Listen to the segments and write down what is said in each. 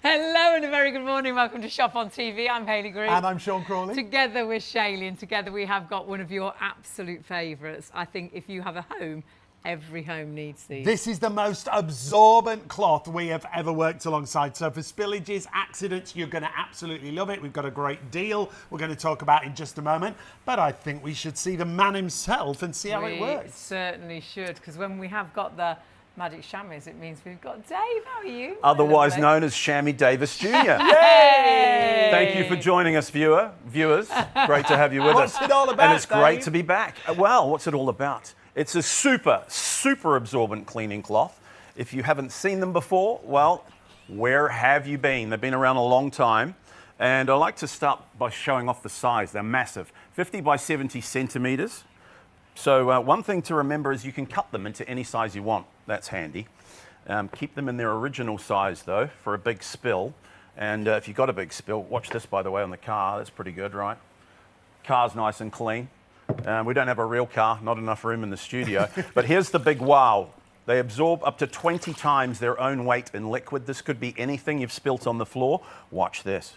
Hello and a very good morning. Welcome to Shop on TV. I'm Hayley Green. And I'm Sean Crawley. Together with Shayley, and together we have got one of your absolute favourites. I think if you have a home, every home needs these. This is the most absorbent cloth we have ever worked alongside. So for spillages, accidents, you're going to absolutely love it. We've got a great deal we're going to talk about in just a moment. But I think we should see the man himself and see how it works. We certainly should, because when we have got the magic chamois, it means we've got Dave. How are you? Otherwise known as Shammy Davis Jr. Yay! Thank you for joining us, viewers. Great to have you with us. What's it all about, And it's great Dave? to be back. Well, what's it all about? It's a super absorbent cleaning cloth. If you haven't seen them before, well, where have you been? They've been around a long time. And I like to start by showing off the size. They're massive, 50 by 70 centimetres. So one thing to remember is you can cut them into any size you want. That's handy. Keep them in their original size, though, for a big spill. And if you've got a big spill, watch this, by the way, on the car. That's pretty good, right? Car's nice and clean. We don't have a real car, not enough room in the studio. But here's the big wow. They absorb up to 20 times their own weight in liquid. This could be anything you've spilt on the floor. Watch this.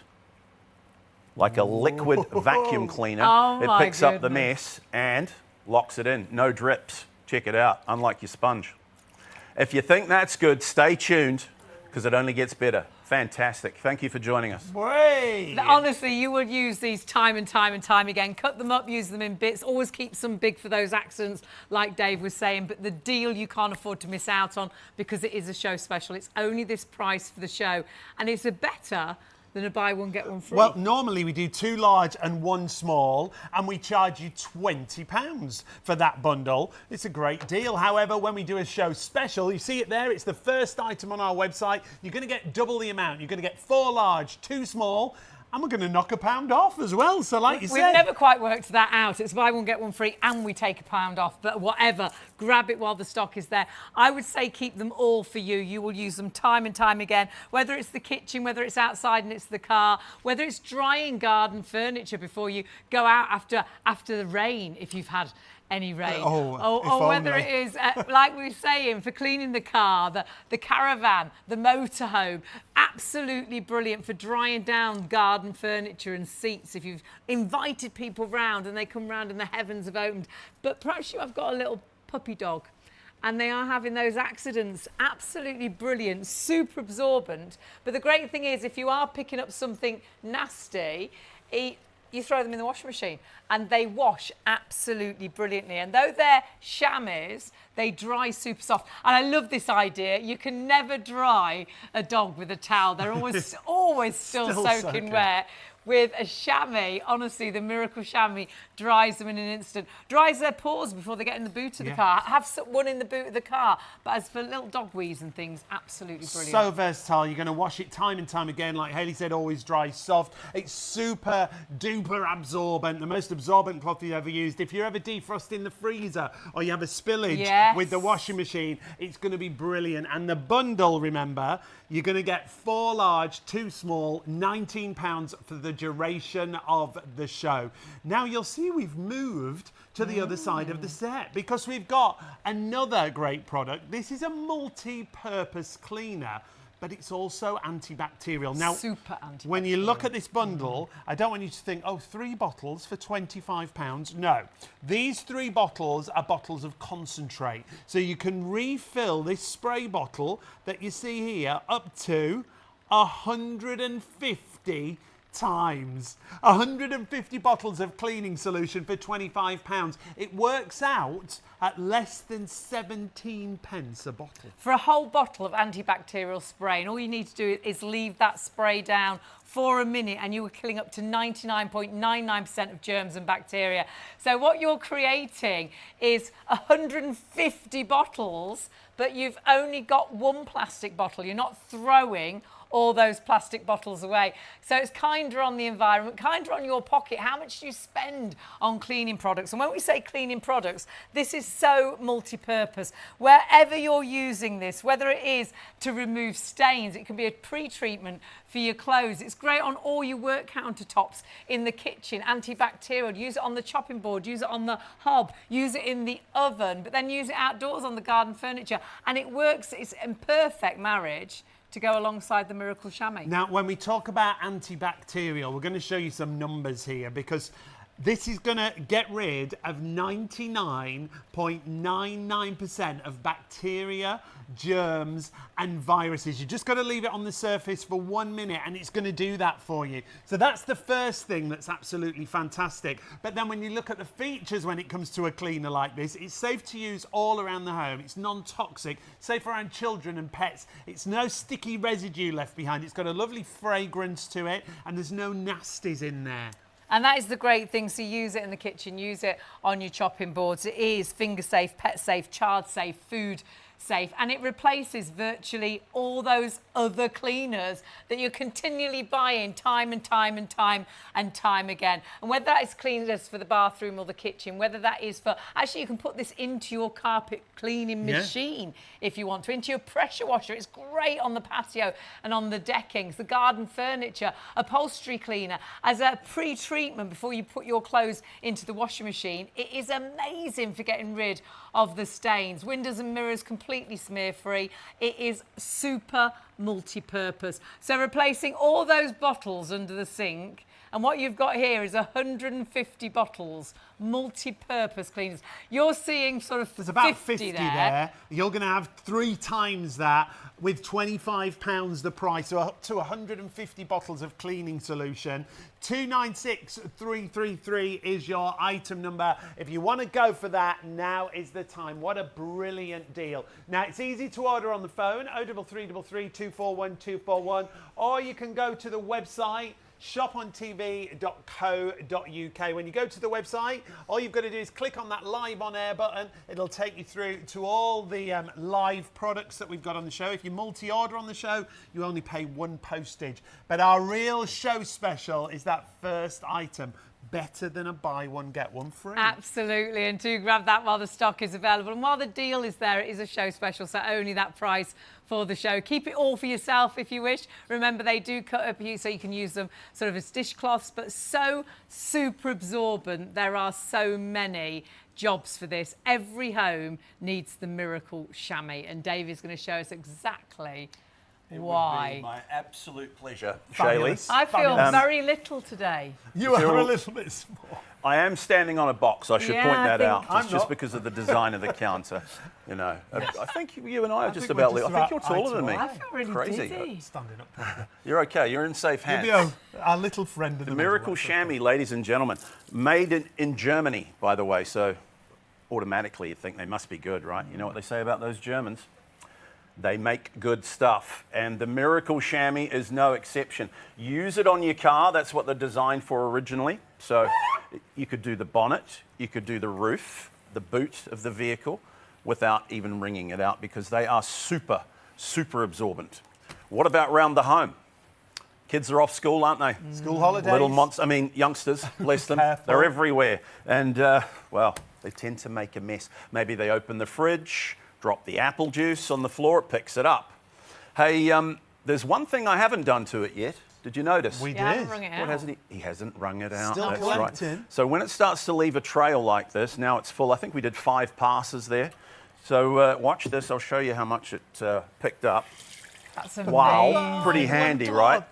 Like a liquid vacuum cleaner. Oh, it my picks up the goodness. mess and locks it in. No drips. Check it out, unlike your sponge. If you think that's good, stay tuned, because it only gets better. Fantastic. Thank you for joining us. Wait. Honestly, you would use these time and time again. Cut them up, use them in bits. Always keep some big for those accidents, like Dave was saying. But the deal you can't afford to miss out on, because it is a show special. It's only this price for the show. And it's a better than a buy one, get one free. Well, normally we do 2 large and 1 small, and we charge you £20 for that bundle. It's a great deal. However, when we do a show special, you see it there, it's the first item on our website. You're going to get double the amount. You're going to get 4 large, 2 small, and we're going to knock £1 off as well. So like you said... We've never quite worked that out. It's buy one, get one free, and we take £1 off. But whatever, grab it while the stock is there. I would say keep them all for you. You will use them time and time again, whether it's the kitchen, whether it's outside and it's the car, whether it's drying garden furniture before you go out after the rain, if you've had any rain. Or whether only. it is, like we were saying, for cleaning the car, the caravan, the motorhome. Absolutely brilliant for drying down garden furniture and seats if you've invited people round and they come round and the heavens have opened. But perhaps you have got a little puppy dog and they are having those accidents. Absolutely brilliant, super absorbent. But the great thing is, if you are picking up something nasty, you throw them in the washing machine and they wash absolutely brilliantly. And though they're chamois, they dry super soft. And I love this idea. You can never dry a dog with a towel. They're always still soaking wet. With a chamois, honestly, the Miracle Shammy dries them in an instant. Dries their paws before they get in the boot of the car. Have one in the boot of the car. But as for little dog wheeze and things, absolutely brilliant. So versatile. You're going to wash it time and time again. Like Hayley said, always dry soft. It's super duper absorbent. The most absorbent cloth you've ever used. If you're ever defrosting the freezer or you have a spillage with the washing machine, it's going to be brilliant. And the bundle, remember, you're going to get 4 large, 2 small, £19 for the duration of the show. Now you'll see we've moved to the other side of the set because we've got another great product. This is a multi-purpose cleaner, but it's also antibacterial. Now, super antibacterial. When you look at this bundle, I don't want you to think, oh, 3 bottles for £25. No, these 3 bottles are bottles of concentrate. So you can refill this spray bottle that you see here up to 150 times. 150 bottles of cleaning solution for £25. It works out at less than 17 pence a bottle. For a whole bottle of antibacterial spray, and all you need to do is leave that spray down for a minute and you are killing up to 99.99% of germs and bacteria. So what you're creating is 150 bottles, but you've only got 1 plastic bottle. You're not throwing all those plastic bottles away. So it's kinder on the environment, kinder on your pocket. How much do you spend on cleaning products? And when we say cleaning products, this is so multi-purpose. Wherever you're using this, whether it is to remove stains, it can be a pre-treatment for your clothes. It's great on all your work countertops in the kitchen, antibacterial. Use it on the chopping board, use it on the hob, use it in the oven, but then use it outdoors on the garden furniture. And it works, it's in perfect marriage to go alongside the Miracle Shammy. Now, when we talk about antibacterial, we're going to show you some numbers here because this is going to get rid of 99.99% of bacteria, germs and viruses. You just got to leave it on the surface for 1 minute and it's going to do that for you. So that's the first thing that's absolutely fantastic. But then when you look at the features when it comes to a cleaner like this, it's safe to use all around the home. It's non-toxic, safe around children and pets. It's no sticky residue left behind. It's got a lovely fragrance to it and there's no nasties in there. And that is the great thing. So use it in the kitchen, use it on your chopping boards. It is finger safe, pet safe, child safe, food safe, and it replaces virtually all those other cleaners that you're continually buying time and time and time and time again. And whether that is cleaners for the bathroom or the kitchen, whether that is for, actually you can put this into your carpet cleaning machine if you want to, into your pressure washer. It's great on the patio and on the deckings, the garden furniture, upholstery cleaner, as a pre-treatment before you put your clothes into the washing machine. It is amazing for getting rid of the stains. Windows and mirrors completely smear free. It is super multi-purpose. So replacing all those bottles under the sink, and what you've got here is 150 bottles, multi-purpose cleaners. You're seeing sort of there's about 50 there. You're going to have 3 times that with £25 the price, so up to 150 bottles of cleaning solution. 296333 is your item number. If you want to go for that, now is the time. What a brilliant deal. Now, it's easy to order on the phone, 03333 241 241, or you can go to the website, shopontv.co.uk. When you go to the website, all you've got to do is click on that live on air button. It'll take you through to all the live products that we've got on the show. If you multi-order on the show, you only pay 1 postage. But our real show special is that first item. Better than a buy one, get one free. Absolutely, and do grab that while the stock is available. And while the deal is there, it is a show special, so only that price for the show. Keep it all for yourself if you wish. Remember, they do cut up you so you can use them sort of as dishcloths, but so super absorbent. There are so many jobs for this. Every home needs the Miracle Shammy, and Dave is going to show us exactly why. Would be my absolute pleasure, Fabulous. Shayley. I feel very little today. You are a little bit small. I am standing on a box, I should Yeah, point I that think- out. I'm It's just not. because of the design of the counter, you know. I think you and I are just think we're about... just I think you're about taller than me. eye to I feel really Crazy. dizzy. Standing up. You're okay, you're in safe hands. You'll be our little friend. The Miracle Shammy, ladies and gentlemen, made in Germany, by the way, so automatically you think they must be good, right? You know what they say about those Germans? They make good stuff, and the Miracle Shammy is no exception. Use it on your car. That's what they're designed for originally. So you could do the bonnet, you could do the roof, the boot of the vehicle without even wringing it out, because they are super, super absorbent. What about round the home? Kids are off school, aren't they? School holidays. Little youngsters, bless them. Careful. They're everywhere. And, well, they tend to make a mess. Maybe they open the fridge, drop the apple juice on the floor, it picks it up. Hey, there's one thing I haven't done to it yet. Did you notice? We Yeah, I haven't did. wrung it out. What hasn't he? He hasn't wrung it out. Still That's collecting. right. So when it starts to leave a trail like this, now it's full. I think we did 5 passes there. So watch this. I'll show you how much it picked up. That's amazing. Wow, pretty handy, right?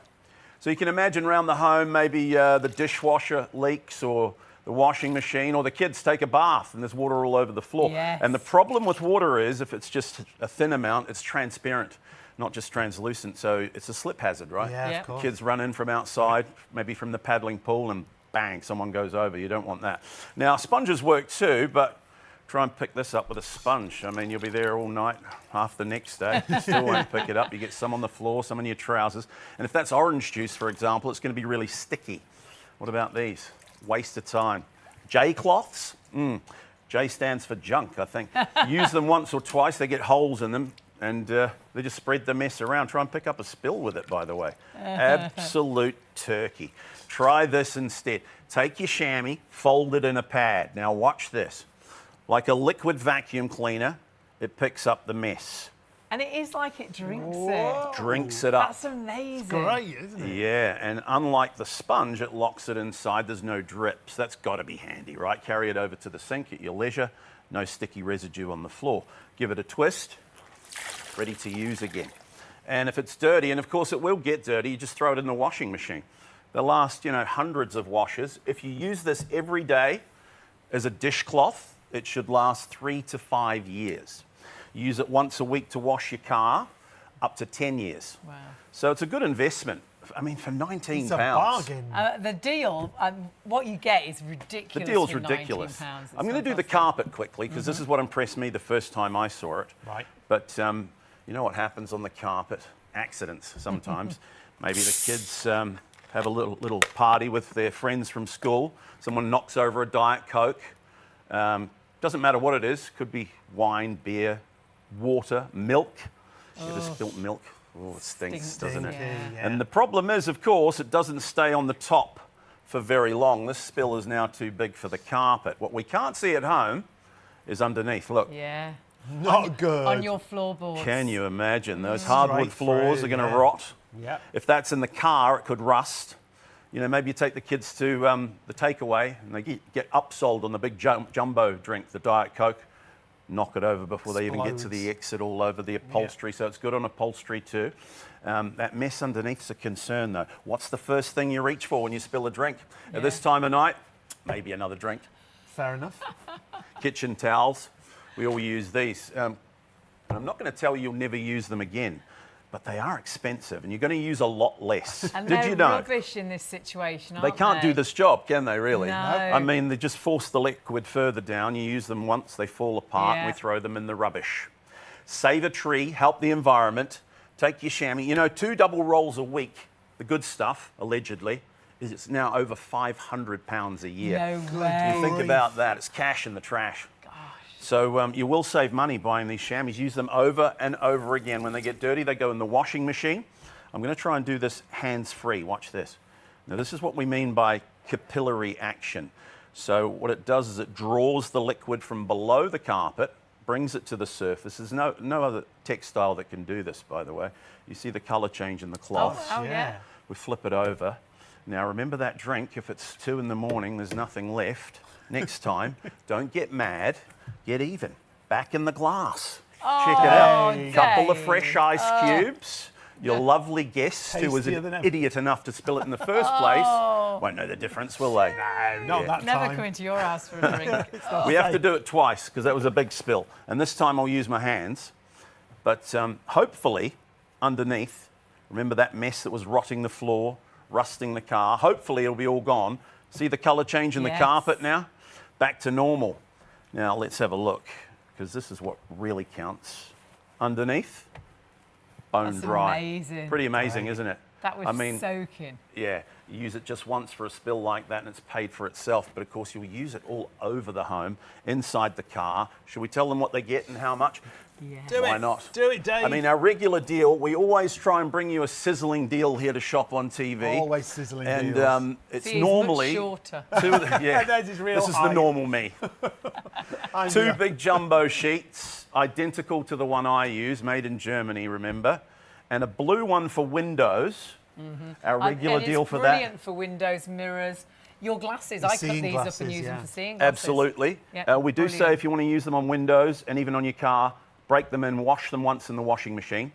So you can imagine around the home, maybe the dishwasher leaks, or the washing machine, or the kids take a bath and there's water all over the floor. Yes. And the problem with water is, if it's just a thin amount, it's transparent, not just translucent. So it's a slip hazard, right? Yeah, Yeah. of course. Kids run in from outside, maybe from the paddling pool, and bang, someone goes over. You don't want that. Now, sponges work too, but try and pick this up with a sponge. I mean, you'll be there all night, half the next day, still won't pick it up. You get some on the floor, some in your trousers. And if that's orange juice, for example, it's going to be really sticky. What about these? Waste of time. J cloths? J stands for junk, I think. Use them once or twice, they get holes in them, and they just spread the mess around. Try and pick up a spill with it, by the way. Absolute turkey. Try this instead. Take your chamois, fold it in a pad. Now watch this. Like a liquid vacuum cleaner, it picks up the mess. And it is like it drinks it. Drinks it up. That's amazing. Great, isn't it? Yeah, and unlike the sponge, it locks it inside. There's no drips. That's got to be handy, right? Carry it over to the sink at your leisure. No sticky residue on the floor. Give it a twist. Ready to use again. And if it's dirty, and of course it will get dirty, you just throw it in the washing machine. They'll last, hundreds of washes. If you use this every day as a dishcloth, it should last 3 to 5 years. Use it once a week to wash your car, up to 10 years. Wow. So it's a good investment. I mean, for £19. It's a bargain. The deal, what you get is ridiculous. The deal's for ridiculous. £19. It's I'm going to do the fantastic. carpet quickly because this is what impressed me the first time I saw it. Right. But you know what happens on the carpet? Accidents sometimes. Maybe the kids have a little party with their friends from school. Someone knocks over a Diet Coke. Doesn't matter what it is. Could be wine, beer, water, milk. You ever spilt milk? Oh, it stinks, doesn't it? Yeah. And the problem is, of course, it doesn't stay on the top for very long. This spill is now too big for the carpet. What we can't see at home is underneath. Look. Yeah. Not good. On your floorboards. Can you imagine? Those hardwood Straight floors through, are going to yeah. rot. Yeah. If that's in the car, it could rust. Maybe you take the kids to the takeaway and they get upsold on the big jumbo drink, the Diet Coke. Knock it over before they even get to the exit, all over the upholstery. So it's good on upholstery too. That mess underneath's a concern though. What's the first thing you reach for when you spill a drink? At this time of night, maybe another drink. Fair enough. Kitchen towels, we all use these. And I'm not going to tell you you'll never use them again, but they are expensive and you're going to use a lot less. And Did they're you know? rubbish in this situation, They aren't can't do this job, can they, really? No. I mean, they just force the liquid further down. You use them once, they fall apart, and we Yeah. throw them in the rubbish. Save a tree, help the environment, take your chamois. 2 double rolls a week, the good stuff, allegedly, is it's now over £500 a year. No way. You think about that, it's cash in the trash. So you will save money buying these chamois. Use them over and over again. When they get dirty, they go in the washing machine. I'm going to try and do this hands-free. Watch this. Now, this is what we mean by capillary action. So what it does is it draws the liquid from below the carpet, brings it to the surface. There's no other textile that can do this, by the way. You see the colour change in the cloth. Oh, yeah. We flip it over. Now, remember that drink. If it's 2 in the morning, there's nothing left. Next time, don't get mad, get even. Back in the glass. Check it out. Dave. Couple of fresh ice cubes. Your lovely guest, who was Tastier than an ever. idiot enough to spill it in the first place, won't know the difference, will they? No, not that Never time. come into your house for a drink. We have to do it twice because that was a big spill. And this time I'll use my hands. But hopefully, underneath, remember that mess that was rotting the floor, rusting the car? Hopefully it'll be all gone. See the colour change in the Yes. carpet now? Back to normal. Now let's have a look, because this is what really counts. Underneath, bone That's dry. amazing. Pretty amazing, isn't it? That was I mean, soaking. yeah, you use it just once for a spill like that and it's paid for itself. But of course, you'll use it all over the home, inside the car. Should we tell them what they get and how much? Yeah. Do Why it. not? Do it, Dave. I mean, our regular deal, we always try and bring you a sizzling deal here to shop on TV. Always sizzling and, deals. it's See, he's normally... much shorter. That is real This is the height. normal me. I 2 know. big jumbo sheets, identical to the one I use, made in Germany, remember? And a blue one for windows. Our regular And deal it's for that. brilliant for windows, mirrors, your glasses. I cut seeing these up glasses, and use them yeah. for seeing glasses. Absolutely. Yeah, We do say brilliant. if you want to use them on windows and even on your car, break them in, wash them once in the washing machine.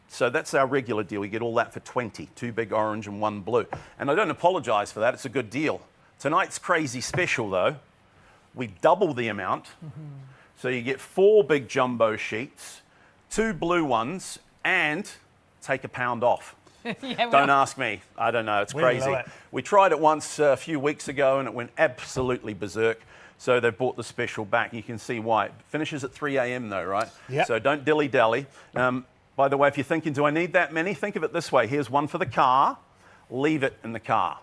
So that's our regular deal. You get all that for 20, 2 big orange and 1 blue. And I don't apologise for that. It's a good deal. Tonight's crazy special, though. We double the amount. So you get 4 big jumbo sheets, 2 blue ones, and take £1 off. Yeah, Don't ask me. I don't know. It's We crazy. love it. We tried it once a few weeks ago and it went absolutely berserk. So they've brought the special back. You can see why. It finishes at 3 a.m. though, right? Yep. So don't dilly-dally. By the way, if you're thinking, do I need that many? Think of it this way. Here's one for the car. Leave it in the car.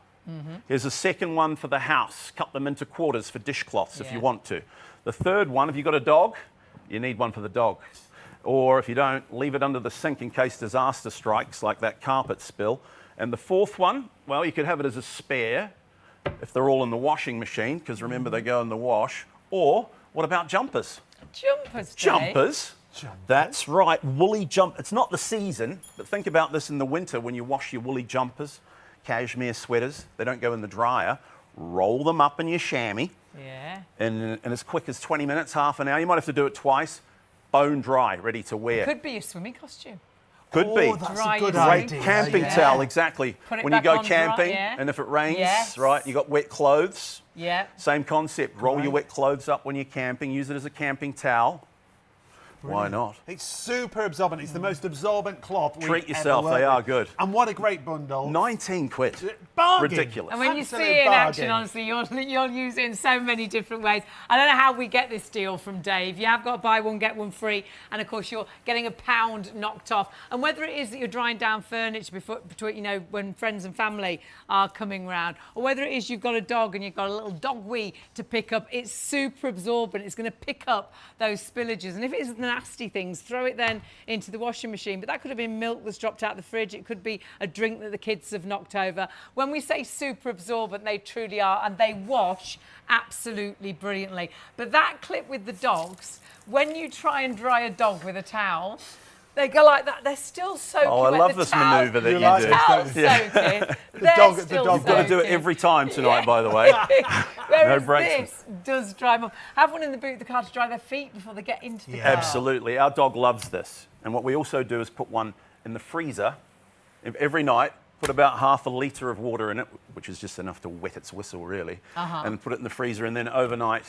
Here's a second one for the house. Cut them into quarters for dishcloths if you Yeah. want to. The third one, if you've got a dog, you need one for the dog. Or if you don't, leave it under the sink in case disaster strikes, like that carpet spill. And the fourth one, well, you could have it as a spare if they're all in the washing machine, because remember they go in the wash. Or what about jumpers? Jumpers, Dave. Jumpers? That's right, woolly jump. It's not the season, but think about this in the winter when you wash your woolly jumpers, cashmere sweaters. They don't go in the dryer. Roll them up in your chamois, Yeah. and as quick as 20 minutes, half an hour. You might have to do it twice. Bone dry, ready to wear. Could be a swimming costume. Could be. That's Dry a good your Great idea. camping yeah. towel, exactly. Put it When you back go on dry, camping yeah. and if it rains, Yes. right, you got wet clothes. Yeah. Same concept. Roll your wet clothes up when you're camping. Use it as a camping towel. Why not? It's super absorbent. It's the most absorbent cloth we've Treat yourself. ever They worked are with. good. And what a great bundle. 19 quid. Bargain. Ridiculous. And when you Absolute see it in action, bargain. honestly, you'll use it in so many different ways. I don't know how we get this deal from Dave. You have got to buy one, get one free. And of course, you're getting £1 knocked off. And whether it is that you're drying down furniture between, you know, when friends and family are coming round, or whether it is you've got a dog and you've got a little dog wee to pick up, it's super absorbent. It's going to pick up those spillages. And if it's nasty things, throw it then into the washing machine. But that could have been milk that's dropped out of the fridge. It could be a drink that the kids have knocked over. When we say super absorbent, they truly are, and they wash absolutely brilliantly. But that clip with the dogs, when you try and dry a dog with a towel, they go like that. They're still soaking. Oh, I wet. love The this towel- manoeuvre that You you like do. this, Towel's don't you? soaking. The They're dog- the still dog- You've got to do it soaking. every time tonight, by the way. Whereas breaks. this does dry them off. Have one in the boot of the car to dry their feet before they get into the car. Absolutely. Our dog loves this. And what we also do is put one in the freezer every night, put about half a litre of water in it, which is just enough to wet its whistle, really, and put it in the freezer. And then overnight,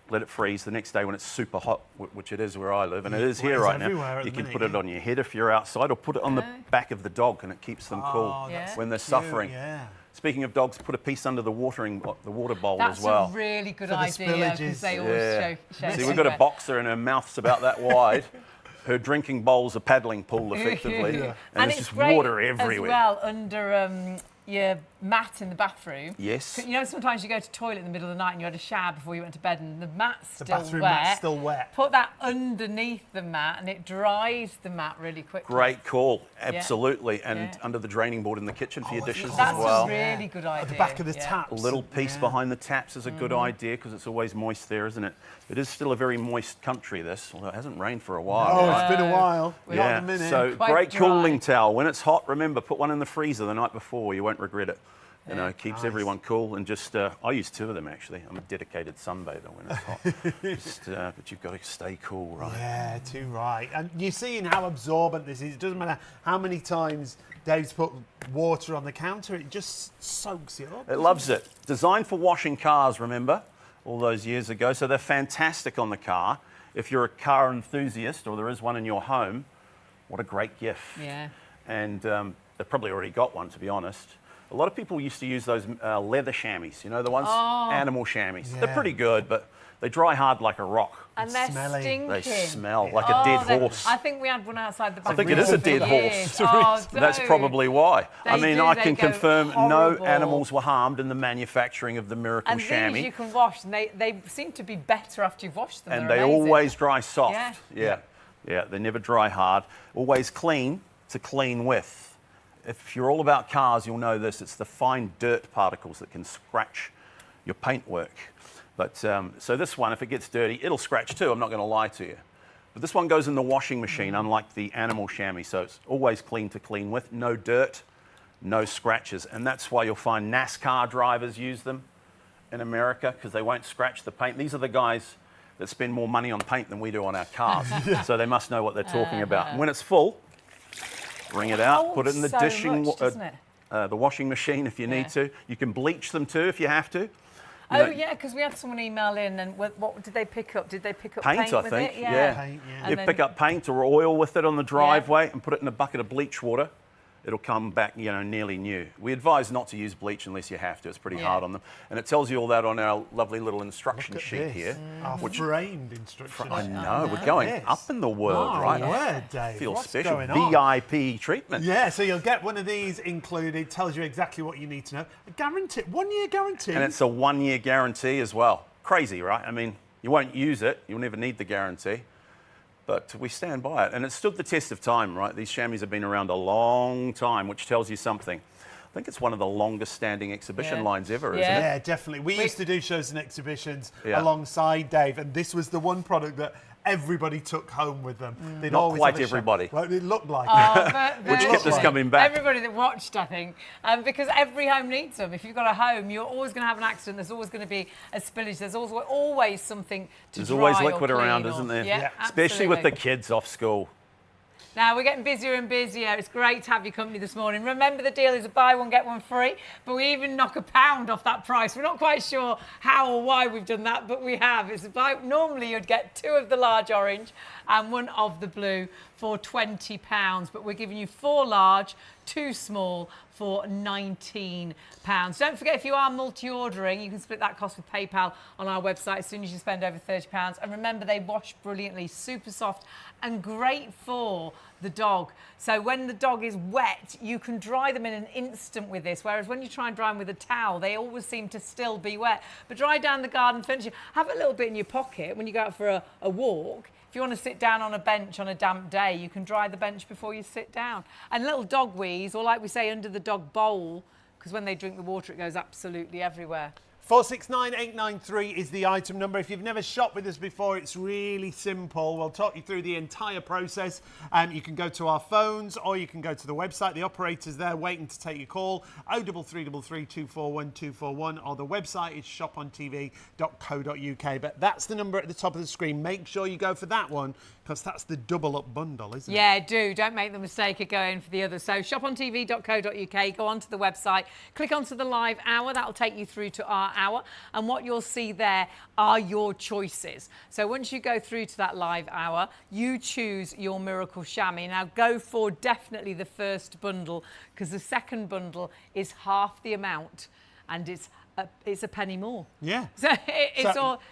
let it freeze. The next day when it's super hot, which it is where I live, and it is here it's right everywhere now, at you the can minute, put it yeah. on your head if you're outside, or put it on the back of the dog, and it keeps them cool that's when they're cute, suffering. yeah. Speaking of dogs, put a piece under the water bowl That's as well. a really good For the idea spillages. because they always show See, we've got a boxer and her mouth's about that wide. Her drinking bowl's a paddling pool, effectively, and there's it's just great water everywhere. as well under your mat in the bathroom. Yes. You know, sometimes you go to the toilet in the middle of the night and you had a shower before you went to bed and the mat's The still bathroom wet. mat's still wet. Put that underneath the mat and it dries the mat really quickly. Great call, absolutely. And Yeah. under the draining board in the kitchen for your dishes That's as well. a really good idea. At the back of the yeah. taps. A little piece Yeah. behind the taps is a good idea because it's always moist there, isn't it? It is still a very moist country, this, although it hasn't rained for a while. Oh, it's been a while. Not Yeah, a minute. so Quite great dry. cooling towel. When it's hot, remember, put one in the freezer the night before. You won't regret it. You know, it keeps everyone cool. And just, I use 2 of them, actually. I'm a dedicated sunbather when it's hot. But you've got to stay cool, right? Yeah, too right. And you're seeing how absorbent this is. It doesn't matter how many times Dave's put water on the counter, it just soaks it up. It loves it. Designed for washing cars, remember, all those years ago. So they're fantastic on the car. If you're a car enthusiast, or there is one in your home, what a great gift. Yeah. And they've probably already got one, to be honest. A lot of people used to use those leather chamois, you know, the ones, animal chamois. Yeah. They're pretty good, but they dry hard like a rock. And they're smelly. stinking. They smell like a dead horse. I think we had one outside the back. I think it is a dead years. horse. Oh, That's don't. probably why. I They mean, do, I they can go confirm horrible. no animals were harmed in the manufacturing of the Miracle And Shammy. these you can wash, and they seem to be better after you've washed them. And They're they amazing. always dry soft. Yeah. Yeah, they never dry hard. Always clean to clean with. If you're all about cars, you'll know this. It's the fine dirt particles that can scratch your paintwork. But so this one, if it gets dirty, it'll scratch too. I'm not going to lie to you. But this one goes in the washing machine, unlike the animal chamois. So it's always clean to clean with. No dirt, no scratches. And that's why you'll find NASCAR drivers use them in America, because they won't scratch the paint. These are the guys that spend more money on paint than we do on our cars. So they must know what they're talking about. And when it's full, bring it out, put it in the So dishing, much, doesn't it? the washing machine if you need to. You can bleach them too if you have to. Oh, yeah, because we had someone email in, and what did they pick up? Did they pick up paint, I with think. it? Yeah. Paint, yeah. And You then- pick up paint or oil with it on the driveway and put it in a bucket of bleach water. It'll come back, you know, nearly new. We advise not to use bleach unless you have to. It's pretty hard on them. And it tells you all that on our lovely little instruction Look at sheet this. here. Our framed instructions. I know, we're going This. up in the world, Oh, right? word, Dave. Feels What's special. going on? VIP treatment. Yeah, so you'll get one of these included, tells you exactly what you need to know. A guarantee, 1 year guarantee. And it's a 1 year guarantee as well. Crazy, right? I mean, you won't use it. You'll never need the guarantee. But we stand by it. And it stood the test of time, right? These chamois have been around a long time, which tells you something. I think it's one of the longest standing exhibition lines ever, isn't it? Yeah, definitely. We used to do shows and exhibitions Yeah. alongside Dave, and this was the one product that everybody took home with them. They'd Not always quite have a everybody. Well, it looked like it. Which kept us coming back. Everybody that watched, I think, because every home needs them. If you've got a home, you're always going to have an accident. There's always going to be a spillage. There's always something to There's dry always or liquid clean around, or- isn't there? Yeah, Especially with the absolutely. kids off school. Now, we're getting busier and busier. It's great to have your company this morning. Remember, the deal is a buy one, get one free, but we even knock £1 off that price. We're not quite sure how or why we've done that, but we have. It's a buy. Normally, you'd get 2 of the large orange and 1 of the blue for £20, but we're giving you 4 large, 2 small for £19. Don't forget, if you are multi-ordering, you can split that cost with PayPal on our website as soon as you spend over £30. And remember, they wash brilliantly, super soft and great for the dog. So when the dog is wet, you can dry them in an instant with this, whereas when you try and dry them with a towel, they always seem to still be wet. But dry down the garden furniture. Have a little bit in your pocket when you go out for a walk. If you want to sit down on a bench on a damp day, you can dry the bench before you sit down. And little dog wheeze, or like we say, under the dog bowl, because when they drink the water, it goes absolutely everywhere. 469893 is the item number. If you've never shopped with us before, it's really simple. We'll talk you through the entire process. You can go to our phones or you can go to the website. The operator's there waiting to take your call. 03333 241 241, or the website is shopontv.co.uk. But that's the number at the top of the screen. Make sure you go for that one, because that's the double up bundle, isn't it? Yeah, do. Don't make the mistake of going for the other. So shopontv.co.uk, go onto the website, click onto the live hour. That'll take you through to our hour. And what you'll see there are your choices. So once you go through to that live hour, you choose your Miracle Shammy. Now go for definitely the first bundle, because the second bundle is half the amount and it's a penny more. Yeah. So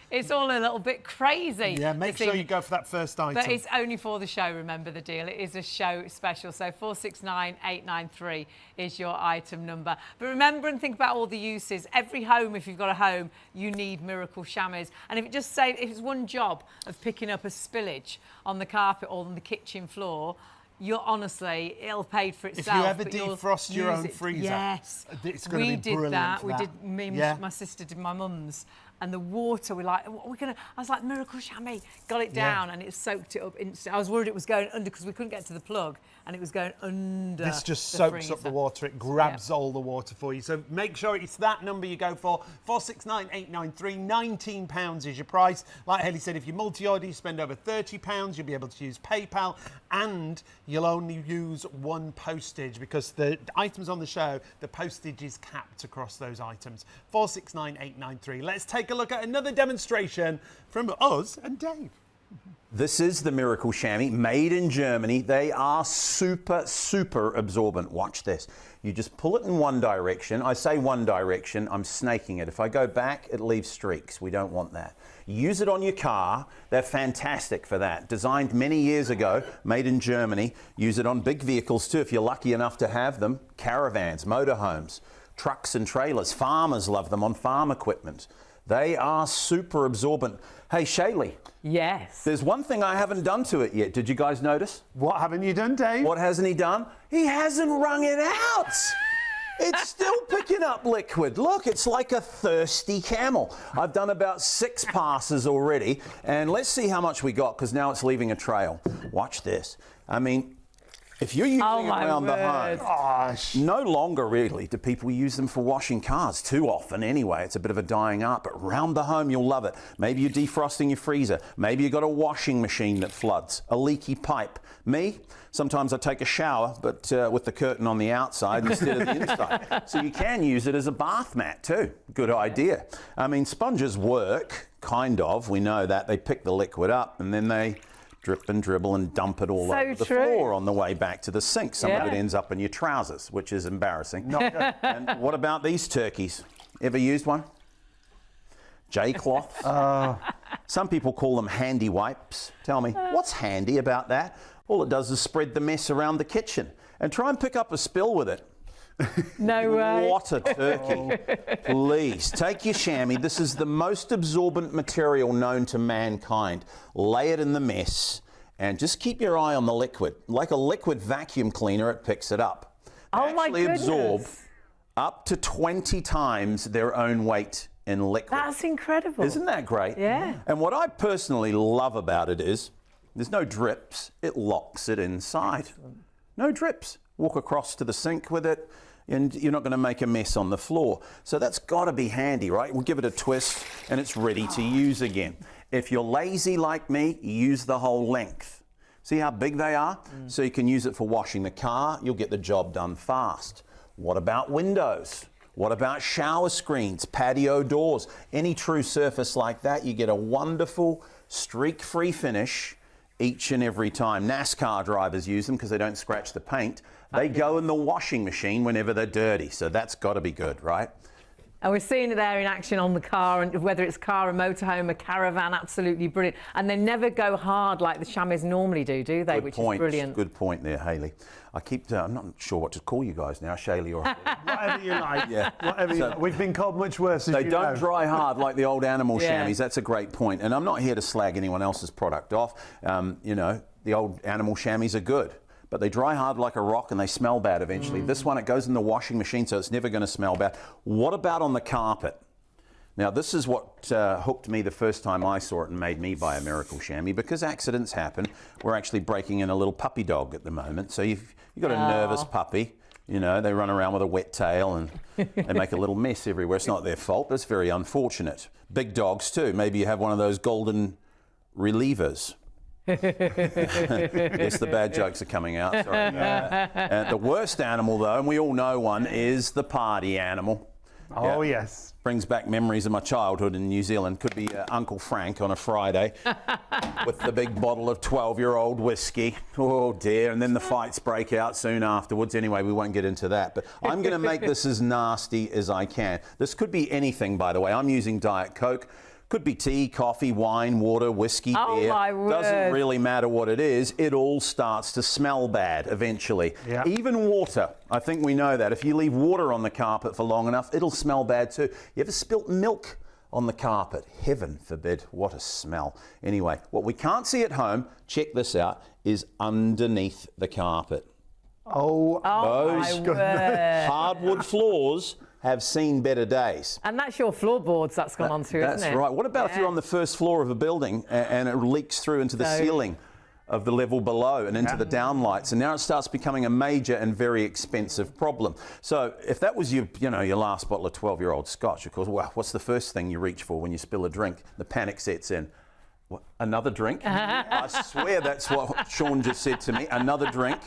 it's all a little bit crazy. Yeah, make sure you go for that first item. But it's only for the show, remember the deal. It is a show special. So 469893 is your item number. But remember and think about all the uses. Every home, if you've got a home, you need Miracle Shammies. And if it's one job of picking up a spillage on the carpet or on the kitchen floor, you're it'll pay for itself. If you ever defrost your own freezer, yes, it's going to be brilliant. We did that. For we that. did. Me and my sister did my mum's, and the water. I was like, Miracle Shammy, got it down, and it soaked it up instantly. I was worried it was going under because we couldn't get to the plug, and it was going under. This just the soaks freezer. up the water. It grabs all the water for you. So make sure it's that number you go for. 469893. £19 is your price. Like Hayley said, if you multi-order, you spend over £30, you'll be able to use PayPal, and you'll only use 1 postage, because the items on the show, the postage is capped across those items. 469893. Let's take a look at another demonstration from us and Dave. This is the Miracle Shammy, made in Germany. They are super, super absorbent. Watch this. You just pull it in one direction. I say one direction, I'm snaking it. If I go back, it leaves streaks. We don't want that. Use it on your car. They're fantastic for that. Designed many years ago, made in Germany. Use it on big vehicles too, if you're lucky enough to have them. Caravans, motorhomes, trucks and trailers. Farmers love them on farm equipment. They are super absorbent. Hey, Shayley. Yes. There's one thing I haven't done to it yet. Did you guys notice? What haven't you done, Dave? What hasn't he done? He hasn't wrung it out. It's still picking up liquid. Look, it's like a thirsty camel. I've done about 6 passes already, and let's see how much we got, because now it's leaving a trail. Watch this. I mean, if you're using it around the home, no longer really do people use them for washing cars, too often anyway. It's a bit of a dying art, but around the home you'll love it. Maybe you're defrosting your freezer. Maybe you've got a washing machine that floods, a leaky pipe. Me, sometimes I take a shower, but with the curtain on the outside instead of the inside. So you can use it as a bath mat too. Good idea. I mean, sponges work, kind of. We know that. They pick the liquid up and then they drip and dribble and dump it all over the floor on the way back to the sink. Some of it ends up in your trousers, which is embarrassing. Not good. And what about these turkeys? Ever used one? J-cloths? Some people call them handy wipes. Tell me, what's handy about that? All it does is spread the mess around the kitchen. And try and pick up a spill with it. No way. What a turkey. Please, take your chamois. This is the most absorbent material known to mankind. Lay it in the mess and just keep your eye on the liquid. Like a liquid vacuum cleaner, it picks it up. They actually absorb up to 20 times their own weight in liquid. That's incredible. Isn't that great? Yeah. And what I personally love about it is there's no drips. It locks it inside. No drips. Walk across to the sink with it, and you're not going to make a mess on the floor. So that's got to be handy, right? We'll give it a twist, and it's ready to use again. If you're lazy like me, use the whole length. See how big they are? So you can use it for washing the car. You'll get the job done fast. What about windows? What about shower screens, patio doors? Any true surface like that, you get a wonderful streak-free finish each and every time. NASCAR drivers use them because they don't scratch the paint. They go in the washing machine whenever they're dirty, so that's got to be good, right? And we're seeing it there in action on the car, and whether it's car, a motorhome, a caravan, absolutely brilliant. And they never go hard like the chamois normally do they? Good Which point. is brilliant. Good point there, Hayley. I'm not sure what to call you guys now, Shayley or... Whatever you like. Yeah. Whatever you like. We've been called much worse, as They you don't know. dry hard like the old animal Yeah. chamois. That's a great point. And I'm not here to slag anyone else's product off. You know, the old animal chamois are good, but they dry hard like a rock and they smell bad eventually. This one, it goes in the washing machine, so it's never going to smell bad. What about on the carpet? Now, this is what hooked me the first time I saw it and made me buy a Miracle Shammy, because accidents happen. We're actually breaking in a little puppy dog at the moment. So you've got a nervous puppy. You know, they run around with a wet tail and they make a little mess everywhere. It's not their fault, but it's very unfortunate. Big dogs too. Maybe you have one of those golden relievers. Yes, the bad jokes are coming out. Sorry. The worst animal, though, and we all know one, is the party animal. Oh, yes. Brings back memories of my childhood in New Zealand. Could be Uncle Frank on a Friday with the big bottle of 12-year-old whiskey. Oh, dear. And then the fights break out soon afterwards. Anyway, we won't get into that. But I'm going to make this as nasty as I can. This could be anything, by the way. I'm using Diet Coke. Could be tea, coffee, wine, water, whiskey, beer. My word. Doesn't really matter what it is. It all starts to smell bad eventually. Yeah. Even water. I think we know that. If you leave water on the carpet for long enough, it'll smell bad too. You ever spilt milk on the carpet? Heaven forbid. What a smell. Anyway, what we can't see at home, check this out, is underneath the carpet. Oh, my word. Hardwood floors have seen better days. And that's your floorboards that's gone onto, That's isn't it? right. What about if you're on the first floor of a building and it leaks through into the ceiling of the level below and into the downlights, and now it starts becoming a major and very expensive problem. So if that was your last bottle of 12-year-old scotch, of course, well, what's the first thing you reach for when you spill a drink? The panic sets in. What, another drink? I swear that's what Sean just said to me. Another drink.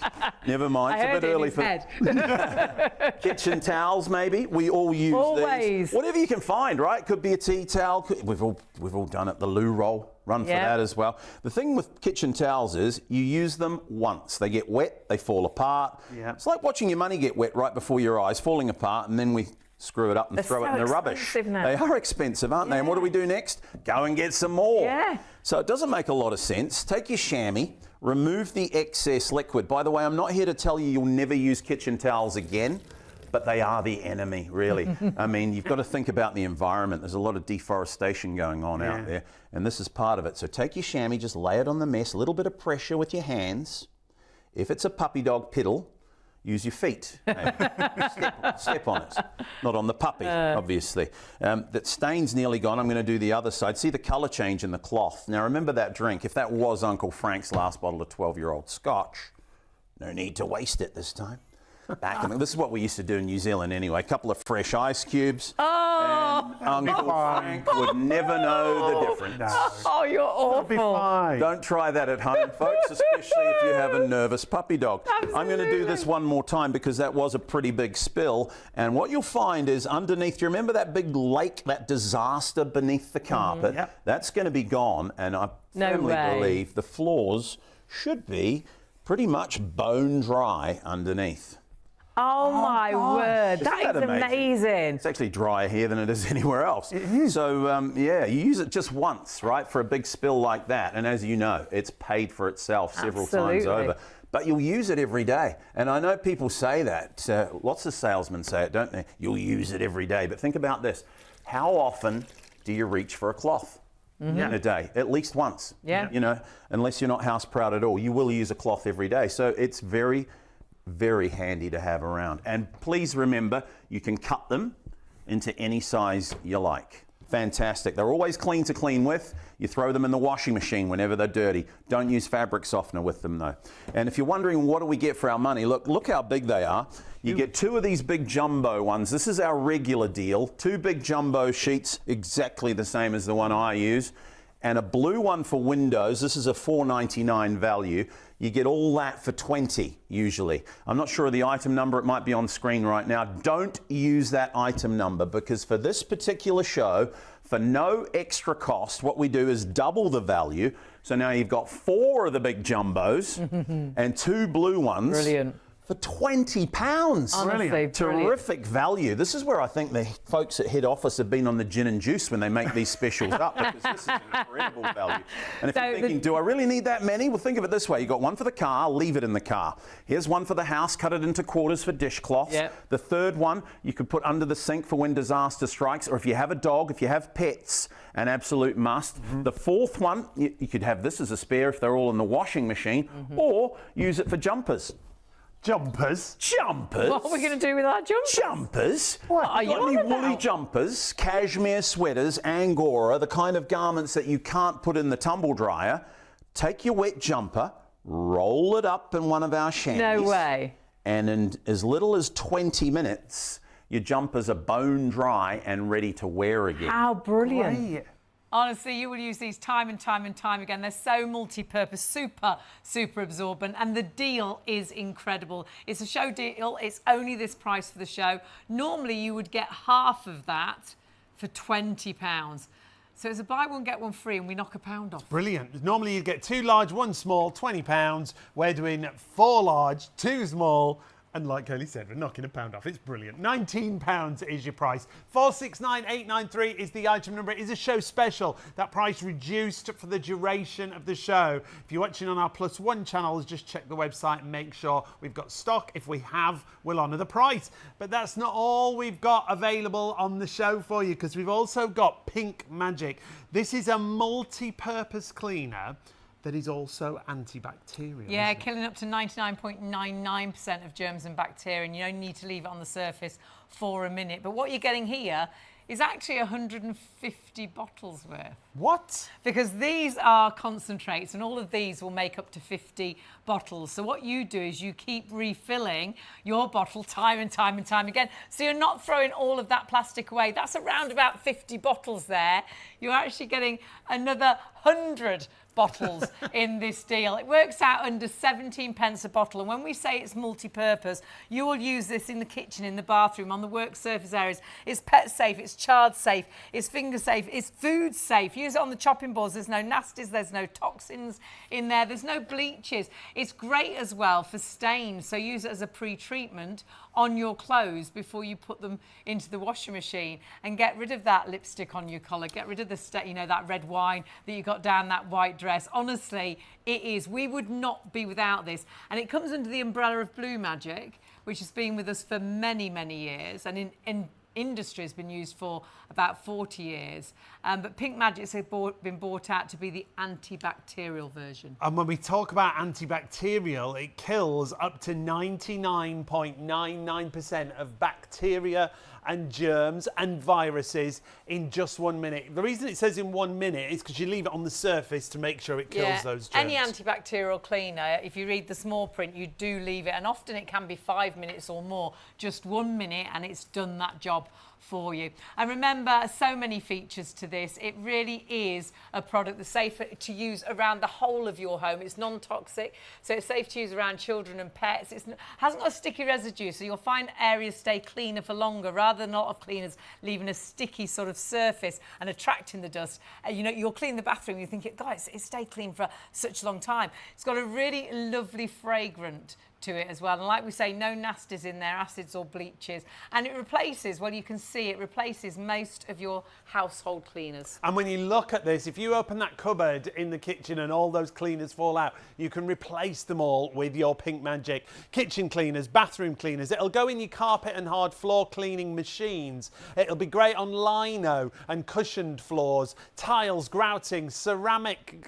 Never mind. It's a bit early for kitchen towels. Maybe we all use these. Whatever you can find, right? Could be a tea towel. We've all done it. The loo roll. Run for that as well. The thing with kitchen towels is you use them once. They get wet. They fall apart. Yeah. It's like watching your money get wet right before your eyes, falling apart, and then we screw it up and throw it in the rubbish. Now. They are expensive, aren't they? And what do we do next? Go and get some more. Yeah. So it doesn't make a lot of sense. Take your chamois, remove the excess liquid. By the way, I'm not here to tell you you'll never use kitchen towels again, but they are the enemy, really. I mean, you've got to think about the environment. There's a lot of deforestation going on out there, and this is part of it. So take your chamois, just lay it on the mess, a little bit of pressure with your hands. If it's a puppy dog piddle, use your feet. Step on it. Not on the puppy, obviously. That stain's nearly gone. I'm going to do the other side. See the colour change in the cloth. Now, remember that drink. If that was Uncle Frank's last bottle of 12-year-old scotch, no need to waste it this time. This is what we used to do in New Zealand anyway. A couple of fresh ice cubes. And Uncle Frank would never know the difference. No. Oh, you're awful. Don't try that at home, folks, especially if you have a nervous puppy dog. Absolutely. I'm going to do this one more time because that was a pretty big spill. And what you'll find is underneath, do you remember that big lake, that disaster beneath the carpet? Yep. That's going to be gone. And I firmly believe the floors should be pretty much bone dry underneath. Oh my word, that is amazing. It's actually drier here than it is anywhere else. It is. So, yeah, you use it just once, right, for a big spill like that. And as you know, it's paid for itself several times over. But you'll use it every day. And I know people say that. Lots of salesmen say it, don't they? You'll use it every day. But think about this. How often do you reach for a cloth? In a day, at least once. Yeah. You know, unless you're not house proud at all, you will use a cloth every day. So it's very handy to have around. And please remember, you can cut them into any size you like. Fantastic. They're always clean to clean with. You throw them in the washing machine whenever they're dirty. Don't use fabric softener with them though. And if you're wondering what do we get for our money, look how big they are. You get 2 of these big jumbo ones. This is our regular deal. 2 big jumbo sheets, exactly the same as the one I use. And a blue one for windows. This is a $4.99 value. You get all that for 20 usually. I'm not sure of the item number, it might be on screen right now. Don't use that item number because for this particular show, for no extra cost, what we do is double the value. So now you've got 4 of the big jumbos and 2 blue ones. Brilliant. For £20. Honestly, Terrific value. This is where I think the folks at head office have been on the gin and juice when they make these specials up because this is an incredible value. And if you're thinking, do I really need that many? Well, think of it this way. You've got one for the car, leave it in the car. Here's one for the house, cut it into quarters for dishcloths. Yep. The third one you could put under the sink for when disaster strikes, or if you have a dog, if you have pets, an absolute must. The fourth one, you could have this as a spare if they're all in the washing machine, or use it for jumpers. Jumpers? Jumpers? What are we going to do with our jumpers? Jumpers? What are you on Any about? woolly jumpers, cashmere sweaters, Angora, the kind of garments that you can't put in the tumble dryer. Take your wet jumper, roll it up in one of our chamois. No way. And in as little as 20 minutes, your jumpers are bone dry and ready to wear again. How brilliant. Great. Honestly, you will use these time and time and time again. They're so multi-purpose, super absorbent, and the deal is incredible. It's a show deal. It's only this price for the show. Normally, you would get half of that for £20. So it's a buy one, get one free, and we knock £1 off. Brilliant. Normally you get 2 large, 1 small, £20. We're doing 4 large, 2 small, and like Kelly said, we're knocking £1 off. It's brilliant. £19 is your price. 469893 is the item number. It is a show special. That price reduced for the duration of the show. If you're watching on our +1 channels, just check the website and make sure we've got stock. If we have, we'll honour the price. But that's not all we've got available on the show for you, because we've also got Pink Magic. This is a multi-purpose cleaner that is also antibacterial. Yeah, killing up to 99.99% of germs and bacteria, and you only need to leave it on the surface for a minute. But what you're getting here is actually 150 bottles worth. What? Because these are concentrates, and all of these will make up to 50 bottles. So what you do is you keep refilling your bottle time and time and time again. So you're not throwing all of that plastic away. That's around about 50 bottles there. You're actually getting another 100 bottles in this deal. It works out under 17 pence a bottle, and when we say it's multi-purpose, you will use this in the kitchen, in the bathroom, on the work surface areas. It's pet safe, it's child safe, it's finger safe, it's food safe. Use it on the chopping boards. There's no nasties, there's no toxins in there, there's no bleaches. It's great as well for stains, so use it as a pre-treatment on your clothes before you put them into the washing machine, and get rid of that lipstick on your collar, get rid of the you know, that red wine that you got down that white dress. Honestly, it is. We would not be without this. And it comes under the umbrella of Blue Magic, which has been with us for many, many years, and in industry has been used for about 40 years. But Pink Magic's been brought out to be the antibacterial version. And when we talk about antibacterial, it kills up to 99.99% of bacteria and germs and viruses in just 1 minute. The reason it says in 1 minute is because you leave it on the surface to make sure it kills those germs. Any antibacterial cleaner, if you read the small print, you do leave it, and often it can be 5 minutes or more, just 1 minute, and it's done that job for you. And remember, so many features to this. It really is a product that's safe to use around the whole of your home. It's non-toxic, so it's safe to use around children and pets. It hasn't got a sticky residue, so you'll find areas stay cleaner for longer, rather than a lot of cleaners leaving a sticky sort of surface and attracting the dust. You know, you'll clean the bathroom, you think, guys, it stayed clean for such a long time. It's got a really lovely fragrant to it as well, and like we say, no nasties in there, acids or bleaches, and it replaces, well, you can see it replaces most of your household cleaners. And when you look at this, if you open that cupboard in the kitchen and all those cleaners fall out, you can replace them all with your Pink Magic kitchen cleaners, bathroom cleaners. It'll go in your carpet and hard floor cleaning machines. It'll be great on lino and cushioned floors, tiles, grouting, ceramic,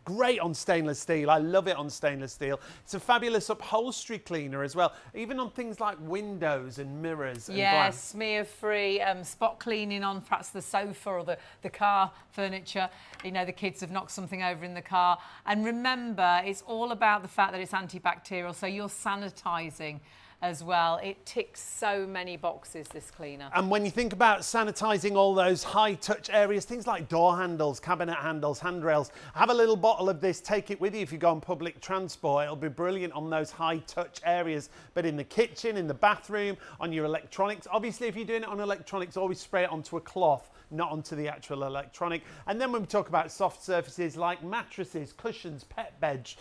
great on stainless steel. I love it on stainless steel. It's a fabulous upholstery cleaner as well, even on things like windows and mirrors and glass. Smear-free, spot cleaning on perhaps the sofa or the car furniture. You know, the kids have knocked something over in the car. And remember, it's all about the fact that it's antibacterial, so you're sanitising as well. It ticks so many boxes, this cleaner. And when you think about sanitising all those high-touch areas, things like door handles, cabinet handles, handrails, have a little bottle of this, take it with you if you go on public transport. It'll be brilliant on those high-touch areas, but in the kitchen, in the bathroom, on your electronics. Obviously, if you're doing it on electronics, always spray it onto a cloth, not onto the actual electronic. And then when we talk about soft surfaces like mattresses, cushions, pet beds,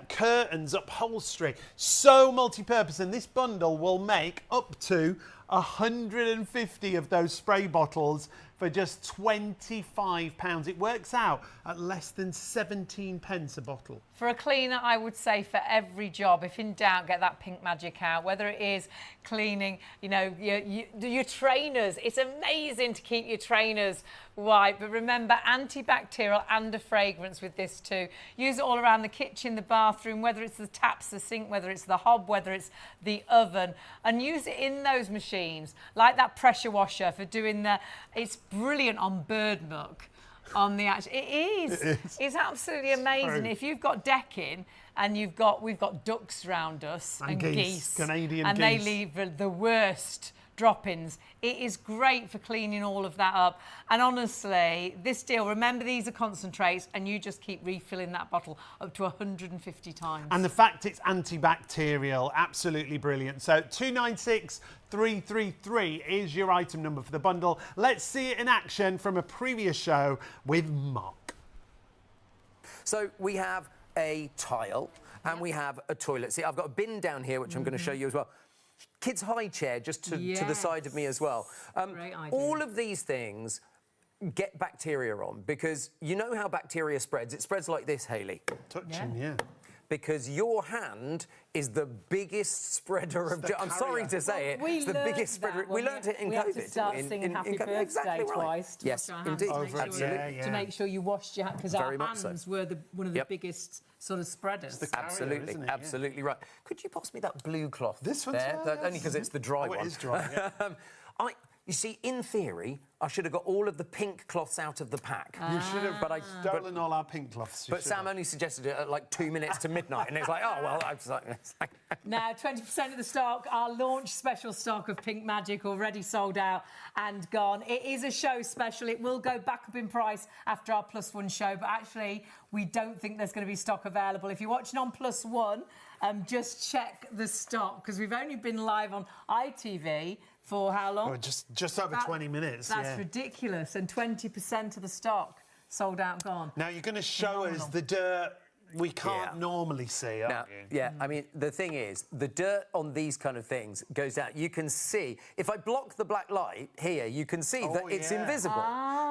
curtains, upholstery, so multi-purpose, and this bundle will make up to 150 of those spray bottles for just £25. It works out at less than 17 pence a bottle. For a cleaner, I would say for every job, if in doubt, get that pink magic out. Whether it is cleaning, you know, your trainers. It's amazing to keep your trainers white, but remember, antibacterial and a fragrance with this too. Use it all around the kitchen, the bathroom, whether it's the taps, the sink, whether it's the hob, whether it's the oven, and use it in those machines, like that pressure washer for doing it's brilliant on bird muck. On the actual, it is. It's absolutely amazing. If you've got decking and we've got ducks around us and geese, Canadian and geese. they leave the worst drop-ins. It is great for cleaning all of that up. And honestly, this deal, remember these are concentrates and you just keep refilling that bottle up to 150 times. And the fact it's antibacterial, absolutely brilliant. So 296333 is your item number for the bundle. Let's see it in action from a previous show with Mark. So we have a tile and we have a toilet seat. I've got a bin down here, which I'm going to show you as well. Kids' high chair just to the side of me as well. Great idea. All of these things get bacteria on because you know how bacteria spreads. It spreads like this, Hayley. Touching, yeah. Because your hand is the biggest spreader of germs. I'm sorry to say it. It's the biggest spreader. We learned it in COVID. We had to start singing Happy Birthday exactly right. twice to yes, wash our hands, indeed. to make sure you washed your hands, because our Very much hands so. were one of the biggest sort of spreaders. Absolutely, isn't it? absolutely right. Could you pass me that blue cloth? This one's there, only because it's the dry one. It is dry, yeah. You see, in theory, I should have got all of the pink cloths out of the pack. You should have, but I've stolen all our pink cloths. But Sam only suggested it at like 2 minutes to midnight, and it's like, oh, well, I was like... Now, 20% of the stock, our launch special stock of Pink Magic already sold out and gone. It is a show special. It will go back up in price after our +1 show, but actually, we don't think there's going to be stock available. If you're watching on +1, just check the stock, because we've only been live on ITV for how long? Oh, just over 20 minutes. That's ridiculous. And 20% of the stock sold out, gone. Now, you're going to show us the dirt we can't normally see, aren't you? Yeah, I mean, the thing is, the dirt on these kind of things goes out. You can see, if I block the black light here, you can see that it's invisible.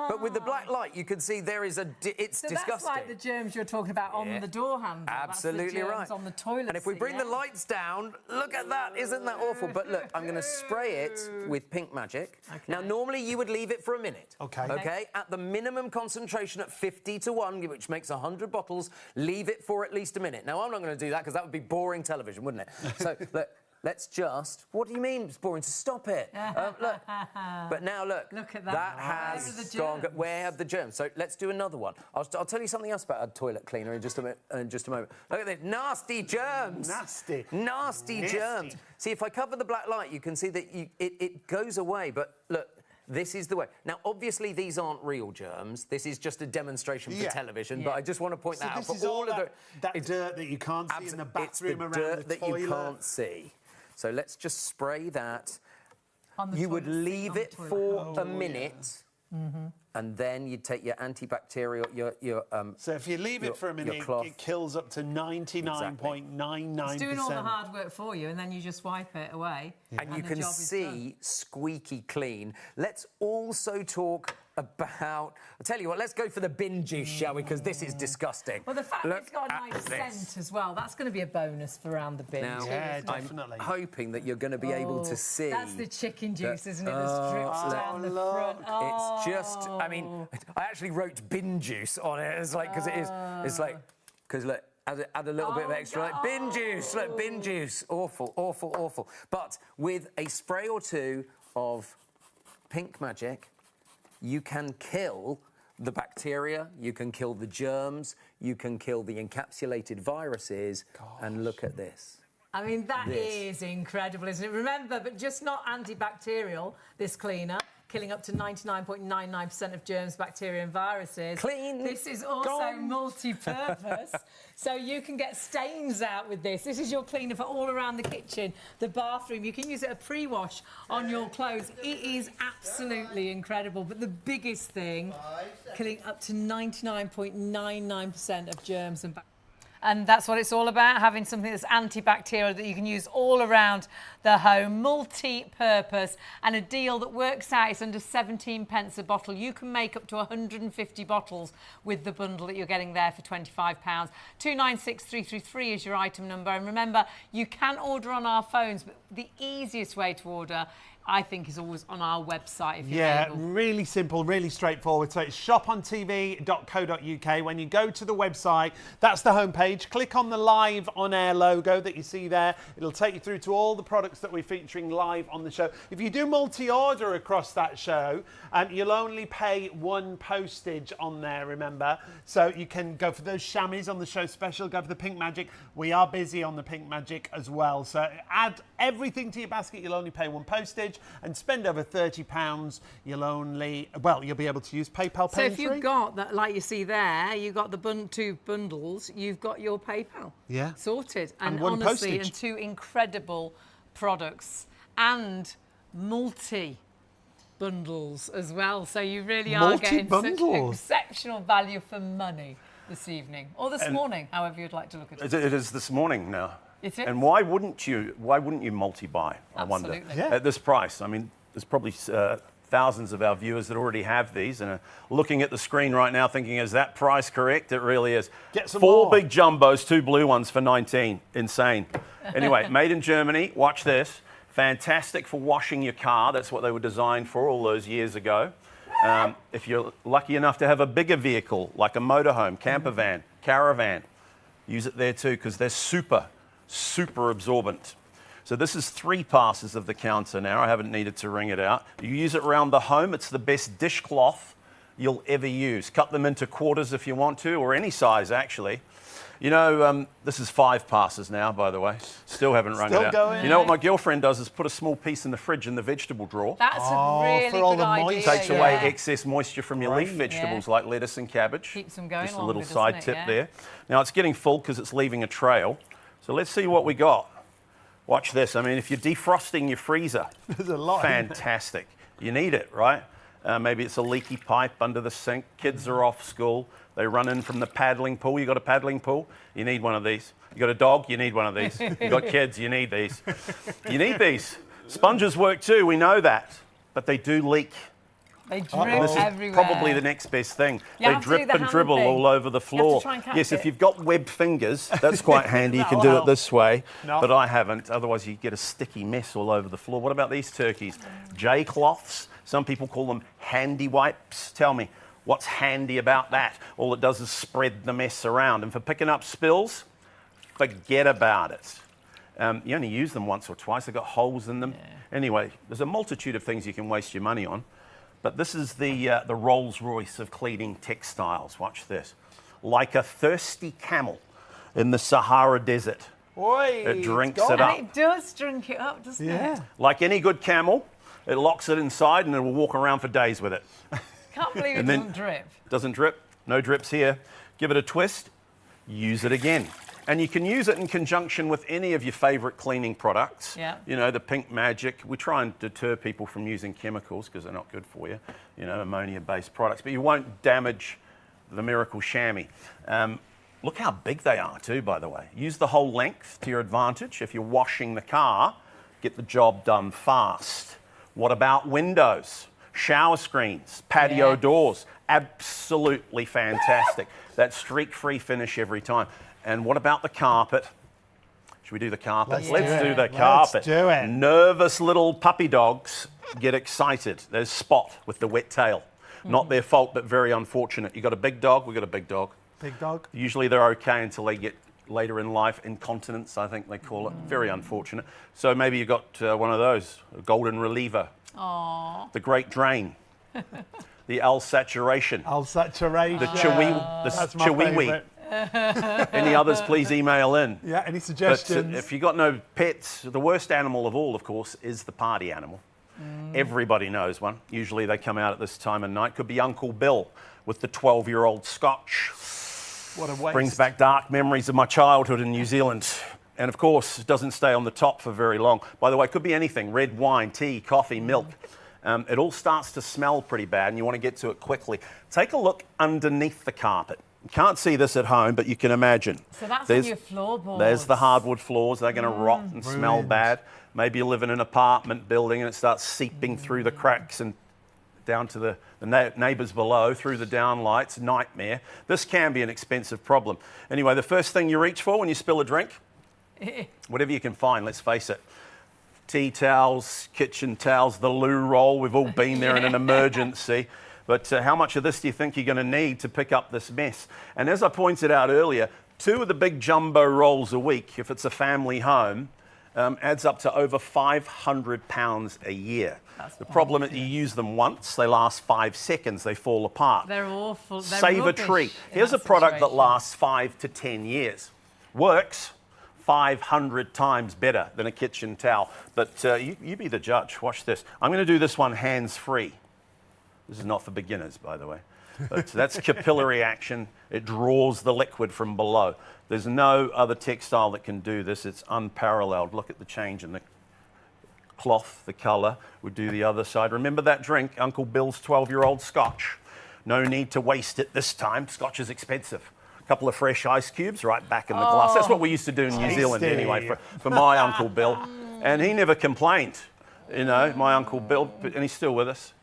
But with the black light, you can see there is it's disgusting. That's like the germs you're talking about on the door handle. Absolutely that's the germs right. on the toilet And if we bring the lights down, look at that. Isn't that awful? But look, I'm going to spray it with Pink Magic. Okay. Now, normally you would leave it for a minute. Okay. At the minimum concentration at 50 to 1, which makes 100 bottles, leave it for at least a minute. Now, I'm not going to do that because that would be boring television, wouldn't it? So, look, let's just... What do you mean it's boring? To stop it. Look. But now, look. Look at that. That has gone... Where have the germs? So, let's do another one. I'll tell you something else about a toilet cleaner in just a moment. Look at this. Nasty germs. Nasty germs. See, if I cover the black light, you can see that it goes away. But, look... This is the way. Now, obviously, these aren't real germs. This is just a demonstration for television, but I just want to point that out. This is all that dirt that you can't see in the bathroom, around the toilet. It's the dirt that you can't see. So let's just spray that. You would leave it for a minute, and then you'd take your antibacterial, So if you leave it for a minute, it kills up to 99.99%. It's doing all the hard work for you, and then you just wipe it away. And you can see squeaky clean. Let's also talk about... I'll tell you what, let's go for the bin juice, shall we? Because this is disgusting. Well, the fact that it's got a nice scent as well, that's going to be a bonus for around the bin. Now, definitely. I'm hoping that you're going to be able to see... That's the chicken juice, isn't it, that drips down the front. It's just... I mean, I actually wrote bin juice on it. It's like, because it is... It's like... Because, look... Add a little bit of extra, like bin juice, look, bin juice. Awful, awful, awful. But with a spray or two of Pink Magic, you can kill the bacteria, you can kill the germs, you can kill the encapsulated viruses, and look at this. I mean, that is incredible, isn't it? Remember, but just not antibacterial, this cleaner, killing up to 99.99% of germs, bacteria and viruses. Clean. This is also multi-purpose, so you can get stains out with this. This is your cleaner for all around the kitchen, the bathroom. You can use it a pre-wash on your clothes. It is absolutely incredible. But the biggest thing, killing up to 99.99% of germs and bacteria. And that's what it's all about, having something that's antibacterial that you can use all around the home, multi-purpose, and a deal that works out. It's under 17 pence a bottle. You can make up to 150 bottles with the bundle that you're getting there for £25. 296333 is your item number. And remember, you can order on our phones, but the easiest way to order, I think, is always on our website if you're able. Really simple, really straightforward. So it's shopontv.co.uk. When you go to the website, that's the homepage. Click on the live on air logo that you see there. It'll take you through to all the products that we're featuring live on the show. If you do multi-order across that show, you'll only pay one postage on there, remember. So you can go for those chamois on the show special, go for the Pink Magic. We are busy on the Pink Magic as well. So add everything to your basket, you'll only pay one postage. And spend over £30, you'll be able to use PayPal Pay. So if you've got that, like you see there, you've got the two bundles, you've got your PayPal sorted. And one honestly, postage. and two incredible products and multi-bundles as well. So you really are getting such exceptional value for money this evening, or this morning, however you'd like to look at it. It is this morning now. Is it? And why wouldn't you multi-buy, I wonder, at this price? I mean, there's probably thousands of our viewers that already have these and are looking at the screen right now thinking, is that price correct? It really is. Get some 4 more. big jumbos, 2 blue ones for 19. Insane. Anyway, made in Germany. Watch this. Fantastic for washing your car. That's what they were designed for all those years ago. If you're lucky enough to have a bigger vehicle, like a motorhome, camper van, caravan, use it there too, because they're super absorbent. So this is 3 passes of the counter now. I haven't needed to wring it out. You use it around the home. It's the best dishcloth you'll ever use. Cut them into quarters if you want to, or any size actually. You know, this is 5 passes now, by the way. Still haven't wrung it out. Going. You know what my girlfriend does is put a small piece in the fridge in the vegetable drawer. That's a really for all good the idea. moisture. Takes away excess moisture from your leaf vegetables like lettuce and cabbage. Keeps them going Just a longer, little doesn't side it? tip there. Now it's getting full because it's leaving a trail. So let's see what we got. Watch this. I mean, if you're defrosting your freezer, there's a lot. Fantastic. You need it, right? Maybe it's a leaky pipe under the sink. Kids are off school. They run in from the paddling pool. You got a paddling pool? You need one of these. You got a dog? You need one of these. You got kids? You need these. You need these. Sponges work too. We know that, but they do leak. They drip everywhere. Probably the next best thing. You They drip and dribble all over the floor. Yes, if you've got webbed fingers, that's quite handy. You can do it this way, but I haven't. Otherwise, you get a sticky mess all over the floor. What about these turkeys? J-cloths. Some people call them handy wipes. Tell me, what's handy about that? All it does is spread the mess around. And for picking up spills, forget about it. You only use them once or twice. They've got holes in them. Anyway, there's a multitude of things you can waste your money on. But this is the Rolls Royce of cleaning textiles. Watch this. Like a thirsty camel in the Sahara Desert. It drinks it up. And it does drink it up, doesn't it? Like any good camel, it locks it inside and it will walk around for days with it. Can't believe it doesn't drip. Doesn't drip. No drips here. Give it a twist. Use it again. And you can use it in conjunction with any of your favourite cleaning products. Yeah. You know, the Pink Magic. We try and deter people from using chemicals because they're not good for you. You know, ammonia-based products. But you won't damage the Miracle Shammy. Look how big they are too, by the way. Use the whole length to your advantage. If you're washing the car, get the job done fast. What about windows? Shower screens, patio doors. Absolutely fantastic. That streak-free finish every time. And what about the carpet? Should we do the carpet? Let's do the carpet. Let's do it. Nervous little puppy dogs get excited. There's Spot with the wet tail. Not their fault, but very unfortunate. You got a big dog, we got a big dog. Big dog. Usually they're okay until they get later in life, incontinence, I think they call it. Very unfortunate. So maybe you got one of those, a golden reliever. Aww. The Great Drain. The L-saturation. L-saturation. The Chihuahua. Any others, please email in. Yeah, any But suggestions? if you've got no pets, the worst animal of all, of course, is the party animal. Everybody knows one. Usually they come out at this time of night. Could be Uncle Bill with the 12-year-old Scotch. What a waste. Brings back dark memories of my childhood in New Zealand. And of course, it doesn't stay on the top for very long. By the way, it could be anything: red wine, tea, coffee, milk. It all starts to smell pretty bad and you want to get to it quickly. Take a look underneath the carpet. You can't see this at home, but you can imagine. So that's on your floorboards. There's the hardwood floors. They're going to rot and smell bad. Maybe you live in an apartment building and it starts seeping through the cracks and down to the neighbours below, through the downlights. Nightmare. This can be an expensive problem. Anyway, the first thing you reach for when you spill a drink, whatever you can find, let's face it. Tea towels, kitchen towels, the loo roll. We've all been there in an emergency. But how much of this do you think you're going to need to pick up this mess? And as I pointed out earlier, 2 of the big jumbo rolls a week, if it's a family home, adds up to over £500 a year. The problem is you use them once, they last 5 seconds, they fall apart. They're awful. They're Save a rubbish treat. in Here's a that product that situation. lasts 5 to 10 years. Works 500 times better than a kitchen towel. But you be the judge. Watch this. I'm going to do this one hands-free. This is not for beginners, by the way. But that's capillary action. It draws the liquid from below. There's no other textile that can do this. It's unparalleled. Look at the change in the cloth, the colour. We'll do the other side. Remember that drink, Uncle Bill's 12-year-old Scotch? No need to waste it this time. Scotch is expensive. A couple of fresh ice cubes right back in the glass. That's what we used to do in New Zealand anyway for my Uncle Bill. And he never complained, you know, my Uncle Bill, and he's still with us.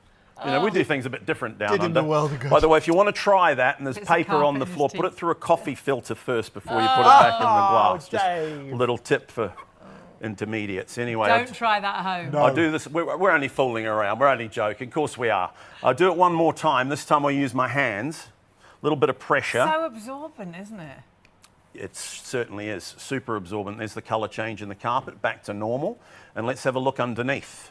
You know, we do things a bit different down under. By the way, if you want to try that and there's paper on the floor, put it through a coffee filter first before you put it back in the glass. Just a little tip for intermediates. Anyway, Don't try that at home. No. I'll do this. We're only fooling around. We're only joking. Of course we are. I'll do it one more time. This time I'll use my hands. A little bit of pressure. So absorbent, isn't it? It certainly is. Super absorbent. There's the colour change in the carpet. Back to normal. And let's have a look underneath.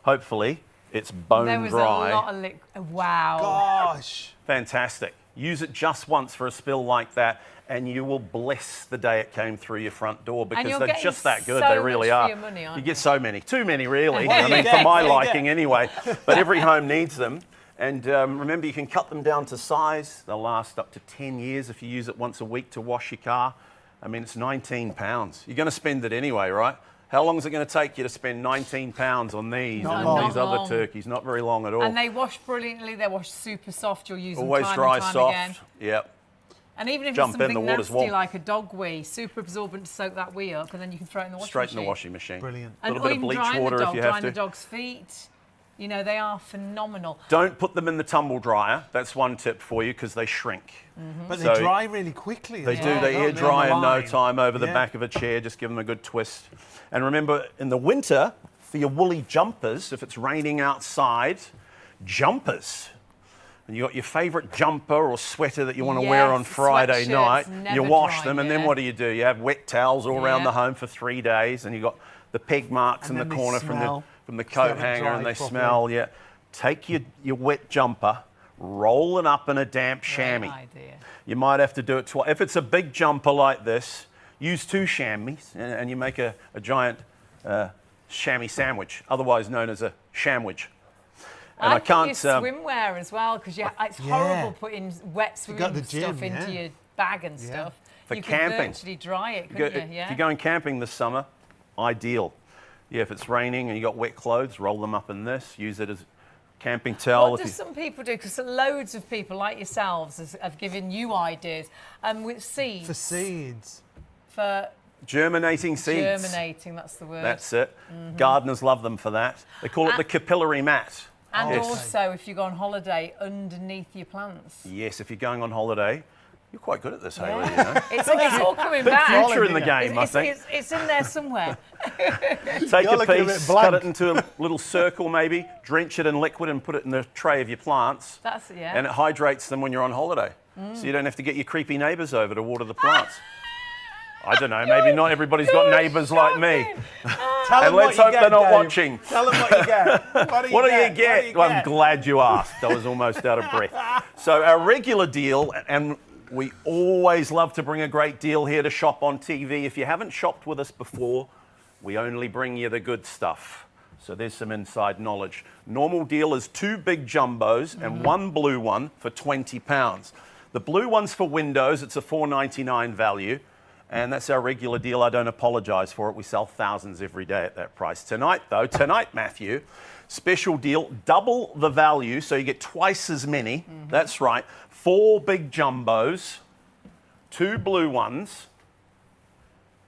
Hopefully it's bone There was dry. a lot of liquid. Wow. Gosh. Fantastic. Use it just once for a spill like that and you will bless the day it came through your front door because you're they're getting just that good. so They really much are. for your money, aren't You get so many. Too many, really. What I do you mean, get? for my What do you liking get? anyway. But every home needs them. And remember, you can cut them down to size. They'll last up to 10 years if you use it once a week to wash your car. I mean, it's £19. You're going to spend it anyway, right? How long is it going to take you to spend £19 on these Not and long. these Not other long. turkeys? Not very long at all. And they wash brilliantly. They wash super soft. You'll use them Always time dry, and time soft. again. Yep. And even if Jump it's in, something the water's nasty warm. like a dog wee, super absorbent to soak that wee up, and then you can throw it in the washing Straight machine. in the washing machine. Brilliant. A And little bit of even bleach drying water the dog, if you have drying to. the dog's feet. You know, they are phenomenal. Don't put them in the tumble dryer. That's one tip for you because they shrink. But So- they dry really quickly. They as do. well, They don't air they, dry on in the no line? time over the Yeah. back of a chair. Just give them a good twist. And remember, in the winter, for your woolly jumpers, if it's raining outside, jumpers. And you got your favourite jumper or sweater that you want to wear on Yes, Friday sweatshirts night. never You wash dry, them, and then yeah. what do? You have wet towels all around Yeah. the home for 3 days, and you got the peg marks And in the then they corner smell. from the They coat haven't hanger, and dried they properly. smell. Yeah. Take your wet jumper, roll it up in a damp chamois. idea. You might have to do it twice. If it's a big jumper like this, use 2 chamois and you make a giant chamois sandwich, otherwise known as a shamwich. And I I'd can't. put your swimwear as well, because it's horrible putting wet swimming got the stuff gym, into yeah. your bag and stuff. For you camping. could virtually dry it, couldn't you? If you're going camping this summer, ideal. Yeah, if it's raining and you got wet clothes, roll them up in this. Use it as camping towel. What If do you, some people do? Because loads of people like yourselves have given you ideas with seeds. For seeds. For germinating seeds. germinating, that's the word. That's it. Gardeners love them for that. They call it the capillary mat. and Yes. also, if you go on holiday, underneath your plants. Yes, if you're going on holiday, you're quite good at this, Hayley. You Yeah. know? It's all coming Big back. future in the game, I It's, think. it's in there somewhere. Take You're a looking a bit piece, blank. cut it into a little circle maybe, drench it in liquid and put it in the tray of your plants. That's it, yeah. And it hydrates them when you're on holiday. So you don't have to get your creepy neighbours over to water the plants. I don't know, maybe not everybody's got neighbours like me. Tell And them what let's you hope get, they're not Dave. watching. Tell them what you get. What do you get? Well, I'm glad you asked. I was almost out of breath. So our regular deal, and We always love to bring a great deal here to shop on TV. If you haven't shopped with us before, we only bring you the good stuff. So there's some inside knowledge. Normal deal is 2 big jumbos and 1 blue one for £20. The blue one's for Windows. It's a $4.99 value. And that's our regular deal. I don't apologise for it. We sell thousands every day at that price. Tonight, though, Matthew, special deal, double the value, so you get twice as many. That's right. 4 big jumbos, 2 blue ones.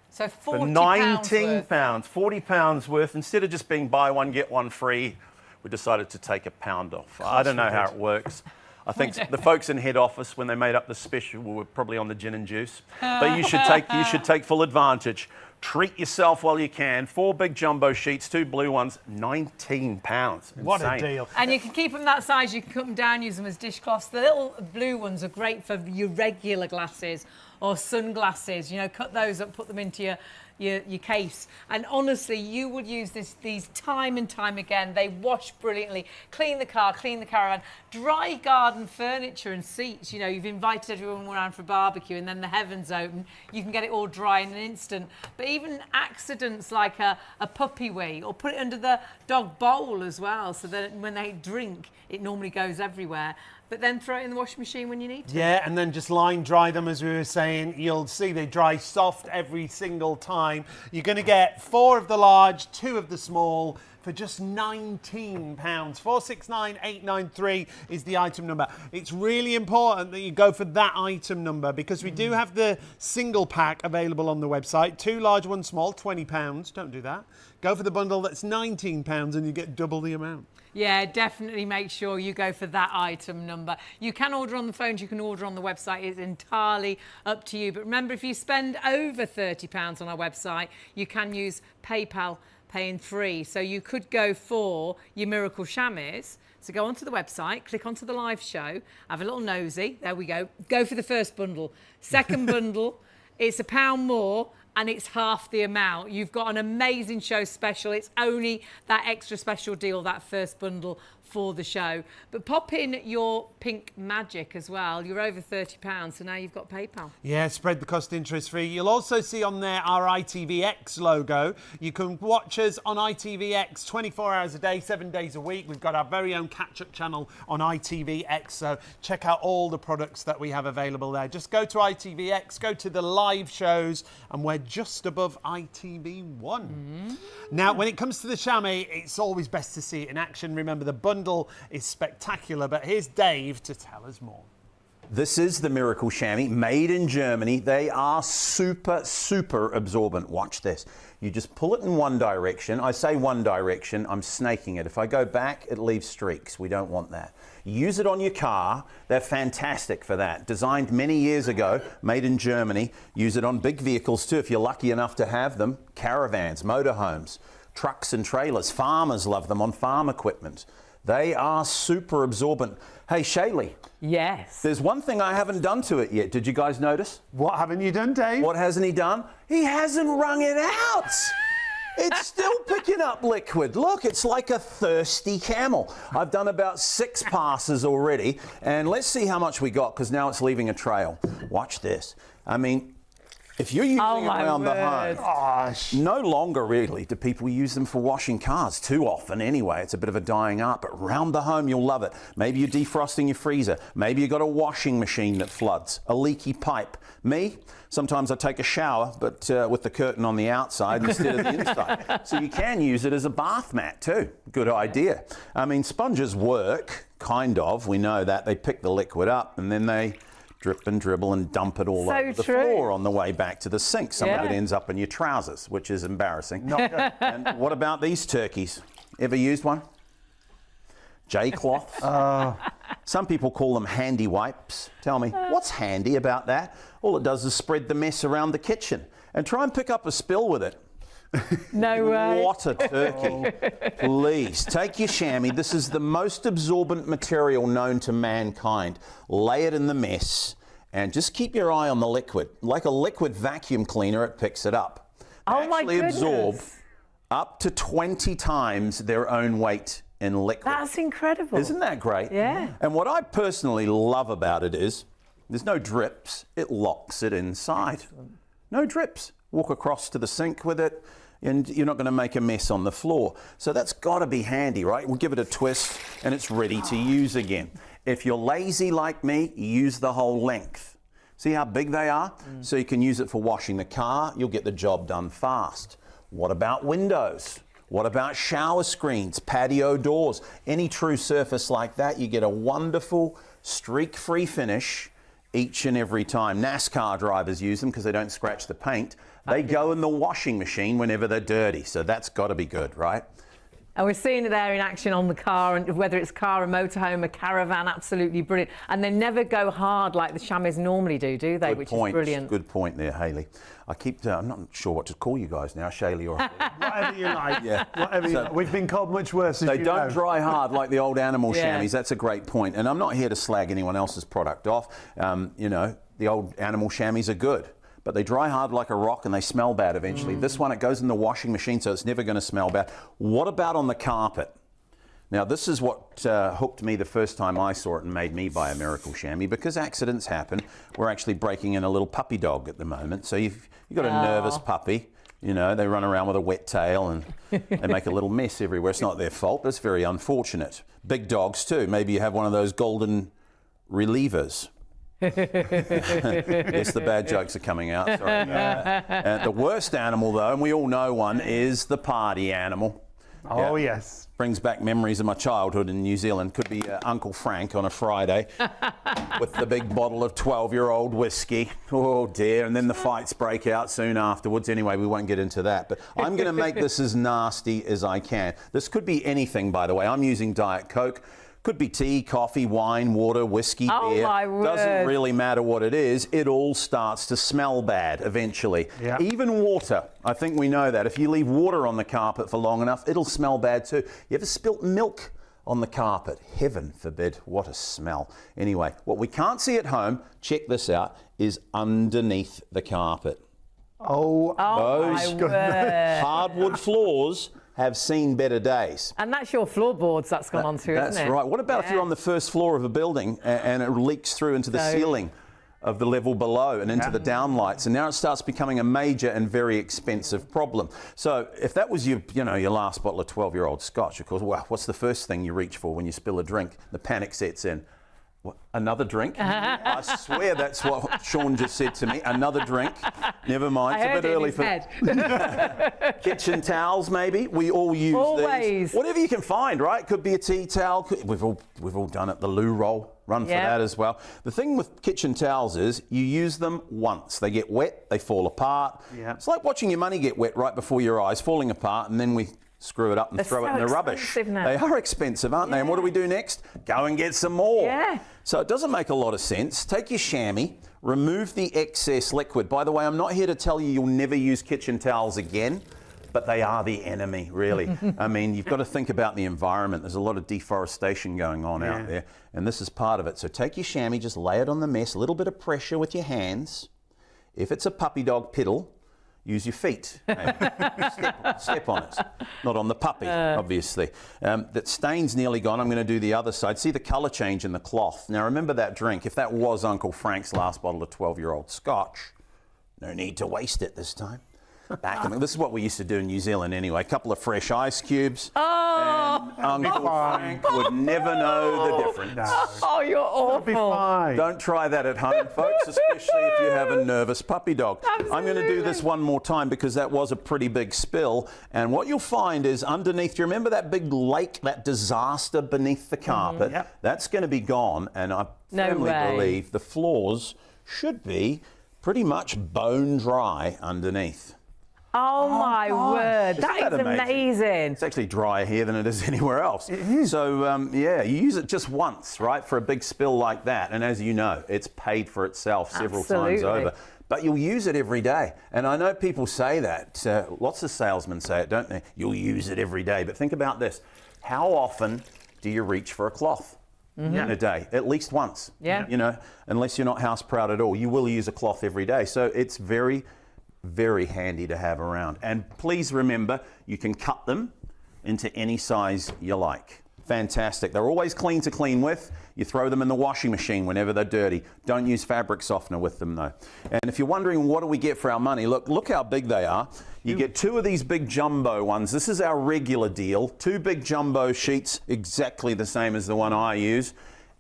So £40 for £19, £40 worth. Instead of just being buy one, get one free, we decided to take £1 off. I don't know how it works. I think the folks in head office, when they made up the special, were probably on the gin and juice. But you should take full advantage. Treat yourself while you can. 4 big jumbo sheets, 2 blue ones, £19. What a deal. And you can keep them that size. You can cut them down, use them as dishcloths. The little blue ones are great for your regular glasses or sunglasses. You know, cut those up, put them into your case. And honestly, you would use these time and time again. They wash brilliantly, clean the car, clean the caravan, dry garden furniture and seats. You know, you've invited everyone around for a barbecue and then the heavens open. You can get it all dry in an instant. But even accidents like a puppy wee, or put it under the dog bowl as well, so that when they drink, it normally goes everywhere. But then throw it in the washing machine when you need to. Yeah, and then just line dry them, as we were saying. You'll see they dry soft every single time. You're going to get 4 of the large, 2 of the small for just £19. 469893 is the item number. It's really important that you go for that item number, because we do have the single pack available on the website. 2 large, 1 small, £20. Don't do that. Go for the bundle that's £19 and you get double the amount. Yeah, definitely make sure you go for that item number. You can order on the phones, you can order on the website. It's entirely up to you. But remember, if you spend over £30 on our website, you can use PayPal paying free. So you could go for your Miracle Shammies. So go onto the website, click onto the live show, have a little nosy. There we go. Go for the first bundle. Second bundle, it's £1 more, and it's half the amount. You've got an amazing show special. It's only that extra special deal, that first bundle for the show. But pop in your pink magic as well. You're over £30, so now you've got PayPal. Yeah, spread the cost interest free. You'll also see on there our ITVX logo. You can watch us on ITVX 24 hours a day, 7 days a week. We've got our very own catch-up channel on ITVX, so check out all the products that we have available there. Just go to ITVX, go to the live shows, and we're just above ITV1. Now, when it comes to the chamois, it's always best to see it in action. Remember, the bundle is spectacular, but here's Dave to tell us more. This is the Miracle Shammy, made in Germany. They are super absorbent. Watch this. You just pull it in one direction. I say one direction, I'm snaking it. If I go back, it leaves streaks. We don't want that. Use it on your car. They're fantastic for that. Designed many years ago, made in Germany. Use it on big vehicles too, if you're lucky enough to have them. Caravans, motorhomes, trucks and trailers. Farmers love them on farm equipment. They are super absorbent. Hey, Shayley. Yes. There's one thing I haven't done to it yet. Did you guys notice? What haven't you done, Dave? What hasn't he done? He hasn't wrung it out. It's still picking up liquid. Look, it's like a thirsty camel. I've done about 6 passes already, and let's see how much we got, because now it's leaving a trail. Watch this. I mean, if you're using it around the home, no longer really do people use them for washing cars, too often anyway. It's a bit of a dying art, but around the home you'll love it. Maybe you're defrosting your freezer. Maybe you've got a washing machine that floods, a leaky pipe. Me, sometimes I take a shower, but with the curtain on the outside instead of the inside. So you can use it as a bath mat too. Good idea. I mean, sponges work, kind of. We know that. They pick the liquid up and then they drip and dribble and dump it all over the floor on the way back to the sink. Some of it ends up in your trousers, which is embarrassing. Not good. And what about these turkeys? Ever used one? J-cloths? Some people call them handy wipes. Tell me, what's handy about that? All it does is spread the mess around the kitchen. And try and pick up a spill with it. No way. What a turkey. Please, take your chamois. This is the most absorbent material known to mankind. Lay it in the mess and just keep your eye on the liquid. Like a liquid vacuum cleaner, it picks it up. They actually absorb up to 20 times their own weight in liquid. That's incredible. Isn't that great? Yeah. And what I personally love about it is, There's no drips. It locks it inside. Excellent. No drips. Walk across to the sink with it, and you're not going to make a mess on the floor. So that's got to be handy, right? We'll give it a twist, and it's ready to use again. If you're lazy like me, use the whole length. See how big they are? So you can use it for washing the car. You'll get the job done fast. What about windows? What about shower screens, patio doors? Any true surface like that, you get a wonderful streak-free finish each and every time. NASCAR drivers use them because they don't scratch the paint. They go in the washing machine whenever they're dirty, so that's got to be good, right? And we're seeing it there in action on the car, and whether it's car, a motorhome, a caravan, absolutely brilliant. And they never go hard like the Shammies normally do they? Good Which point. is brilliant. Good point there, Hayley. I'm not sure what to call you guys now, Shayley or Whatever you like. Yeah. Whatever you like. We've been called much worse. They don't dry hard like the old animal Yeah. chamois. That's a great point. And I'm not here to slag anyone else's product off. You know, the old animal chamois are good, but they dry hard like a rock and they smell bad eventually. This one, it goes in the washing machine, so it's never going to smell bad. What about on the carpet? Now, this is what hooked me the first time I saw it and made me buy a Miracle Shammy, because accidents happen. We're actually breaking in a little puppy dog at the moment. So you've got a nervous puppy. You know, they run around with a wet tail and they make a little mess everywhere. It's not their fault, but it's very unfortunate. Big dogs too. Maybe you have one of those golden relievers. Yes, the bad jokes are coming out. Sorry. The worst animal, though, and we all know one, is the party animal. Oh, yes. Brings back memories of my childhood in New Zealand. Could be Uncle Frank on a Friday with the big bottle of 12-year-old whiskey. Oh, dear. And then the fights break out soon afterwards. Anyway, we won't get into that. But I'm going to make this as nasty as I can. This could be anything, by the way. I'm using Diet Coke. Could be tea, coffee, wine, water, whiskey, beer. My word. Doesn't really matter what it is. It all starts to smell bad eventually. Yeah. Even water. I think we know that. If you leave water on the carpet for long enough, it'll smell bad too. You ever spilt milk on the carpet? Heaven forbid. What a smell. Anyway, what we can't see at home, check this out, is underneath the carpet. Oh my word. Hardwood floors have seen better days. And that's your floorboards that's gone onto, isn't it? That's right. What about if you're on the first floor of a building and it leaks through into the ceiling of the level below and into the downlights, and now it starts becoming a major and very expensive problem. So if that was your last bottle of 12-year-old scotch, of course, well, what's the first thing you reach for when you spill a drink? The panic sets in. What, another drink? I swear that's what Sean just said to me. Another drink. Never mind. It's a bit early for kitchen towels. Maybe we all use these. Whatever you can find, right? Could be a tea towel. We've all done it. The loo roll. Run for that as well. The thing with kitchen towels is you use them once. They get wet. They fall apart. Yeah. It's like watching your money get wet right before your eyes, falling apart, and then we screw it up and throw it in the rubbish. They are expensive, aren't they? And what do we do next? Go and get some more. Yeah. So it doesn't make a lot of sense. Take your chamois, remove the excess liquid. By the way, I'm not here to tell you you'll never use kitchen towels again, but they are the enemy, really. I mean, you've got to think about the environment. There's a lot of deforestation going on out there, and this is part of it. So take your chamois, just lay it on the mess, a little bit of pressure with your hands. If it's a puppy dog piddle, use your feet. Step on it. Not on the puppy, obviously. That stain's nearly gone. I'm going to do the other side. See the colour change in the cloth. Now, remember that drink. If that was Uncle Frank's last bottle of 12-year-old scotch, no need to waste it this time. This is what we used to do in New Zealand anyway. A couple of fresh ice cubes. And Uncle Frank would never know the difference. No. Oh, you're awful. Don't try that at home, folks, especially if you have a nervous puppy dog. Absolutely. I'm going to do this one more time because that was a pretty big spill. And what you'll find is underneath, do you remember that big lake, that disaster beneath the carpet? That's going to be gone. And I firmly believe the floors should be pretty much bone dry underneath. Oh my word, that is amazing. It's actually drier here than it is anywhere else. So, yeah, you use it just once, right, for a big spill like that. And as you know, it's paid for itself several times over. But you'll use it every day. And I know people say that. Lots of salesmen say it, don't they? You'll use it every day. But think about this. How often do you reach for a cloth? In a day, at least once. You know, unless you're not house proud at all, you will use a cloth every day. So it's very, very handy to have around. And please remember, you can cut them into any size you like. Fantastic. They're always clean to clean with. You throw them in the washing machine whenever they're dirty. Don't use fabric softener with them though. And if you're wondering what do we get for our money, look how big they are. You get 2 of these big jumbo ones. This is our regular deal. 2 big jumbo sheets, exactly the same as the one I use.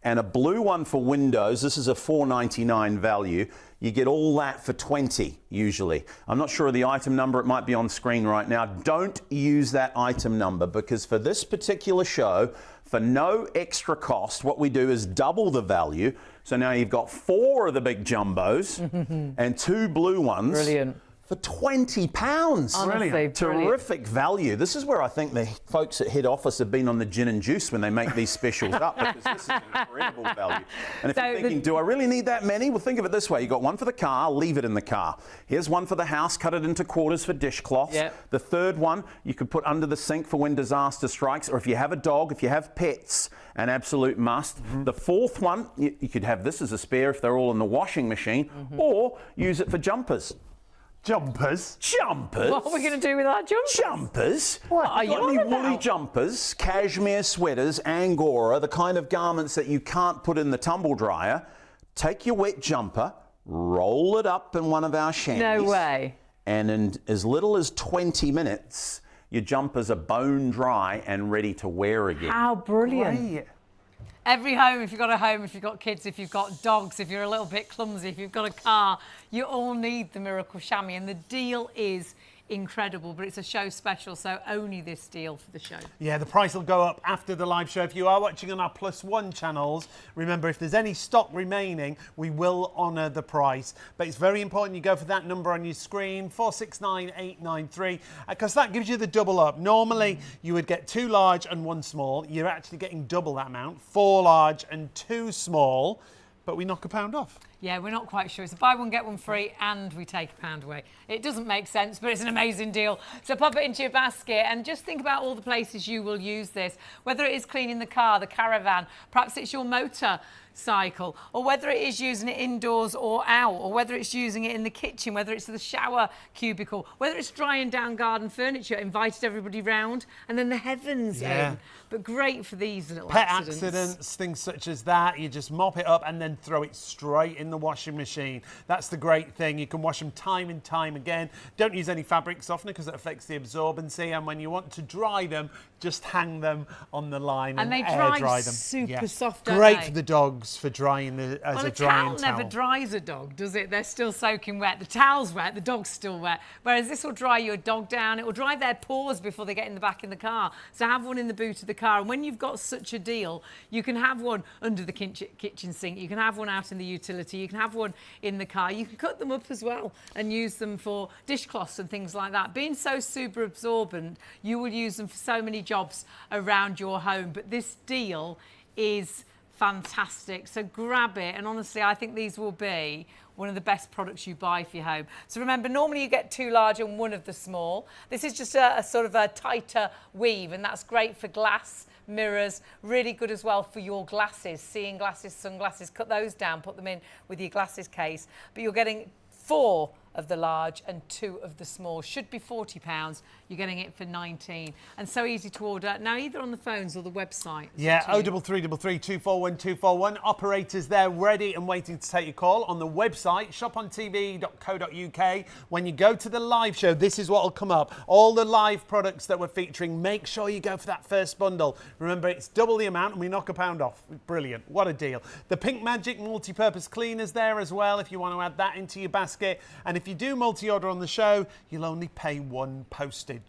And a blue one for windows. This is a $4.99 value. You get all that for $20 usually. I'm not sure of the item number. It might be on screen right now. Don't use that item number because for this particular show, for no extra cost, what we do is double the value. So now you've got 4 of the big jumbos and 2 blue ones. Brilliant. For £20. Brilliant. Terrific value. This is where I think the folks at head office have been on the gin and juice when they make these specials up because this is an incredible value. And if you're thinking, do I really need that many? Well, think of it this way. You've got one for the car, leave it in the car. Here's one for the house, cut it into quarters for dishcloths. Yep. The third one you could put under the sink for when disaster strikes, or if you have a dog, if you have pets, an absolute must. The fourth one, you could have this as a spare if they're all in the washing machine, or use it for jumpers. Jumpers? Jumpers? What are we going to do with our jumpers? Jumpers? What are you got on any about? woolly jumpers, cashmere sweaters, Angora, the kind of garments that you can't put in the tumble dryer? Take your wet jumper, roll it up in one of our chamois. No way. And in as little as 20 minutes, your jumpers are bone dry and ready to wear again. How brilliant. Great. Every home, if you've got a home, if you've got kids, if you've got dogs, if you're a little bit clumsy, if you've got a car, you all need the Miracle Shammy. And the deal is incredible, but it's a show special, so only this deal for the show. Yeah, the price will go up after the live show. If you are watching on our +1 channels, remember if there's any stock remaining, we will honour the price. But it's very important you go for that number on your screen, 469893, because that gives you the double up. Normally, you would get 2 large and 1 small. You're actually getting double that amount, 4 large and 2 small, but we knock £1 off. Yeah, we're not quite sure. It's a buy one, get one free, and we take £1 away. It doesn't make sense, but it's an amazing deal. So pop it into your basket and just think about all the places you will use this, whether it is cleaning the car, the caravan, perhaps it's your motorcycle, or whether it is using it indoors or out, or whether it's using it in the kitchen, whether it's the shower cubicle, whether it's drying down garden furniture, invited everybody round, and then the heavens in. But great for these little Pet accidents. accidents, things such as that, you just mop it up and then throw it straight in the washing machine. That's the great thing. You can wash them time and time again. Don't use any fabric softener because it affects the absorbency. And when you want to dry them, just hang them on the line and they air dry dry them. super soft, don't Great they? for the dogs for drying as Well, a a drying towel towel. never dries a dog, does it? They're still soaking wet. The towel's wet, the dog's still wet. Whereas this will dry your dog down. It will dry their paws before they get in the back in the car. So have one in the boot of the car. And when you've got such a deal, you can have one under the kitchen sink. You can have one out in the utility. You can have one in the car. You can cut them up as well and use them for dishcloths and things like that. Being so super absorbent, you will use them for so many jobs around your home. But this deal is fantastic, so grab it, and honestly I think these will be one of the best products you buy for your home. So remember, normally you get 2 large and 1 of the small. This is just a sort of a tighter weave, and that's great for glass, mirrors, really good as well for your glasses, seeing glasses, sunglasses. Cut those down, put them in with your glasses case, but you're getting 4 of the large and 2 of the small. Should be £40. You're getting it for 19, and so easy to order now, either on the phones or the website. Yeah, 03333 241 241. Operators there ready and waiting to take your call on the website, shopontv.co.uk. When you go to the live show, this is what will come up. All the live products that we're featuring, make sure you go for that first bundle. Remember, it's double the amount and we knock £1 off. Brilliant. What a deal. The Pink Magic multi-purpose cleaners there as well, if you want to add that into your basket. And if you do multi-order on the show, you'll only pay 1 postage.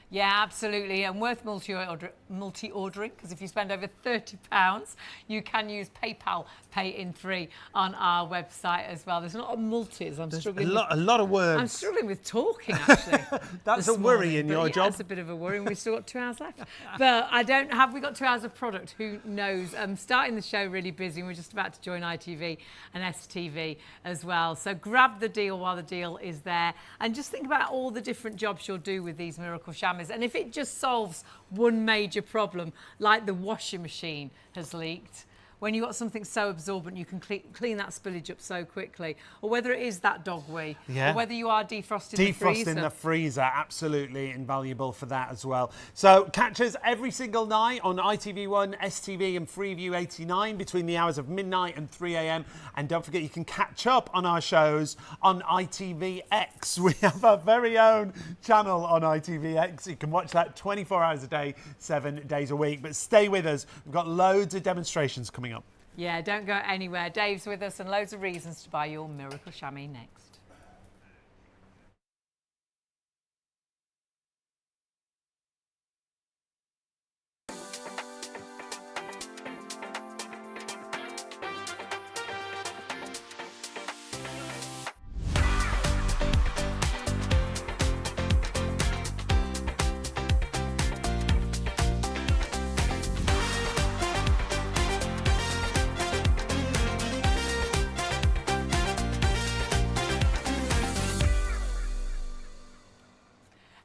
Yeah, absolutely, and worth multi-ordering, because if you spend over £30, you can use PayPal Pay in 3 on our website as well. There's a lot of multis. I'm struggling. A lot of words. I'm struggling with talking, actually. That's a worry in your job. That's a bit of a worry, and we've still got 2 hours left. But have we got 2 hours of product? Who knows? Starting the show really busy, and we're just about to join ITV and STV as well. So grab the deal while the deal is there, and just think about all the different jobs you'll do with these Miracle Shammies. And if it just solves one major problem, like the washing machine has leaked, when you've got something so absorbent, you can clean that spillage up so quickly. Or whether it is that dog wee, or whether you are defrosting the freezer. Defrosting the freezer, absolutely invaluable for that as well. So catch us every single night on ITV1 STV and Freeview 89 between the hours of midnight and 3 a.m. And don't forget, you can catch up on our shows on ITVX. We have our very own channel on ITVX. You can watch that 24 hours a day, 7 days a week. But stay with us. We've got loads of demonstrations coming up. Yeah, don't go anywhere. Dave's with us and loads of reasons to buy your Miracle Shammy next.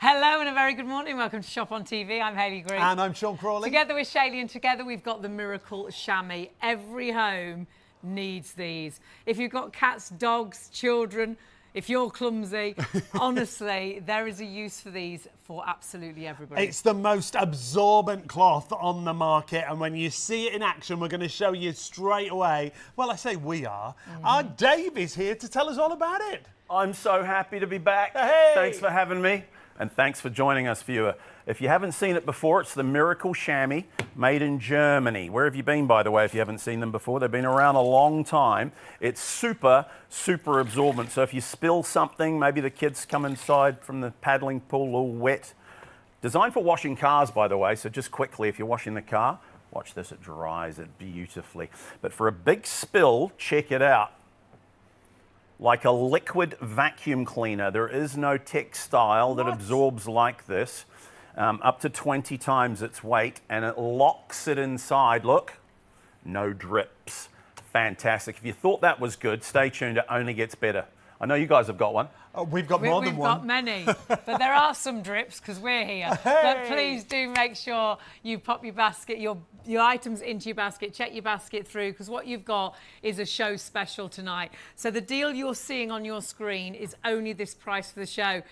Hello and a very good morning. Welcome to Shop on TV. I'm Hayley Green. And I'm Sean Crawley. Together with Shayley, and together we've got the Miracle Shammy. Every home needs these. If you've got cats, dogs, children, if you're clumsy, honestly, there is a use for these for absolutely everybody. It's the most absorbent cloth on the market, and when you see it in action, we're going to show you straight away. Well, I say we are. Our Dave is here to tell us all about it. I'm so happy to be back. Hey. Thanks for having me. And thanks for joining us, viewer. If you haven't seen it before, it's the Miracle Shammy, made in Germany. Where have you been, by the way, if you haven't seen them before? They've been around a long time. It's super, super absorbent. So if you spill something, maybe the kids come inside from the paddling pool all wet. Designed for washing cars, by the way. So just quickly, if you're washing the car, watch this, it dries it beautifully. But for a big spill, check it out. Like a liquid vacuum cleaner. There is no textile that absorbs like this, up to 20 times its weight, and it locks it inside. Look, no drips. Fantastic. If you thought that was good, stay tuned. It only gets better. I know you guys have got one. Oh, we've got more than one. We've got many, but there are some drips because we're here. But please do make sure you pop your basket, your items into your basket, check your basket through, because what you've got is a show special tonight. So the deal you're seeing on your screen is only this price for the show.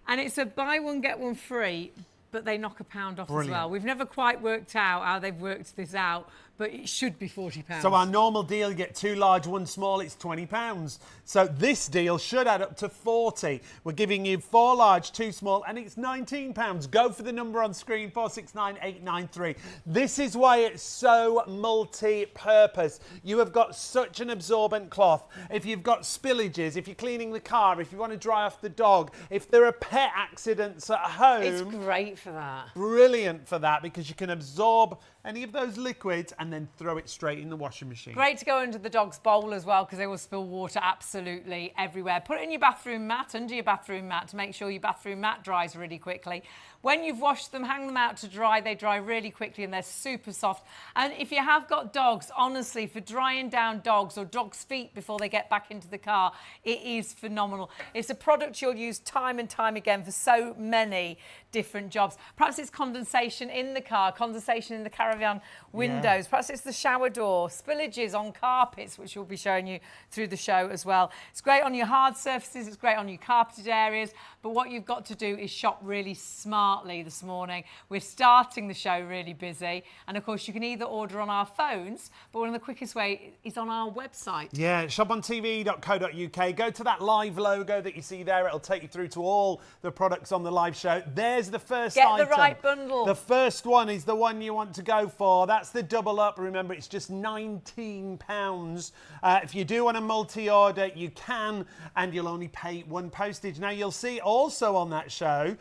And it's a buy one, get one free, but they knock £1 off as well. We've never quite worked out how they've worked this out, but it should be £40. So our normal deal, you get 2 large, 1 small, it's £20. So this deal should add up to 40. We're giving you 4 large, 2 small, and it's £19. Go for the number on screen, 469893. This is why it's so multi-purpose. You have got such an absorbent cloth. If you've got spillages, if you're cleaning the car, if you want to dry off the dog, if there are pet accidents at home. It's great for that. Brilliant for that, because you can absorb any of those liquids and then throw it straight in the washing machine. Great to go under the dog's bowl as well, because they will spill water absolutely everywhere. Put it in your bathroom mat, under your bathroom mat, to make sure your bathroom mat dries really quickly. When you've washed them, hang them out to dry. They dry really quickly and they're super soft. And if you have got dogs, honestly, for drying down dogs or dogs' feet before they get back into the car, it is phenomenal. It's a product you'll use time and time again for so many different jobs. Perhaps it's condensation in the car, condensation in the caravan windows. Perhaps it's the shower door, spillages on carpets, which we'll be showing you through the show as well. It's great on your hard surfaces, it's great on your carpeted areas, but what you've got to do is shop really smartly this morning. We're starting the show really busy, and of course you can either order on our phones, but one of the quickest way is on our website. Yeah, shopontv.co.uk. Go to that live logo that you see there. It'll take you through to all the products on the live show. There's the first item. Get the right bundle. The first one is the one you want to go for. That's the double up. Remember, it's just £19. If you do want a multi-order, you can, and you'll only pay £1 postage. Now, you'll see also on that show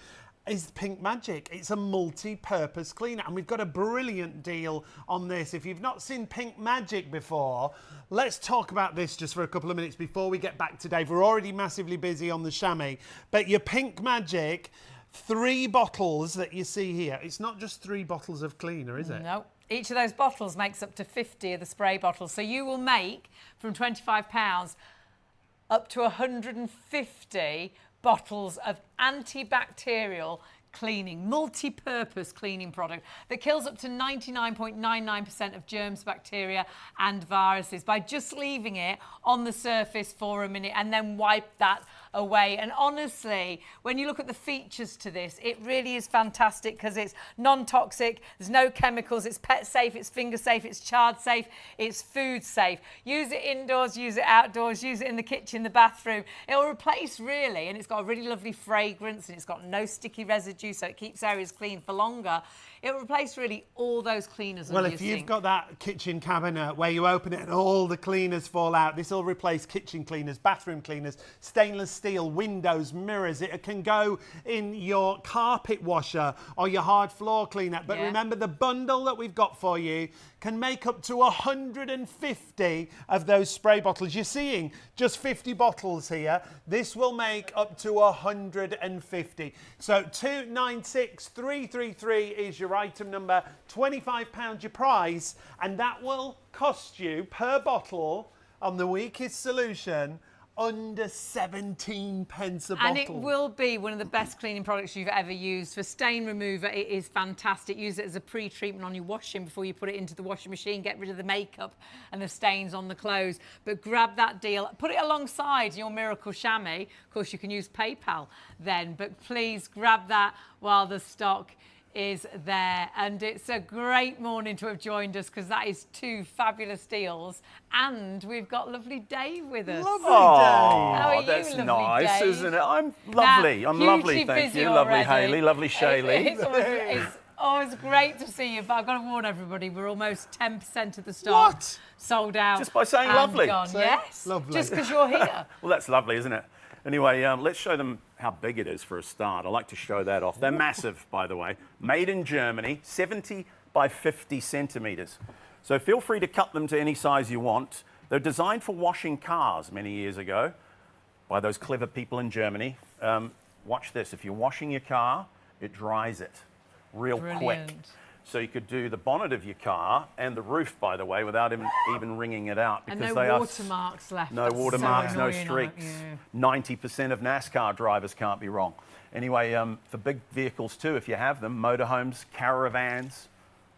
is Pink Magic. It's a multi-purpose cleaner, and we've got a brilliant deal on this. If you've not seen Pink Magic before, let's talk about this just for a couple of minutes before we get back to Dave. We're already massively busy on the Shammy, but your Pink Magic, 3 bottles that you see here. It's not just 3 bottles of cleaner, is it? No. Each of those bottles makes up to 50 of the spray bottles. So you will make, from £25, up to 150 bottles of antibacterial cleaning, multi-purpose cleaning product that kills up to 99.99% of germs, bacteria and viruses by just leaving it on the surface for a minute and then wipe that away. And honestly, when you look at the features to this, it really is fantastic because it's non-toxic, there's no chemicals, it's pet safe, it's finger safe, it's chard safe, it's food safe. Use it indoors, use it outdoors, use it in the kitchen, the bathroom. It'll replace really, and it's got a really lovely fragrance and it's got no sticky residue, so it keeps areas clean for longer. It'll replace really all those cleaners Well, under if your you've sink. got that kitchen cabinet where you open it and all the cleaners fall out, this will replace kitchen cleaners, bathroom cleaners, stainless steel, windows, mirrors. It can go in your carpet washer or your hard floor cleaner. But remember, the bundle that we've got for you can make up to 150 of those spray bottles. You're seeing just 50 bottles here. This will make up to 150. So 296333 is your item number, £25 your price, and that will cost you per bottle on the weakest solution under 17 pence a bottle. And it will be one of the best cleaning products you've ever used. For stain remover, it is fantastic. Use it as a pre-treatment on your washing before you put it into the washing machine. Get rid of the makeup and the stains on the clothes. But grab that deal. Put it alongside your Miracle Shammy. Of course, you can use PayPal then. But please grab that while the stock is there. And it's a great morning to have joined us because that is two fabulous deals, and we've got lovely Dave with us. Lovely Oh, Dave. How are you, that's lovely nice, Dave? isn't it? I'm lovely. I'm lovely, hugely thank busy you. Lovely already. Hayley, lovely Shayley. It's always great to see you, but I've got to warn everybody, we're almost 10% of the stock What? sold out. Just by saying and lovely. Gone. So Yes, lovely. just because you're here. Well, that's lovely, isn't it? Anyway, let's show them how big it is for a start. I like to show that off. They're massive, by the way. Made in Germany, 70 by 50 centimetres. So feel free to cut them to any size you want. They're designed for washing cars many years ago by those clever people in Germany. Watch this. If you're washing your car, it dries it real quick. Brilliant. So you could do the bonnet of your car and the roof, by the way, without even wringing it out. And Because no they are watermarks left. no That's so watermarks, no annoying, streaks. yeah. 90% of NASCAR drivers can't be wrong. Anyway, for big vehicles too, if you have them, motorhomes, caravans,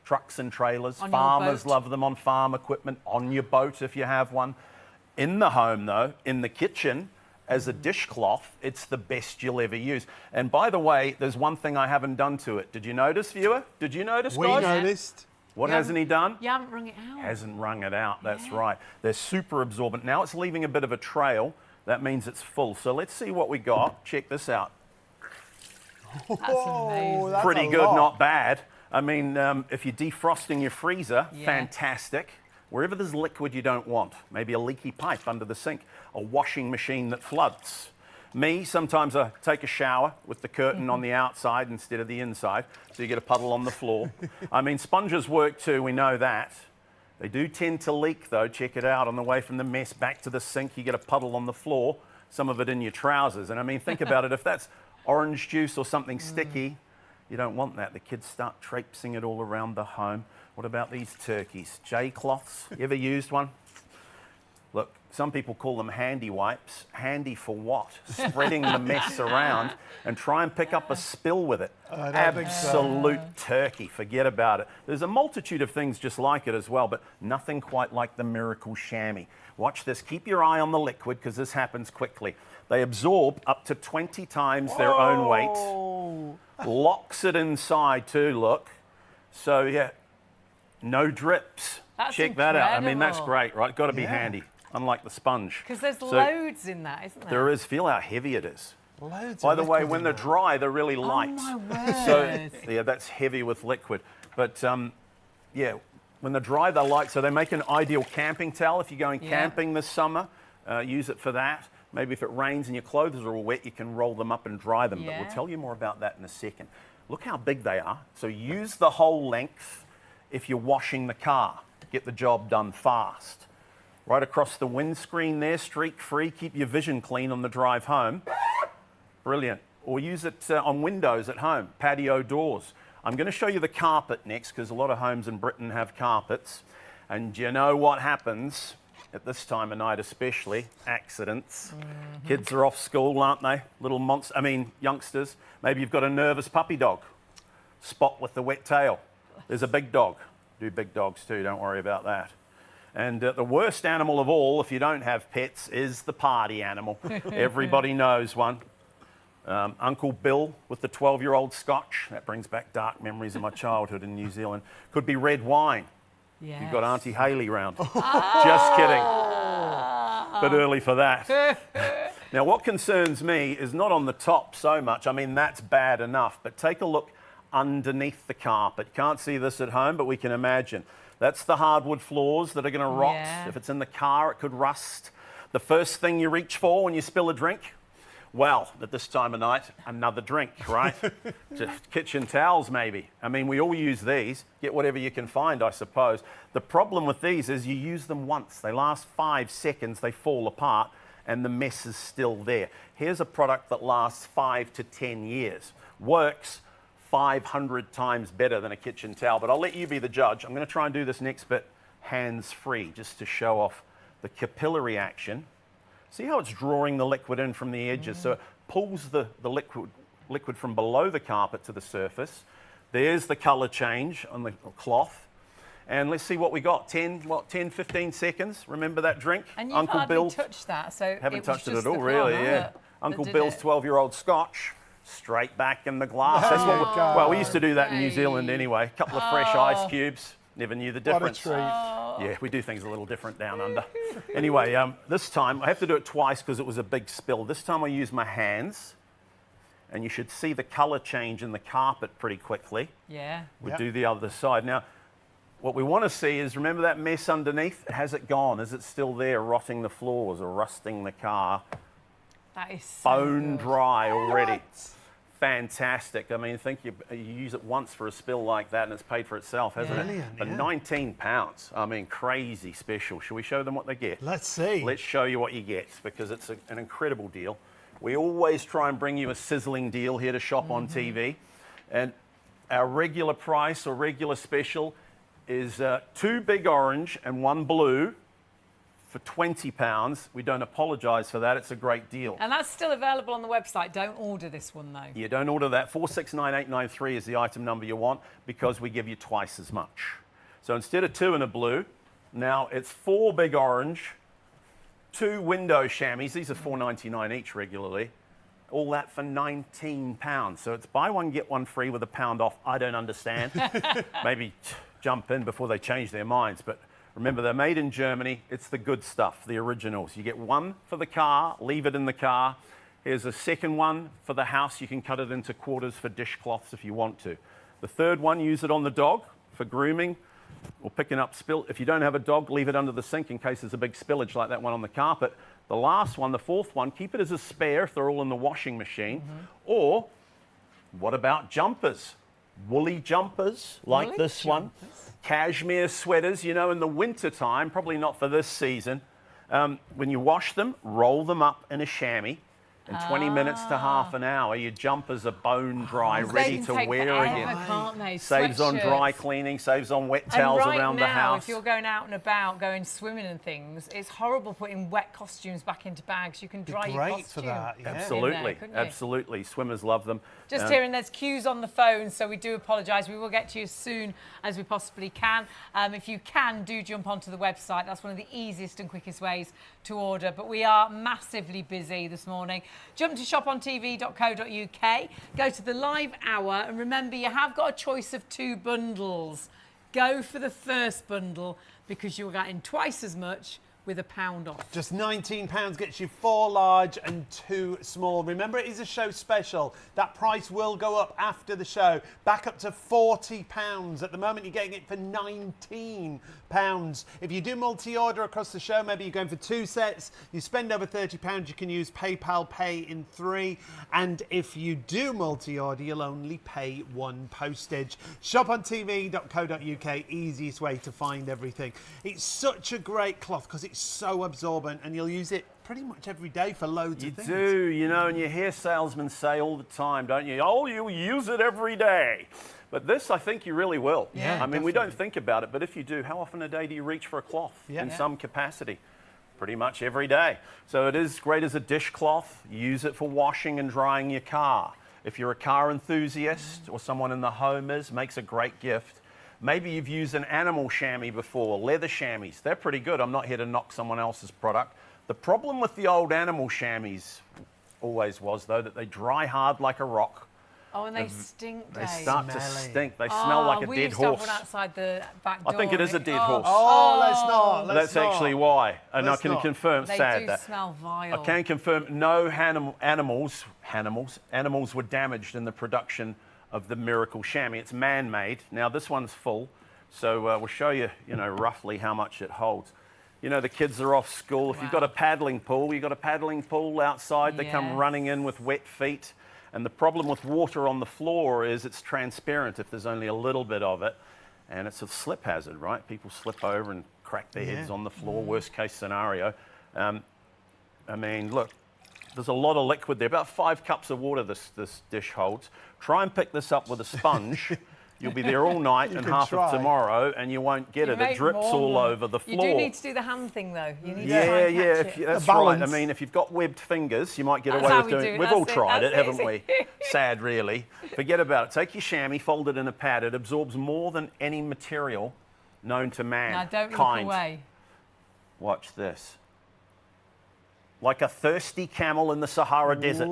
trucks and trailers, On your farmers boat. love them on farm equipment, on your boat if you have one. In the home though, in the kitchen, as a dishcloth, it's the best you'll ever use. And by the way, there's one thing I haven't done to it. Did you notice, viewer? Did you notice, We guys? noticed. What You hasn't he done? You haven't wrung it out. Hasn't wrung it out, that's right. They're super absorbent. Now it's leaving a bit of a trail. That means it's full. So let's see what we got. Check this out. That's amazing. That's Pretty a good, lot. not bad. I mean, if you're defrosting your freezer, Yeah. fantastic. Wherever there's liquid you don't want, maybe a leaky pipe under the sink, a washing machine that floods. Me, sometimes I take a shower with the curtain on the outside instead of the inside, so you get a puddle on the floor. I mean, sponges work too, we know that. They do tend to leak though. Check it out. On the way from the mess back to the sink, you get a puddle on the floor, some of it in your trousers. And I mean, think about it. If that's orange juice or something sticky, you don't want that. The kids start traipsing it all around the home. What about these turkeys? J-cloths. You ever used one? Look, some people call them handy wipes. Handy for what? Spreading the mess around and try and pick up a spill with it. I don't think so. Absolute turkey. Forget about it. There's a multitude of things just like it as well, but nothing quite like the Miracle Shammy. Watch this. Keep your eye on the liquid because this happens quickly. They absorb up to 20 times their own weight. Locks it inside too, look. So, yeah, no drips. That's Check that out. I mean, that's incredible. great, right? Got to be Yeah. handy, unlike the sponge. Because there's So loads in that, isn't there? There is. Feel how heavy it is. Loads By of the way, liquid when in they're there. dry, they're really light. Oh, my word. So, yeah, that's heavy with liquid. But, yeah, when they're dry, they're light. So they make an ideal camping towel. If you're going Yeah. camping this summer, use it for that. Maybe if it rains and your clothes are all wet, you can roll them up and dry them. But Yeah. we'll tell you more about that in a second. Look how big they are. So use the whole length if you're washing the car. Get the job done fast. Right across the windscreen there, streak-free. Keep your vision clean on the drive home. Brilliant. Or use it on windows at home, patio doors. I'm going to show you the carpet next because a lot of homes in Britain have carpets. And you know what happens at this time of night especially, accidents. Kids are off school, aren't they? Youngsters. Maybe you've got a nervous puppy dog. Spot with the wet tail. There's a big dog. Do big dogs too, don't worry about that. And the worst animal of all, if you don't have pets, is the party animal. Everybody knows one. Uncle Bill with the 12-year-old Scotch. That brings back dark memories of my childhood in New Zealand. Could be red wine. Yes. You've got Auntie Hayley round. Just kidding. Bit early for that. Now, what concerns me is not on the top so much. I mean, that's bad enough. But take a look underneath the carpet. Can't see this at home, but we can imagine. That's the hardwood floors that are going to rot. Yeah. If it's in the car, it could rust. The first thing you reach for when you spill a drink? Well, at this time of night, another drink, right? Kitchen towels, maybe. I mean, we all use these. Get whatever you can find, I suppose. The problem with these is you use them once. They last 5 seconds, they fall apart, and the mess is still there. Here's a product that lasts 5 to 10 years. Works 500 times better than a kitchen towel, but I'll let you be the judge. I'm going to try and do this next bit hands-free, just to show off the capillary action. See how it's drawing the liquid in from the edges? So it pulls the liquid from below the carpet to the surface. There's the colour change on the cloth. And let's see what we got. 10, 15 seconds. Remember that drink? And you've hardly touched that, so haven't touched it at all, really, yeah. Uncle Bill's 12-year-old Scotch. Straight back in the glass. That's what we used to do that in New Zealand anyway. A couple of fresh ice cubes. Never knew the difference. What a treat. Yeah, we do things a little different down under. Anyway, this time, I have to do it twice because it was a big spill. This time I use my hands, and you should see the colour change in the carpet pretty quickly. Yeah. We do the other side. Now, what we want to see is, remember that mess underneath? Has it gone? Is it still there, rotting the floors or rusting the car? That is so Bone good. dry already. Fantastic. I mean, think you use it once for a spill like that and it's paid for itself, hasn't it? Brilliant, For yeah. £19. I mean, crazy special. Shall we show them what they get? Let's see. Let's show you what you get because it's an incredible deal. We always try and bring you a sizzling deal here to shop on TV. And our regular price or regular special is 2 big orange and 1 blue for £20. We don't apologise for that. It's a great deal. And that's still available on the website. Don't order this one, though. You don't order that. 469893 is the item number you want because we give you twice as much. So instead of 2 in a blue, now it's 4 big orange, 2 window chamois. These are $4.99 each regularly. All that for £19. So it's buy one, get one free with £1 off. I don't understand. Maybe jump in before they change their minds. But remember, they're made in Germany. It's the good stuff, the originals. You get one for the car, leave it in the car. Here's a second one for the house. You can cut it into quarters for dishcloths if you want to. The third one, use it on the dog for grooming or picking up spill. If you don't have a dog, leave it under the sink in case there's a big spillage like that one on the carpet. The last one, the fourth one, keep it as a spare if they're all in the washing machine. Or what about jumpers? Woolly jumpers like this one. Cashmere sweaters, you know, in the winter time, probably not for this season. When you wash them, roll them up in a chamois. In 20 minutes to half an hour, your jumpers are bone dry, ready to wear again. Can't they? Saves on dry cleaning, saves on wet towels around the house. If you're going out and about, going swimming and things, it's horrible putting wet costumes back into bags. You can dry your costume. Great for that, yeah. Absolutely, in there, absolutely. Swimmers love them. Just hearing there's queues on the phone, so we do apologise. We will get to you as soon as we possibly can. If you can, do jump onto the website. That's one of the easiest and quickest ways to order. But we are massively busy this morning. Jump to shopontv.co.uk, go to the live hour, and remember, you have got a choice of 2 bundles. Go for the first bundle because you're getting twice as much with £1 off. Just £19 gets you 4 large and 2 small. Remember, it is a show special. That price will go up after the show, back up to £40. At the moment, you're getting it for £19. If you do multi-order across the show, maybe you're going for 2 sets, you spend over £30, you can use PayPal Pay in 3. And if you do multi-order, you'll only pay 1 postage. Shopontv.co.uk, easiest way to find everything. It's such a great cloth because it's so absorbent and you'll use it pretty much every day for loads of things. You do, you know, and you hear salesmen say all the time, don't you? Oh, you use it every day. But this, I think you really will. Yeah, I mean, we don't think about it, but if you do, how often a day do you reach for a cloth in some capacity? pretty much every day. So it is great as a dishcloth. Use it for washing and drying your car. If you're a car enthusiast or someone in the home makes a great gift. Maybe you've used an animal chamois before, leather chamois. They're pretty good. I'm not here to knock someone else's product. The problem with the old animal chamois always was, though, that they dry hard like a rock. Oh, and they stink, Dave. They start to stink. They smell like a dead we used to have horse. one outside the back door. I think it is a dead horse. Oh, let's not. That's actually why. And I can confirm, They sad do that. smell vile. I can confirm no animals were damaged in the production of the Miracle Shammy. It's man-made. Now this one's full, so we'll show you, roughly how much it holds. The kids are off school. If you've got a paddling pool outside, they come running in with wet feet. And the problem with water on the floor is it's transparent if there's only a little bit of it. And it's a slip hazard, right? People slip over and crack their heads on the floor, worst case scenario. I mean, look, there's a lot of liquid there. About 5 cups of water this dish holds. Try and pick this up with a sponge. You'll be there all night and half of tomorrow, and you won't get it. It drips all over the floor. You do need to do the hand thing, though. You need to yeah, catch it. that's right. I mean, if you've got webbed fingers, you might get away with doing it. We've all tried it, haven't we? Sad, really. Forget about it. Take your chamois, fold it in a pad. It absorbs more than any material known to mankind. Now, don't look away. Watch this. Like a thirsty camel in the Sahara Desert.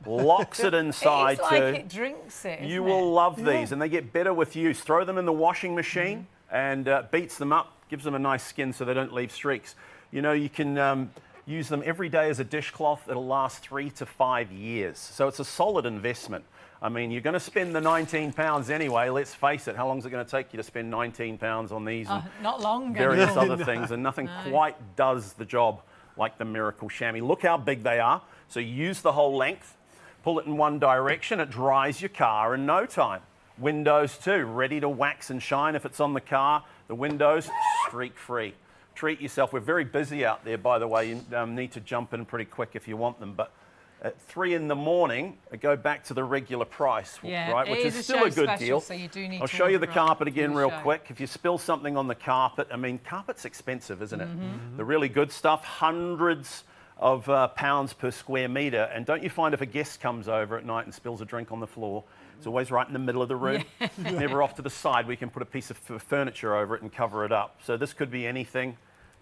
Locks it inside. It's like it drinks it. You will love these, and they get better with use. Throw them in the washing machine and beats them up, gives them a nice skin so they don't leave streaks. You can use them every day as a dishcloth. It'll last 3 to 5 years. So it's a solid investment. I mean, you're going to spend the £19 anyway. Let's face it. How long is it going to take you to spend £19 on these and not long. various other things? And nothing quite does the job like the Miracle Shammy. Look how big they are. So use the whole length. Pull it in one direction, it dries your car in no time. Windows too, ready to wax and shine if it's on the car. The windows, streak-free. Treat yourself. We're very busy out there, by the way. You need to jump in pretty quick if you want them. But at 3 in the morning, go back to the regular price, right? Which is still a good deal. So you do need I'll show you the carpet again real quick. If you spill something on the carpet, I mean, carpet's expensive, isn't it? The really good stuff, hundreds of pounds per square metre. And don't you find if a guest comes over at night and spills a drink on the floor, it's always right in the middle of the room, never off to the side. We can put a piece of furniture over it and cover it up. So this could be anything,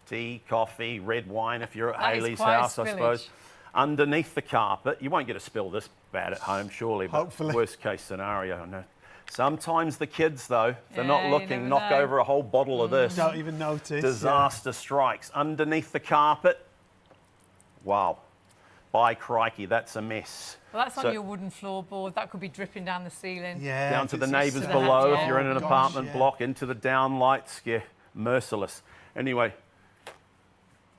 tea, coffee, red wine if you're at Hayley's house, I suppose. Underneath the carpet, you won't get a spill this bad at home, surely, but hopefully. Worst case scenario, no. Sometimes the kids, though, if they're not looking, knock over a whole bottle of this. Don't even notice. Disaster strikes. Underneath the carpet, wow. By crikey, that's a mess. Well, that's on your wooden floorboard. That could be dripping down the ceiling. Yeah, down to the neighbours below. If you're in an apartment block, into the downlights, merciless. Anyway,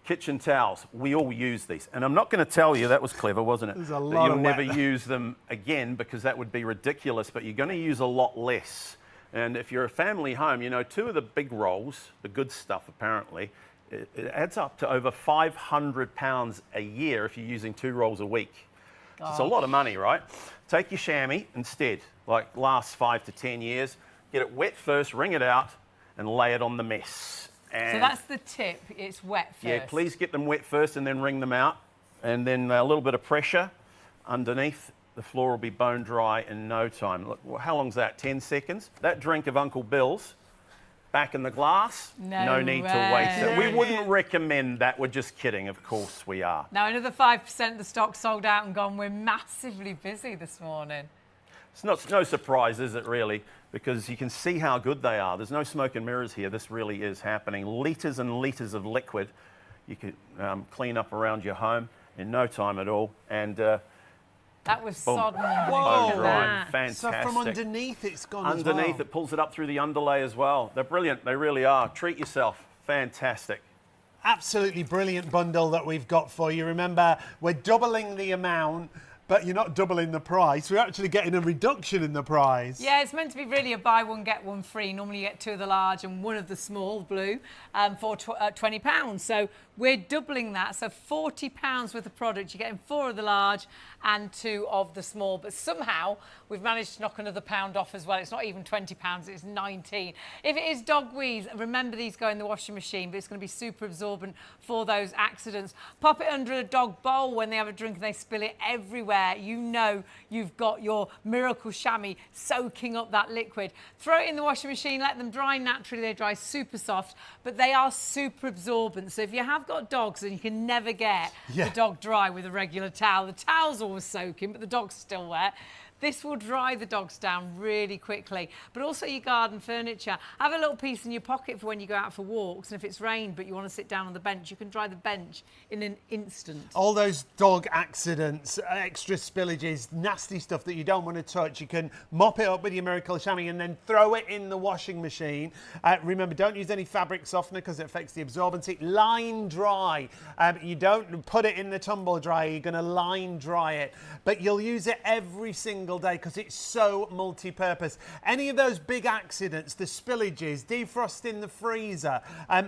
kitchen towels. We all use these. And I'm not going to tell you, that was clever, wasn't it? There's a lot that you'll of never use them again because that would be ridiculous, but you're going to use a lot less. And if you're a family home, 2 of the big rolls, the good stuff apparently, it adds up to over £500 a year if you're using 2 rolls a week. So it's a lot of money, right? Take your chamois instead, like last 5 to 10 years, get it wet first, wring it out, and lay it on the mess. And so that's the tip, it's wet first. Yeah, please get them wet first and then wring them out. And then a little bit of pressure underneath, the floor will be bone dry in no time. Look, how long's that, 10 seconds? That drink of Uncle Bill's, back in the glass, no need to waste it. We wouldn't recommend that. We're just kidding. Of course we are. Now, another 5% of the stock sold out and gone. We're massively busy this morning. It's no surprise, is it, really? Because you can see how good they are. There's no smoke and mirrors here. This really is happening. Litres and litres of liquid. You could clean up around your home in no time at all. And that was sodden. Bone dry. Fantastic. So from underneath it's gone Underneath, as well. it pulls it up through the underlay as well. They're brilliant. They really are. Treat yourself. Fantastic. Absolutely brilliant bundle that we've got for you. Remember, we're doubling the amount But you're not doubling the price. We're actually getting a reduction in the price. Yeah, it's meant to be really a buy one, get one free. Normally you get 2 of the large and 1 of the small blue for £20. So we're doubling that. So £40 worth of product. You're getting 4 of the large and 2 of the small. But somehow we've managed to knock another £1 off as well. It's not even £20, it's 19. If it is dog wheeze, remember these go in the washing machine, but it's going to be super absorbent for those accidents. Pop it under a dog bowl when they have a drink and they spill it everywhere. You know you've got your Miracle Shammy soaking up that liquid. Throw it in the washing machine, let them dry naturally. They dry super soft, but they are super absorbent. So if you have got dogs and you can never get the dog dry with a regular towel, the towel's always soaking, but the dog's still wet. This will dry the dogs down really quickly, but also your garden furniture. Have a little piece in your pocket for when you go out for walks, and if it's rained but you want to sit down on the bench, you can dry the bench in an instant. All those dog accidents, extra spillages, nasty stuff that you don't want to touch, you can mop it up with your Miracle Shammy and then throw it in the washing machine. Remember, don't use any fabric softener because it affects the absorbency. Line dry. You don't put it in the tumble dryer, you're going to line dry it, but you'll use it every single day because it's so multi-purpose. Any of those big accidents, the spillages, defrosting the freezer,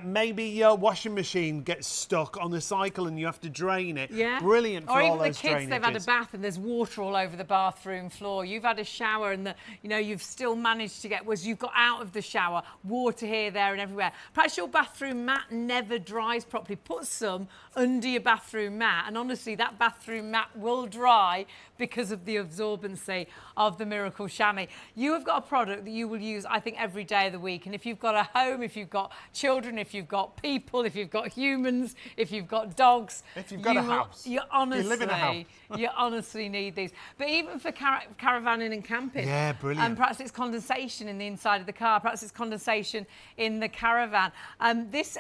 maybe your washing machine gets stuck on the cycle and you have to drain it. Yeah. Brilliant for all those drainages. Or even the kids, they've had a bath and there's water all over the bathroom floor. You've had a shower and you've still managed to get, you've got out of the shower, water here, there and everywhere. Perhaps your bathroom mat never dries properly. Put some under your bathroom mat, and honestly that bathroom mat will dry because of the absorbency of the Miracle Shammy. You have got a product that you will use, I think, every day of the week. And if you've got a home, if you've got children, if you've got people, if you've got humans, if you've got dogs, if you've got a house, you honestly, you live in a house. you honestly need these. But even for caravanning and camping, yeah, brilliant. And perhaps it's condensation in the inside of the car, perhaps it's condensation in the caravan. This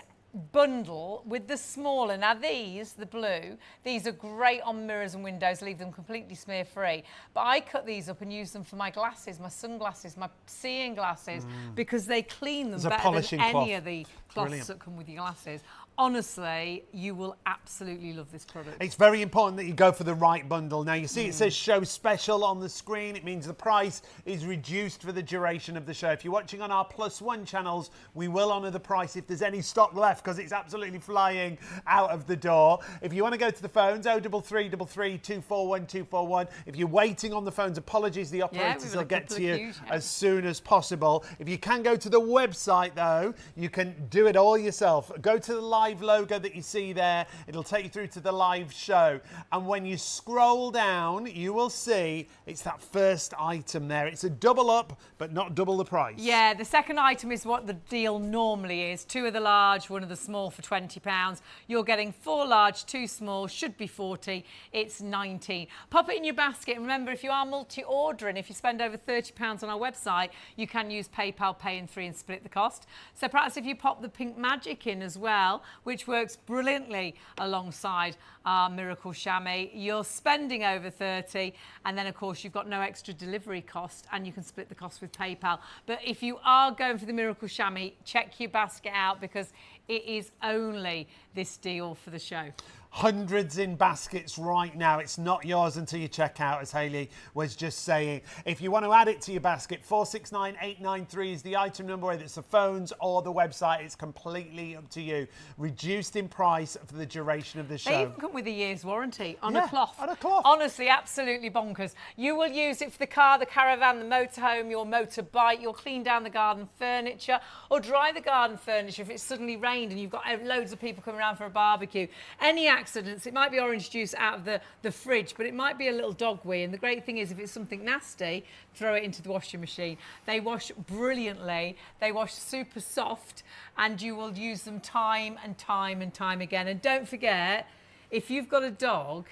bundle with the smaller, now these, the blue, these are great on mirrors and windows, leave them completely smear free, but I cut these up and use them for my glasses, my sunglasses, my seeing glasses, because they clean them better than any of the cloths that come with your glasses. Honestly, you will absolutely love this product. It's very important that you go for the right bundle. Now, you see it says show special on the screen. It means the price is reduced for the duration of the show. If you're watching on our +1 channels, we will honour the price if there's any stock left, because it's absolutely flying out of the door. If you want to go to the phones, 0333 241 241. If you're waiting on the phones, apologies, the operators will get to you as soon as possible. If you can go to the website, though, you can do it all yourself. Go to the live logo that you see there. It'll take you through to the live show. And when you scroll down, you will see it's that first item there. It's a double up, but not double the price. Yeah, the second item is what the deal normally is. 2 of the large, 1 of the small for £20. You're getting 4 large, 2 small, should be 40. It's 19. Pop it in your basket. And remember, if you are multi-ordering, if you spend over £30 on our website, you can use PayPal Pay in 3 and split the cost. So perhaps if you pop the Pink Magic in as well, which works brilliantly alongside our Miracle Shammy, you're spending over 30, and then of course you've got no extra delivery cost and you can split the cost with PayPal. But if you are going for the Miracle Shammy, check your basket out because it is only this deal for the show. Hundreds in baskets right now. It's not yours until you check out, as Hayley was just saying. If you want to add it to your basket, 469893 is the item number, whether it's the phones or the website. It's completely up to you. Reduced in price for the duration of the show. They even come with a year's warranty on a cloth. On a cloth. Honestly, absolutely bonkers. You will use it for the car, the caravan, the motorhome, your motorbike. You'll clean down the garden furniture or dry the garden furniture if it's suddenly rained and you've got loads of people coming around for a barbecue. Any accidents, it might be orange juice out of the fridge, but it might be a little dog wee, and the great thing is if it's something nasty, throw it into the washing machine. They wash brilliantly, they wash super soft, and you will use them time and time and time again. And don't forget, if you've got a dog,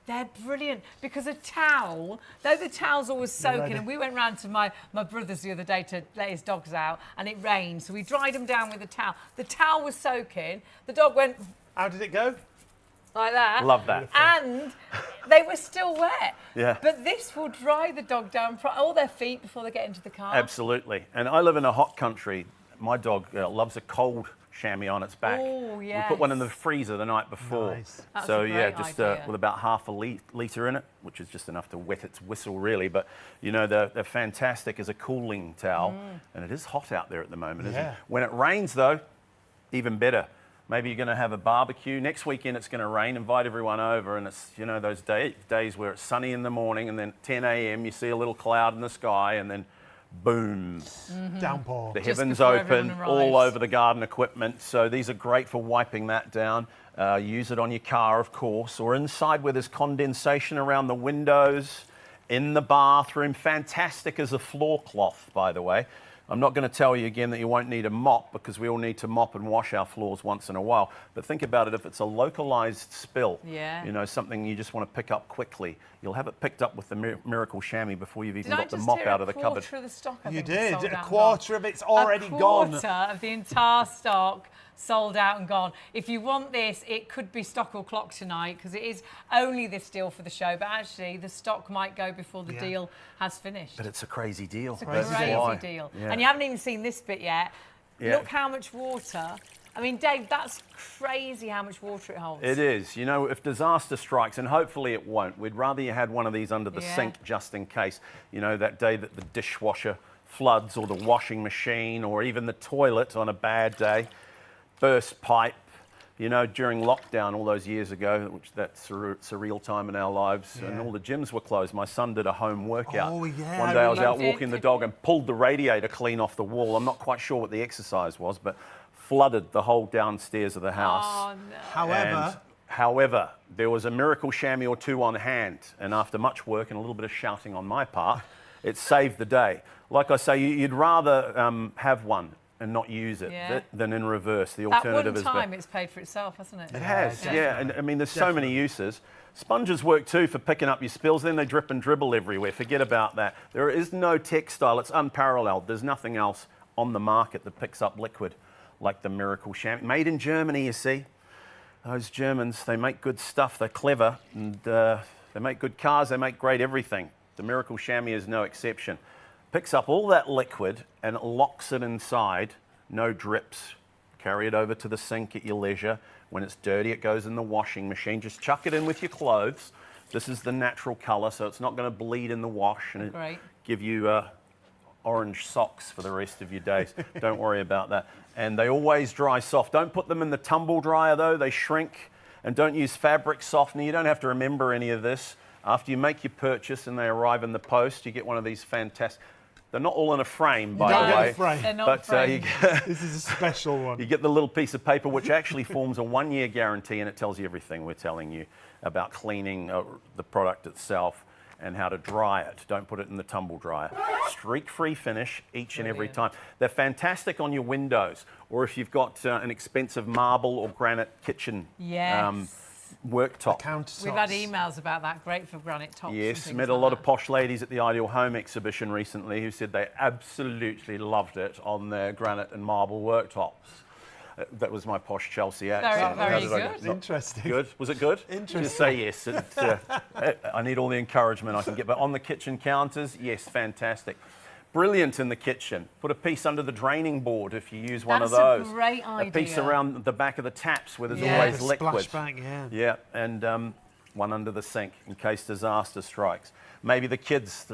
they're brilliant, because a towel, though the towel's always soaking, and we went round to my brother's the other day to let his dogs out, and it rained, so we dried them down with a towel. The towel was soaking, the dog went... How did it go? Like that. Love that. And they were still wet. Yeah. But this will dry the dog down, all their feet before they get into the car. Absolutely. And I live in a hot country. My dog loves a cold chamois on its back. Oh, yes. We put one in the freezer the night before. Nice. That's So a yeah, great just idea. with about half a litre in it, which is just enough to wet its whistle really. But you know, they're fantastic as a cooling towel. And it is hot out there at the moment, isn't it? When it rains though, even better. Maybe you're going to have a barbecue. Next weekend it's going to rain. Invite everyone over, and it's, you know, those days where it's sunny in the morning, and then 10 a.m. you see a little cloud in the sky, and then boom, Downpour. the Just heavens before open everyone all arrives. over the garden equipment. So these are great for wiping that down. Use it on your car, of course, or inside where there's condensation around the windows, in the bathroom. Fantastic as a floor cloth, by the way. I'm not going to tell you again that you won't need a mop, because we all need to mop and wash our floors once in a while. But think about it, if it's a localized spill, you know, something you just want to pick up quickly, you'll have it picked up with the Miracle Shammy before you've even got the mop out of the cupboard. Of the stock, I You think, was did. sold A out and quarter gone. of it's already gone. A quarter of the entire stock sold out and gone. If you want this, it could be stock or clock tonight, because it is only this deal for the show, but actually the stock might go before the deal has finished. But it's a crazy deal. It's a That's crazy why. deal. Yeah. And you haven't even seen this bit yet. Yeah. Look how much water. I mean, Dave, that's crazy how much water it holds. It is. You know, if disaster strikes, and hopefully it won't, we'd rather you had one of these under the sink just in case. You know, that day that the dishwasher floods, or the washing machine, or even the toilet on a bad day, burst pipe. You know, during lockdown all those years ago, which that's surreal time in our lives, and all the gyms were closed. My son did a home workout. Oh, yeah. One day I was out Loved it. walking the dog and pulled the radiator clean off the wall. I'm not quite sure what the exercise was, but flooded the whole downstairs of the house. Oh, no. However, There was a Miracle Shammy or two on hand, and after much work and a little bit of shouting on my part, it saved the day. Like I say, you'd rather have one and not use it than in reverse. The alternative is At one better. time, it's paid for itself, hasn't it? It has, yeah. And I mean, there's so many uses. Sponges work too for picking up your spills. Then they drip and dribble everywhere. Forget about that. There is no textile. It's unparalleled. There's nothing else on the market that picks up liquid like the Miracle Shammy. Made in Germany, you see. Those Germans, they make good stuff. They're clever, and they make good cars. They make great everything. The Miracle Shammy is no exception. Picks up all that liquid and locks it inside. No drips. Carry it over to the sink at your leisure. When it's dirty, it goes in the washing machine. Just chuck it in with your clothes. This is the natural colour, so it's not going to bleed in the wash and give you orange socks for the rest of your days. Don't worry about that. And they always dry soft. Don't put them in the tumble dryer though. They shrink. And don't use fabric softener. You don't have to remember any of this. After you make your purchase and they arrive in the post, you get one of these fantastic... They're not all in a frame, by the way. They're not But framed. this is a special one. you get the little piece of paper which actually forms a 1-year guarantee, and it tells you everything we're telling you about cleaning the product itself and how to dry it. Don't put it in the tumble dryer. Streak-free finish each and every time. They're fantastic on your windows, or if you've got an expensive marble or granite kitchen worktop. Countertops. We've had emails about that. Great for granite tops. Yes, met a lot of posh ladies at the Ideal Home exhibition recently who said they absolutely loved it on their granite and marble worktops. That was my posh Chelsea accent. Very How did I good. get- Interesting. Good? Was it good? Interesting. Just say yes. I need all the encouragement I can get. But on the kitchen counters, yes, fantastic. Brilliant in the kitchen. Put a piece under the draining board if you use one of That's a those. great A piece idea. around the back of the taps where there's Yeah. always The liquid. splashback, yeah. Yeah, and one under the sink in case disaster strikes. Maybe the kids,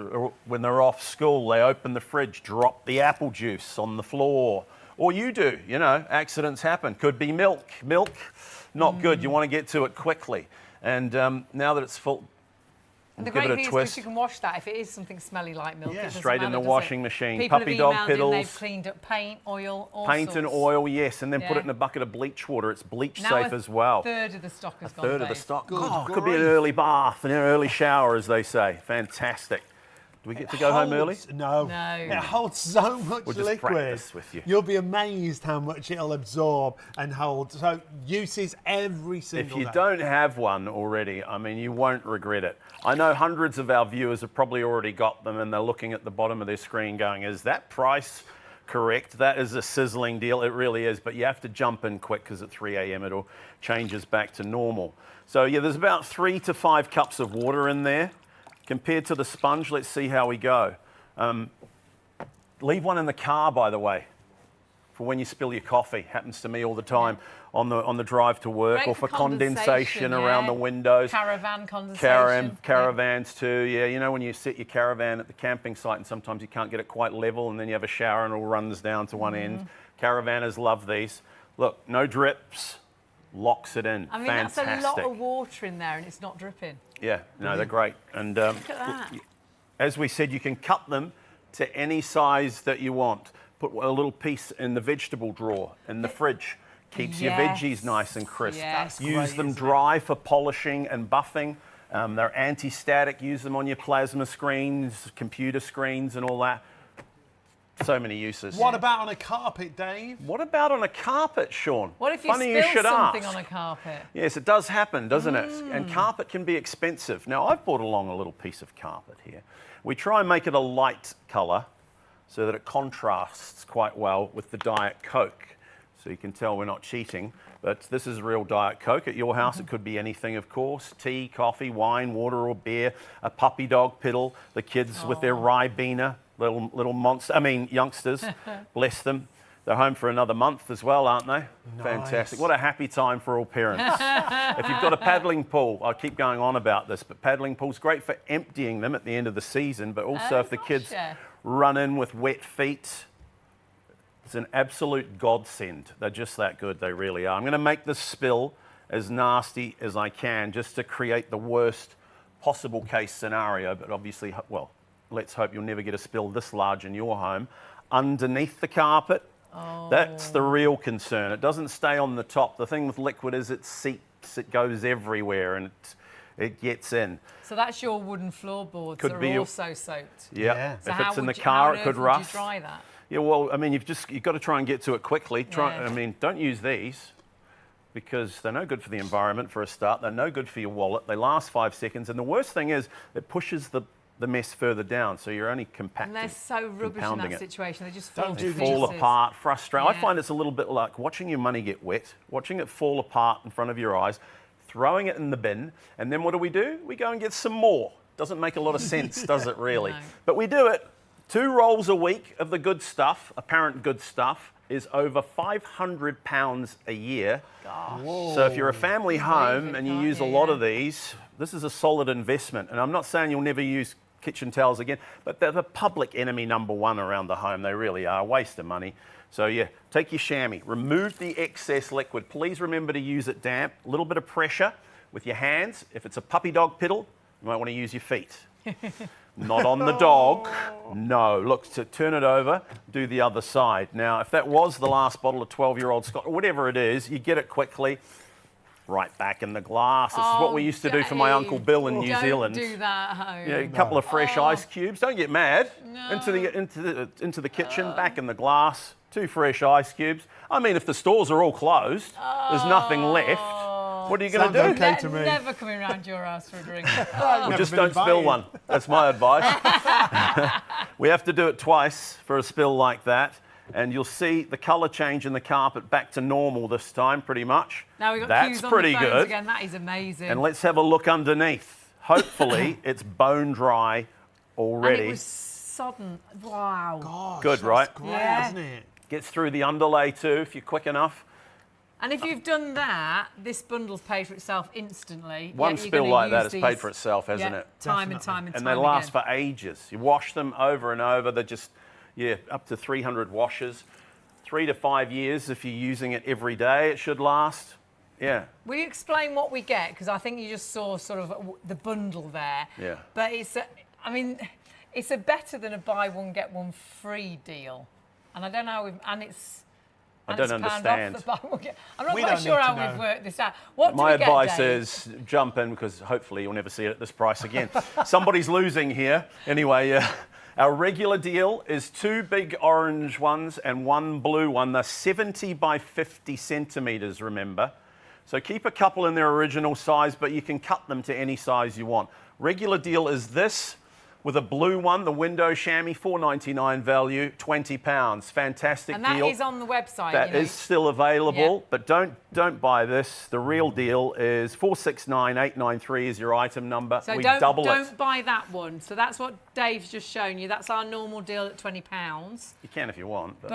when they're off school, they open the fridge, drop the apple juice on the floor. Or you do, you know, accidents happen. Could be milk. Milk, not good. You want to get to it quickly. And now that it's full, And the give great it a thing is twist. because you can wash that if it is something smelly like milk. Yeah. It doesn't Straight in matter, the does washing it? machine. People Puppy have dog emailed in, piddles. they've cleaned up paint, oil, all Paint and sorts. oil, yes, and then put Yeah. it in a bucket of bleach water. It's bleach Now safe as well. A third of the stock has gone. Third of the Dave. stock. Good Oh, could be an grief. early bath, an early shower, as they say. Fantastic. Do we get to go home early? No. No. It holds so much We'll just liquid. practice with you. You'll be amazed how much it'll absorb and hold. So uses every single If you day. don't have one already, I mean, you won't regret it. I know hundreds of our viewers have probably already got them, and they're looking at the bottom of their screen going, is that price correct? That is a sizzling deal. It really is, but you have to jump in quick because at 3 a.m. it all changes back to normal. So yeah, there's about 3 to 5 cups of water in there. Compared to the sponge, let's see how we go. Leave one in the car, by the way, for when you spill your coffee. Happens to me all the time on the drive to work, Great or for for condensation around the windows. Caravan condensation. Caravans too, yeah. You know when you set your caravan at the camping site and sometimes you can't get it quite level and then you have a shower and it all runs down to one end. Caravanners love these. Look, no drips, locks it in. I mean, Fantastic. that's a lot of water in there and it's not dripping. Yeah, no, they're great. And Look at that. as we said, you can cut them to any size that you want. Put a little piece in the vegetable drawer in the fridge. Keeps your veggies nice and crisp. Yes. Use them dry for polishing and buffing. They're anti-static. Use them on your plasma screens, computer screens and all that. So many uses. What about on a carpet, Dave? What about on a carpet, Sean? What if you Funny spill should something ask. on a carpet? Yes, it does happen, doesn't it? And carpet can be expensive. Now, I've brought along a little piece of carpet here. We try and make it a light colour so that it contrasts quite well with the Diet Coke. So you can tell we're not cheating, but this is real Diet Coke. At your house, it could be anything, of course. Tea, coffee, wine, water or beer, a puppy dog piddle, the kids with their Ribena, little monster, youngsters, bless them. They're home for another month as well, aren't they? Nice. Fantastic. What a happy time for all parents. If you've got a paddling pool, I keep going on about this, but paddling pool's great for emptying them at the end of the season, but also if the kids run in with wet feet, it's an absolute godsend. They're just that good, they really are. I'm going to make this spill as nasty as I can just to create the worst possible case scenario, but obviously, well, let's hope you'll never get a spill this large in your home. Underneath the carpet, that's the real concern. It doesn't stay on the top. The thing with liquid is it seeps, it goes everywhere and it gets in. So that's your wooden floorboards that are also soaked. Yeah. So If it's in the car, it could rust. How would you dry that? Yeah, well, I mean, you've got to try and get to it quickly. Don't use these because they're no good for the environment for a start. They're no good for your wallet. They last 5 seconds. And the worst thing is it pushes the mess further down, so you're only compacting. And they're so rubbish in that situation. They just fall apart, frustrate. I find it's a little bit like watching your money get wet, watching it fall apart in front of your eyes, throwing it in the bin, and then what do? We go and get some more. Doesn't make a lot of sense, does it really? No. But we do it. 2 rolls a week of the good stuff, apparent good stuff, is over £500 a year. Gosh. So if you're a family home and you use a lot of these, this is a solid investment. And I'm not saying you'll never use kitchen towels again, but they're the public enemy #1 around the home. They really are a waste of money. So yeah, take your chamois, remove the excess liquid. Please remember to use it damp, a little bit of pressure with your hands. If it's a puppy dog piddle, you might want to use your feet. Not on the dog. No. Look, to turn it over, do the other side. Now, if that was the last bottle of 12-year-old Scotch, or whatever it is, you get it quickly, right back in the glass. This is what we used to do for my Uncle Bill in New Zealand. Don't do that at home. Yeah, a couple of fresh ice cubes. Don't get mad. No. Into the kitchen, back in the glass. 2 fresh ice cubes. I mean, if the stores are all closed, there's nothing left. What are you going to do? Okay to me. Never coming round your house for a drink. Well, just don't spill one. That's my advice. We have to do it twice for a spill like that. And you'll see the colour change in the carpet back to normal this time, pretty much. Now we've got That's cues on pretty the phones good. again. That is amazing. And let's have a look underneath. Hopefully, it's bone dry already. And it was sodden. Wow. Gosh, Good, right? Great, Yeah. isn't it? Gets through the underlay too, if you're quick enough. And if you've done that, this bundle's paid for itself instantly. One Yet you're spill gonna like that use has paid these- for itself, hasn't it? Time and time and And time they last again. for ages. You wash them over and over. They're just, up to 300 washes. 3 to 5 years if you're using it every day, it should last. Yeah. Will you explain what we get? Because I think you just saw sort of the bundle there. Yeah. But it's a better than a buy one get one free deal. And I don't know how I don't understand. I'm not We quite don't sure need how to know. we've worked this out. What do My we get, advice Dave? is jump in because hopefully you'll never see it at this price again. Somebody's losing here. Anyway, our regular deal is 2 big orange ones and 1 blue one. They're 70 by 50 centimetres, remember. So keep a couple in their original size, but you can cut them to any size you want. Regular deal is this with a blue one, the window chamois, $4.99 value, £20. Fantastic and deal. that is on the website. That is still available, but don't buy this. The real deal is $469,893 is your item number. So we don't buy that one. So that's what Dave's just shown you. That's our normal deal at £20. You can if you want, but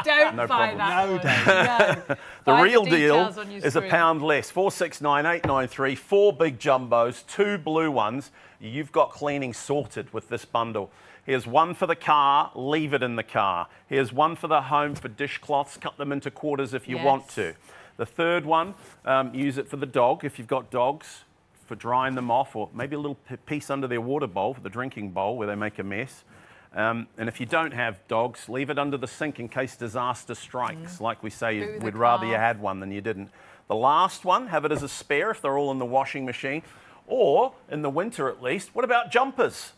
don't no buy problem. that No, one. Dave. No. The Buy real the deal details on your is a screen. pound less. $469,893, 4 big jumbos, 2 blue ones. You've got cleaning sorted with this bundle. Here's one for the car, leave it in the car. Here's one for the home for dishcloths, cut them into quarters if you want to. The third one, use it for the dog if you've got dogs, for drying them off, or maybe a little piece under their water bowl, for the drinking bowl where they make a mess. And if you don't have dogs, leave it under the sink in case disaster strikes. Like we say, we'd rather you had one than you didn't. The last one, have it as a spare if they're all in the washing machine. Or, in the winter at least, what about jumpers?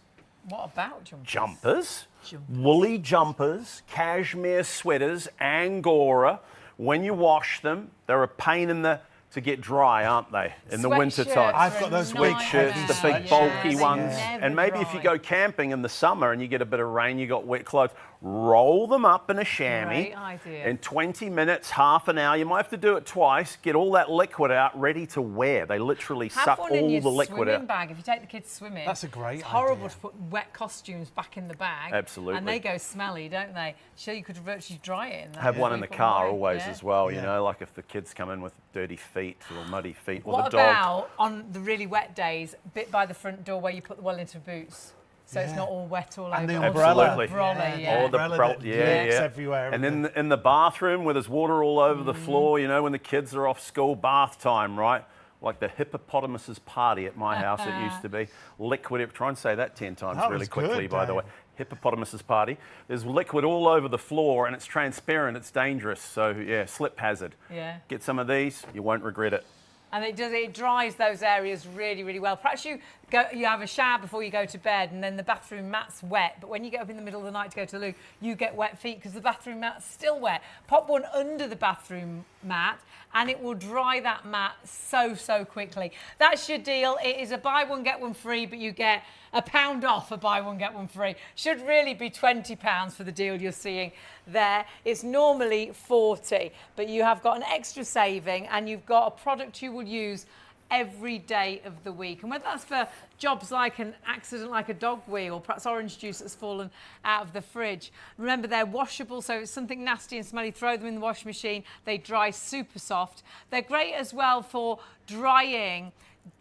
What about jumpers? Jumpers, woolly jumpers, cashmere sweaters, Angora. When you wash them, they're a pain to get dry, aren't they? In the winter time. I've got those Big shirts, the big bulky ones. never And maybe if you dry. go camping in the summer and you get a bit of rain, you got wet clothes, roll them up in a chamois. Great idea. In 20 minutes, half an hour, you might have to do it twice, get all that liquid out, ready to wear. They literally Have suck one all in your the liquid swimming out. bag. If you take the kids swimming, That's a great It's horrible idea. to put wet costumes back in the bag. Absolutely. And they go smelly, don't they? Sure, you could virtually dry it in that. Have one in the People car might, always yeah. as well, you Yeah. know, like if the kids come in with dirty feet or muddy feet, or What the dog. about on the really wet days, bit by the front door where you put the well into boots? So it's Yeah. not all wet all And over. the Or umbrella. Absolutely. umbrella, yeah. Or the umbrella umbrella, that yeah, leaks yeah. everywhere. And in the bathroom where there's water all over the floor, you know, when the kids are off school, bath time, right? Like the hippopotamus's party at my house, it used to be. Liquid, try and say that 10 times That really was quickly, good, by the Dave. way. Hippopotamus's party. There's liquid all over the floor and it's transparent, it's dangerous. So yeah, slip hazard. Yeah. Get some of these, you won't regret it. And it dries those areas really, really well. Perhaps you have a shower before you go to bed and then the bathroom mat's wet, but when you get up in the middle of the night to go to the loo, you get wet feet because the bathroom mat's still wet. Pop one under the bathroom mat and it will dry that mat so quickly. That's your deal. It is a buy one, get one free, but you get £1 off a buy one, get one free. Should really be £20 for the deal you're seeing there. It's normally 40, but you have got an extra saving and you've got a product you will use every day of the week. And whether that's for jobs like an accident like a dog wee or perhaps orange juice that's fallen out of the fridge. Remember, they're washable, so if it's something nasty and smelly, throw them in the washing machine. They dry super soft. They're great as well for drying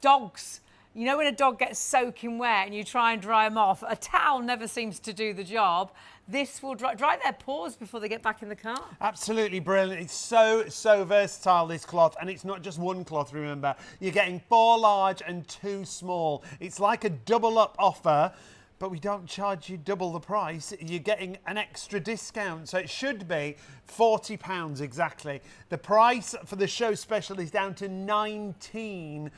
dogs. You know when a dog gets soaking wet and you try and dry them off, a towel never seems to do the job. This will dry their paws before they get back in the car. Absolutely brilliant. It's so versatile, this cloth, and it's not just one cloth, remember. You're getting 4 large and 2 small. It's like a double up offer, but we don't charge you double the price. You're getting an extra discount, so it should be £40 exactly. The price for the show special is down to £19.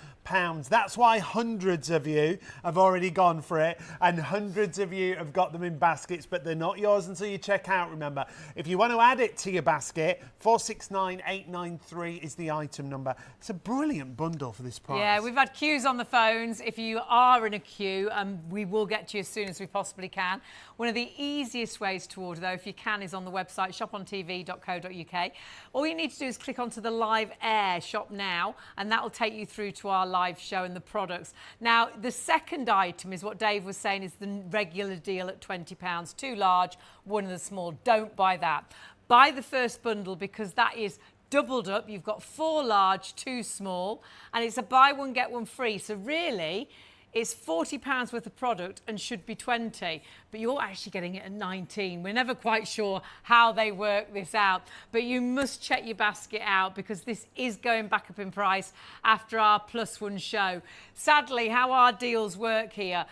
That's why hundreds of you have already gone for it, and hundreds of you have got them in baskets, but they're not yours until you check out, remember. If you want to add it to your basket, 469893 is the item number. It's a brilliant bundle for this price. Yeah, we've had queues on the phones. If you are in a queue, we will get to you as soon as we possibly can. One of the easiest ways to order, though, if you can, is on the website shopontv.co.uk. All you need to do is click onto the live air shop now, and that will take you through to our live show and the products. Now, the second item is what Dave was saying is the regular deal at £20. 2 large, 1 of the small. Don't buy that. Buy the first bundle because that is doubled up. You've got 4 large, 2 small, and it's a buy one, get one free. So really, it's £40 worth of product and should be 20, but you're actually getting it at 19. We're never quite sure how they work this out, but you must check your basket out because this is going back up in price after our +1 show. Sadly, how our deals work here,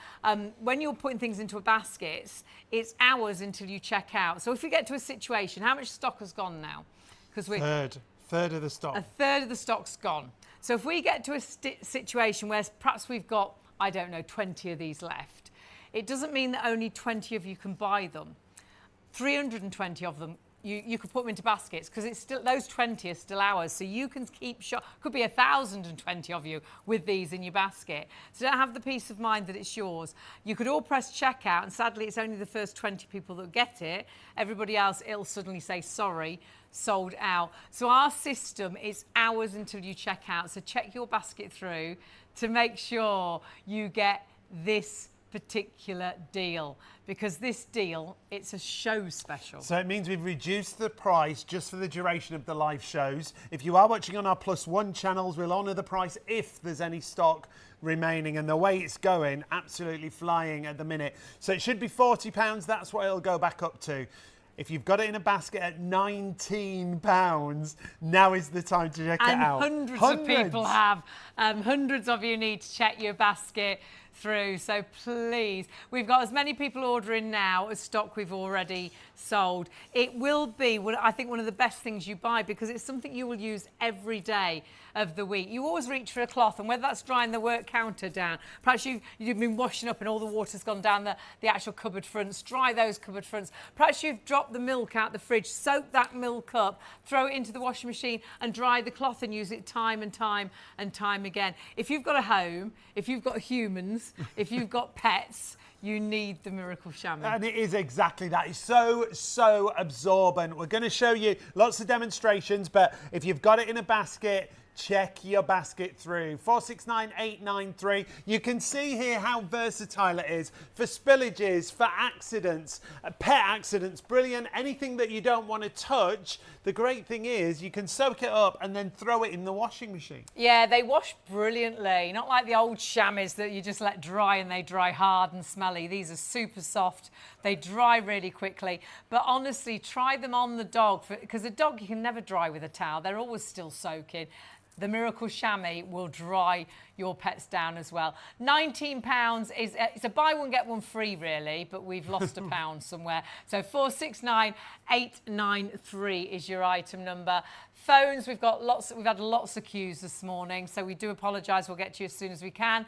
when you're putting things into a basket, it's hours until you check out. So if you get to a situation, how much stock has gone now? Because we're Third of the stock. A third of the stock's gone. So if we get to a situation where perhaps we've got, I don't know, 20 of these left, it doesn't mean that only 20 of you can buy them. 320 of them you could put them into baskets because it's still, those 20 are still ours. So you can keep shop. Could be 1,020 of you with these in your basket. So don't have the peace of mind that it's yours. You could all press checkout, and sadly, it's only the first 20 people that get it. Everybody else, it'll suddenly say sorry, sold out. So our system is hours until you check out. So check your basket through to make sure you get this particular deal, because this deal, it's a show special. So it means we've reduced the price just for the duration of the live shows. If you are watching on our +1 channels, we'll honour the price if there's any stock remaining, and the way it's going, absolutely flying at the minute. So it should be £40, that's what it'll go back up to. If you've got it in a basket at £19, now is the time to check it out. And hundreds of people have. Hundreds of you need to check your basket through. So please, we've got as many people ordering now as stock we've already sold. It will be, I think, one of the best things you buy because it's something you will use every day of the week. You always reach for a cloth, and whether that's drying the work counter down, perhaps you've been washing up and all the water's gone down the actual cupboard fronts, dry those cupboard fronts. Perhaps you've dropped the milk out the fridge, soak that milk up, throw it into the washing machine and dry the cloth and use it time and time and time again. If you've got a home, if you've got humans, if you've got pets, you need the Miracle Shammy. And it is exactly that. It's so absorbent. We're going to show you lots of demonstrations, but if you've got it in a basket, check your basket through. 469893. You can see here how versatile it is for spillages, for accidents, pet accidents, brilliant. Anything that you don't want to touch. The great thing is you can soak it up and then throw it in the washing machine. Yeah, they wash brilliantly. Not like the old chamois that you just let dry and they dry hard and smelly. These are super soft. They dry really quickly. But honestly, try them on the dog because a dog you can never dry with a towel. They're always still soaking. The Miracle Shammy will dry your pets down as well. £19 is it's a buy one get one free really, but we've lost a pound somewhere. So 469893 is your item number. Phones, we've had lots of queues this morning, so we do apologise. We'll get to you as soon as we can.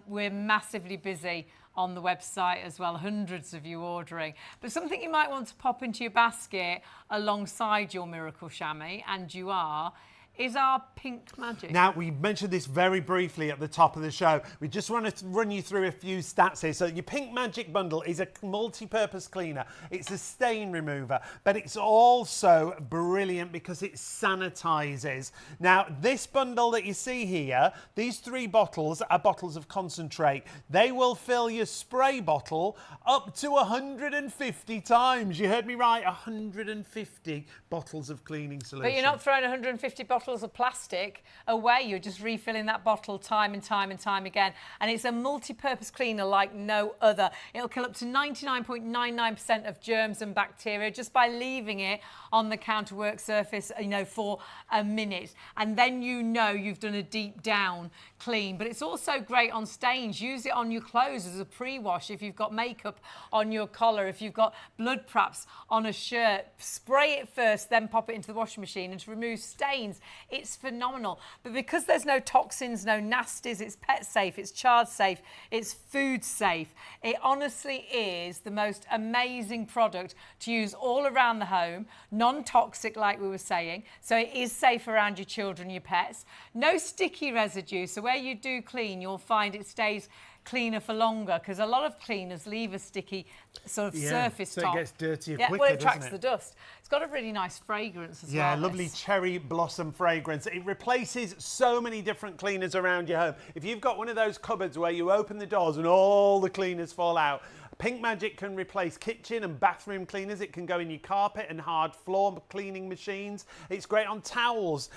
We're massively busy on the website as well, hundreds of you ordering. But something you might want to pop into your basket alongside your Miracle Shammy, and you are, is our pink magic. Now, we mentioned this very briefly at the top of the show. We just want to run you through a few stats here. So your pink magic bundle is a multi-purpose cleaner. It's a stain remover, but it's also brilliant because it sanitizes. Now, this bundle that you see here, these 3 bottles are bottles of concentrate. They will fill your spray bottle up to 150 times. You heard me right, 150 bottles of cleaning solution. But you're not throwing 150 bottles of plastic away. You're just refilling that bottle time and time and time again. And it's a multi-purpose cleaner like no other. It'll kill up to 99.99% of germs and bacteria just by leaving it on the counterwork surface, for a minute. And then you've done a deep down clean. But it's also great on stains. Use it on your clothes as a pre-wash. If you've got makeup on your collar, if you've got blood praps on a shirt, spray it first, then pop it into the washing machine and to remove stains. It's phenomenal. But because there's no toxins, no nasties, it's pet safe, it's child safe, it's food safe. It honestly is the most amazing product to use all around the home, non-toxic like we were saying, so it is safe around your children, your pets. No sticky residue, so where you do clean, you'll find it stays cleaner for longer because a lot of cleaners leave a sticky sort of surface so top. It gets dirtier quicker, well, it attracts doesn't it? the dust. It's got a really nice fragrance as well. Yeah, lovely cherry blossom fragrance. It replaces so many different cleaners around your home. If you've got one of those cupboards where you open the doors and all the cleaners fall out, Pink Magic can replace kitchen and bathroom cleaners. It can go in your carpet and hard floor cleaning machines. It's great on tiles,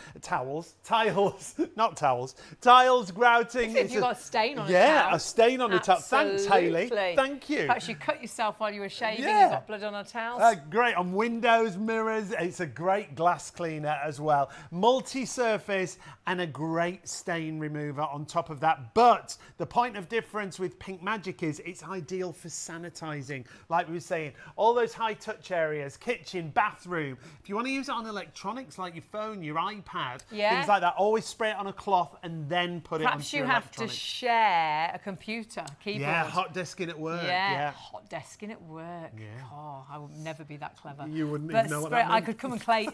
not towels. Tiles, grouting. If you've got a stain on a towel. Yeah, a stain on a towel. Thanks, Hayley. Thank you. Perhaps you cut yourself while you were shaving and got blood on a towel. Great on windows, mirrors. It's a great glass cleaner as well. Multi-surface and a great stain remover on top of that. But the point of difference with Pink Magic is it's ideal for sanitising. Like we were saying, all those high-touch areas, kitchen, bathroom. If you want to use it on electronics like your phone, your iPad, things like that, always spray it on a cloth and then put it onto your electronics. Perhaps you have to share a computer, keyboard. Yeah, hot desking at work. Yeah, hot desking at work. Yeah. Oh, I would never be that clever. You wouldn't even know what that meant. I could come and clean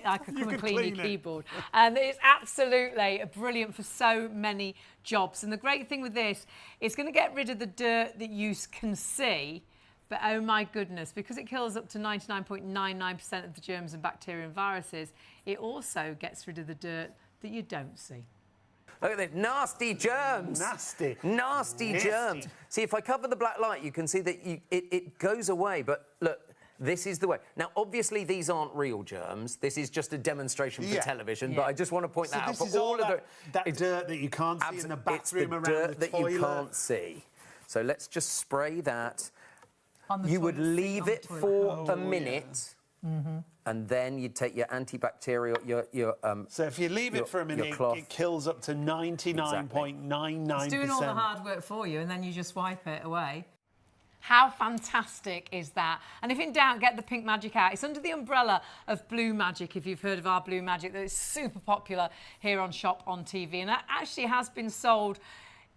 your keyboard. And it's absolutely brilliant for so many jobs. And the great thing with this, it's going to get rid of the dirt that you can see, but oh my goodness, because it kills up to 99.99% of the germs and bacteria and viruses, it also gets rid of the dirt that you don't see. Look at this, nasty germs. Nasty germs. See, if I cover the black light, you can see that it goes away, but look, this is the way. Now, obviously, these aren't real germs. This is just a demonstration for television, but I just want to point that out. This is all that dirt that you can't see in the bathroom, around the toilet. It's the dirt that you can't see. So let's just spray that. You would leave it for a minute, and then you'd take your antibacterial, so if you leave it for a minute, it kills up to 99.99%. It's doing all the hard work for you, and then you just wipe it away. How fantastic is that? And if in doubt, get the Pink Magic out. It's under the umbrella of Blue Magic, if you've heard of our Blue Magic, that is super popular here on Shop on TV. And that actually has been sold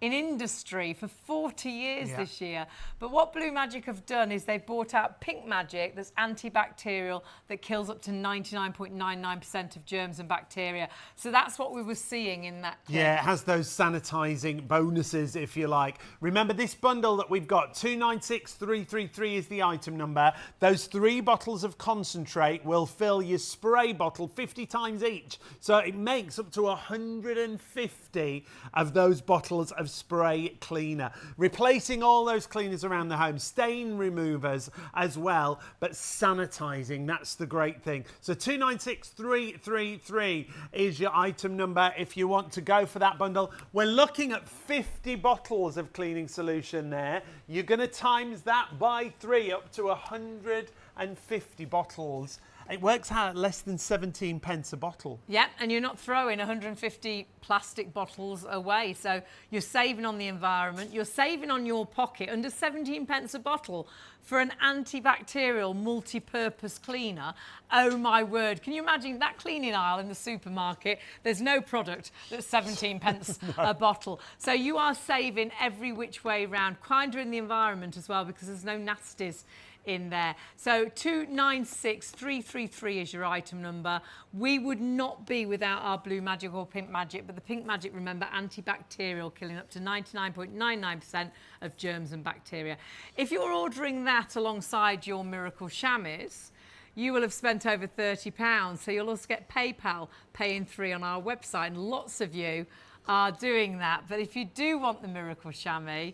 in industry for 40 years this year. But what Blue Magic have done is they've brought out Pink Magic that's antibacterial, that kills up to 99.99% of germs and bacteria. So that's what we were seeing in that clip. Yeah, it has those sanitising bonuses, if you like. Remember this bundle that we've got, 296333 is the item number. Those 3 bottles of concentrate will fill your spray bottle 50 times each. So it makes up to 150 of those bottles of spray cleaner, replacing all those cleaners around the home, stain removers as well, but sanitising, that's the great thing. So 296333 is your item number if you want to go for that bundle. We're looking at 50 bottles of cleaning solution there. You're going to times that by 3, up to 150 bottles. It works out at less than 17 pence a bottle. Yeah, and you're not throwing 150 plastic bottles away. So you're saving on the environment, you're saving on your pocket, under 17 pence a bottle for an antibacterial multi-purpose cleaner. Oh my word. Can you imagine that cleaning aisle in the supermarket? There's no product that's 17 pence a bottle. So you are saving every which way round, kinder in the environment as well, because there's no nasties in there. So 296333 is your item number. We would not be without our Blue Magic or Pink Magic, but the Pink Magic, remember, antibacterial, killing up to 99.99% of germs and bacteria. If you're ordering that alongside your Miracle Shammies, you will have spent over £30. So you'll also get PayPal, paying 3 on our website, and lots of you are doing that. But if you do want the Miracle Shammy,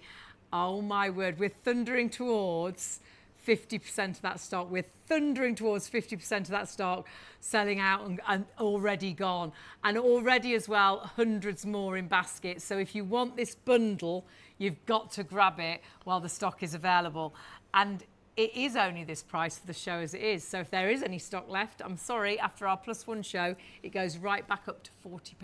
oh my word, we're thundering towards 50% of that stock. We're thundering towards 50% of that stock selling out and already gone. And already as well, hundreds more in baskets. So if you want this bundle, you've got to grab it while the stock is available. And it is only this price for the show as it is. So if there is any stock left, I'm sorry, after our +1 show, it goes right back up to £40.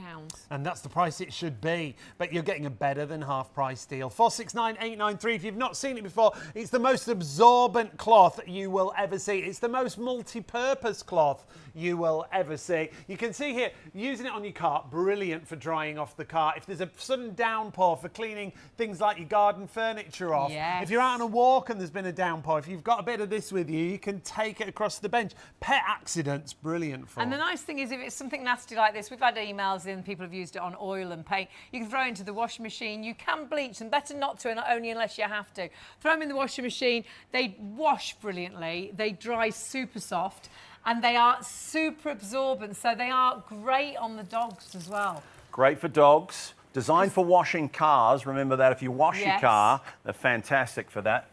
And that's the price it should be. But you're getting a better than half price deal. 469893. If you've not seen it before, it's the most absorbent cloth you will ever see. It's the most multi-purpose cloth you will ever see. You can see here, using it on your car, brilliant for drying off the car. If there's a sudden downpour, for cleaning things like your garden furniture off. Yes. If you're out on a walk and there's been a downpour, if you've got a bit of this with you, you can take it across the bench. Pet accidents, brilliant for. And the nice thing is, if it's something nasty like this, we've had emails in, people have used it on oil and paint. You can throw it into the washing machine. You can bleach them, better not to, and only unless you have to. Throw them in the washing machine. They wash brilliantly. They dry super soft. And they are super absorbent, so they are great on the dogs as well. Great for dogs. Designed for washing cars. Remember that if you wash your car, they're fantastic for that.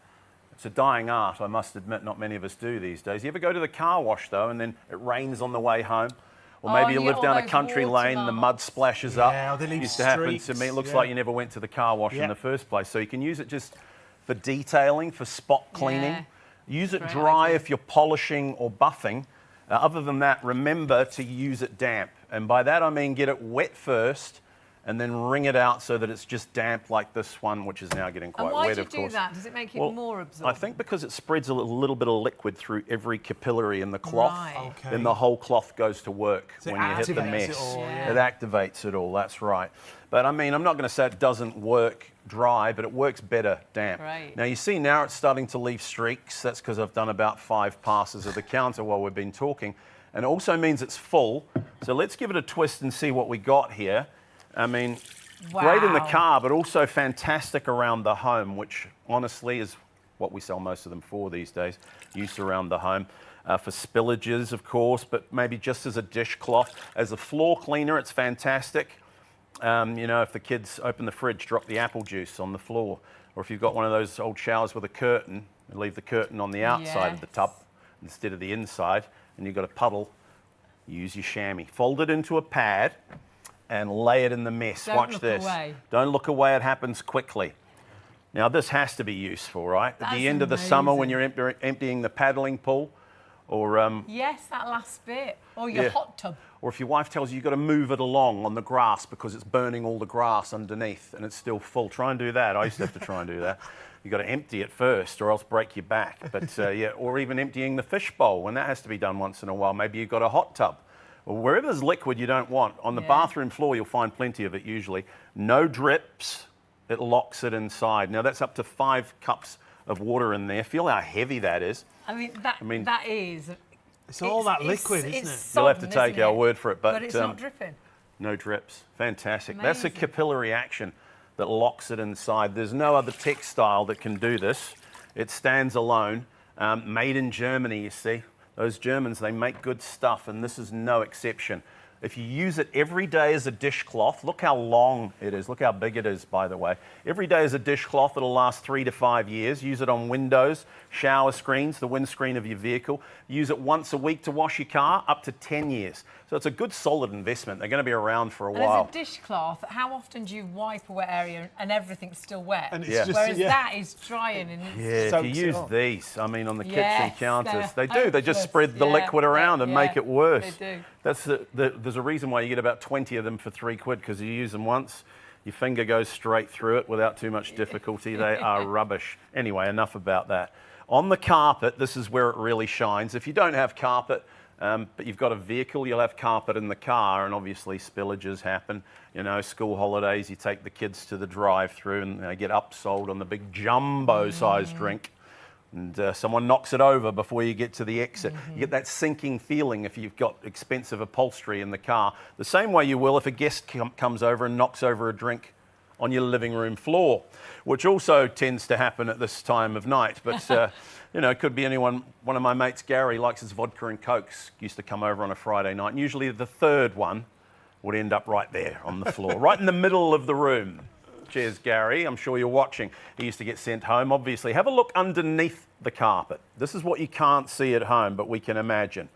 It's a dying art, I must admit, not many of us do these days. You ever go to the car wash, though, and then it rains on the way home? Or maybe you live down a country lane and the mud splashes up. Yeah, they leave used to happen to me. It looks like you never went to the car wash in the first place. So you can use it just for detailing, for spot cleaning. Use it dry if you're polishing or buffing. Other than that, remember to use it damp. And by that I mean get it wet first and then wring it out so that it's just damp like this one, which is now getting quite And why wet, do you of course. do that? Does it make it Well, more absorbent? I think because it spreads a little bit of liquid through every capillary in the cloth, Right. Okay. then the whole cloth goes to work So it when you hit the activates mess. it all, yeah. It activates it all, that's right. But I mean, I'm not going to say it doesn't work dry, but it works better damp. Right. Now you see now it's starting to leave streaks. That's because I've done about 5 passes of the counter while we've been talking. And it also means it's full. So let's give it a twist and see what we got here. I mean, great in the Wow. car, but also fantastic around the home, which honestly is what we sell most of them for these days. Use around the home. For spillages, of course, but maybe just as a dishcloth. As a floor cleaner, it's fantastic. You know, if the kids open the fridge, drop the apple juice on the floor, or if you've got one of those old showers with a curtain, and leave the curtain on the outside of the tub instead of the inside, and you've got a puddle, use your chamois. Fold it into a pad and lay it in the mess. Don't Watch look this. away. Don't look away, it happens quickly. Now this has to be useful, right? At That's the end of the summer when amazing. you're emptying the paddling pool, or Yes, that last bit. Or your Yeah. hot tub. or if your wife tells you you've got to move it along on the grass because it's burning all the grass underneath and it's still full, try and do that. I used to have to try and do that. You've got to empty it first or else break your back. But yeah, or even emptying the fish bowl, and that has to be done once in a while. Maybe you've got a hot tub. Well, wherever there's liquid you don't want, on the Yeah. bathroom floor you'll find plenty of it usually. No drips, it locks it inside. Now that's up to 5 cups of water in there. Feel how heavy that is. I mean, that is. It's all that liquid, isn't it? You'll have to sodden, take isn't our it? word for it, but But it's not dripping. no drips. Fantastic. That's a Amazing. capillary action that locks it inside. There's no other textile that can do this. It stands alone. Made in Germany, you see. Those Germans, they make good stuff, and this is no exception. If you use it every day as a dishcloth, look how long it is. Look how big it is, by the way. Every day as a dishcloth, it'll last 3 to 5 years. Use it on windows, shower screens, the windscreen of your vehicle. Use it once a week to wash your car, up to 10 years. So it's a good, solid investment. They're going to be around for a And while. as a dishcloth, how often do you wipe a wet area and everything's still wet? And it's Yeah. just, Whereas yeah. that is drying and it's Yeah, if soaks you it use up. these, I mean, on the Yes, kitchen counters, they're they do. They just hopeless. spread the Yeah, liquid around and make yeah, it worse. they do. That's there's a reason why you get about 20 of them for £3 because you use them once, your finger goes straight through it without too much difficulty. They are rubbish. Anyway, enough about that. On the carpet, this is where it really shines. If you don't have carpet, but you've got a vehicle, you'll have carpet in the car, and obviously spillages happen. You know, school holidays, you take the kids to the drive-through and they get upsold on the big jumbo-sized drink, and someone knocks it over before you get to the exit. You get that sinking feeling if you've got expensive upholstery in the car, the same way you will if a guest comes over and knocks over a drink on your living room floor, which also tends to happen at this time of night. But you know, it could be anyone. One of my mates, Gary, likes his vodka and cokes. Used to come over on a Friday night, and usually the third one would end up right there on the floor, right in the middle of the room. Cheers, Gary. I'm sure you're watching. He used to get sent home, obviously. Have a look underneath the carpet. This is what you can't see at home, but we can imagine.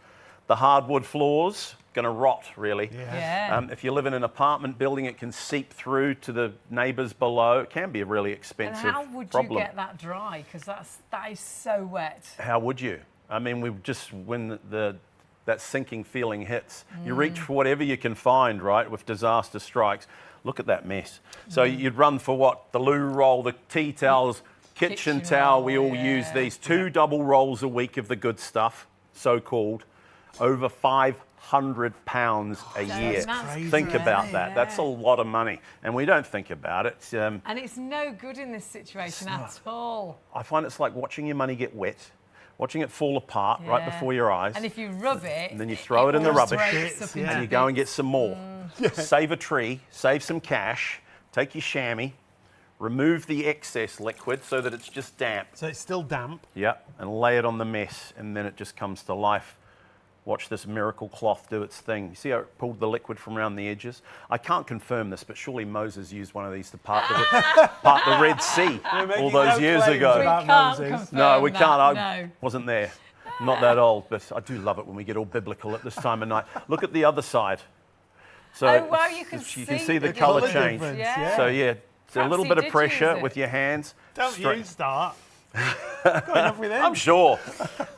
The hardwood floors, going to rot, really. Yeah. If you live in an apartment building, it can seep through to the neighbours below. It can be a really And expensive how would problem. you get that dry? Because that is so wet. How would you? I mean, we just, when that sinking feeling hits, you reach for whatever you can find, right, with disaster strikes. Look at that mess. So you'd run for what? The loo roll, the tea towels, kitchen towel. roll, We all use yeah. these. 2 double rolls a week of the good stuff, so-called. Over £500 a year. that's Think crazy, about that. That's a lot of money. And we don't think about it. And it's no good in this situation at all. I find it's like watching your money get wet, watching it fall apart right Yeah. before your eyes. And if you rub it, And then you throw it in the all rubbish, breaks up yeah. into and you go and get bits. some more. Save a tree, save some cash, take your chamois, remove the excess liquid so that it's just damp. So it's still damp. Yeah, and lay it on the mess, and then it just comes to life. Watch this miracle cloth do its thing. You see how it pulled the liquid from around the edges? I can't confirm this, but surely Moses used one of these to part the Red Sea making all those no years claims ago. We about can't Moses. confirm No, we that, can't. I no. wasn't there. I'm not that old, but I do love it when we get all biblical at this time of night. Look at the other side. So Oh, wow, you can see the the colour colour change. difference, Yeah. So yeah, it's a Perhaps little he bit of did pressure use it. with your hands. Don't Straight- you start. Going off with him. I'm sure.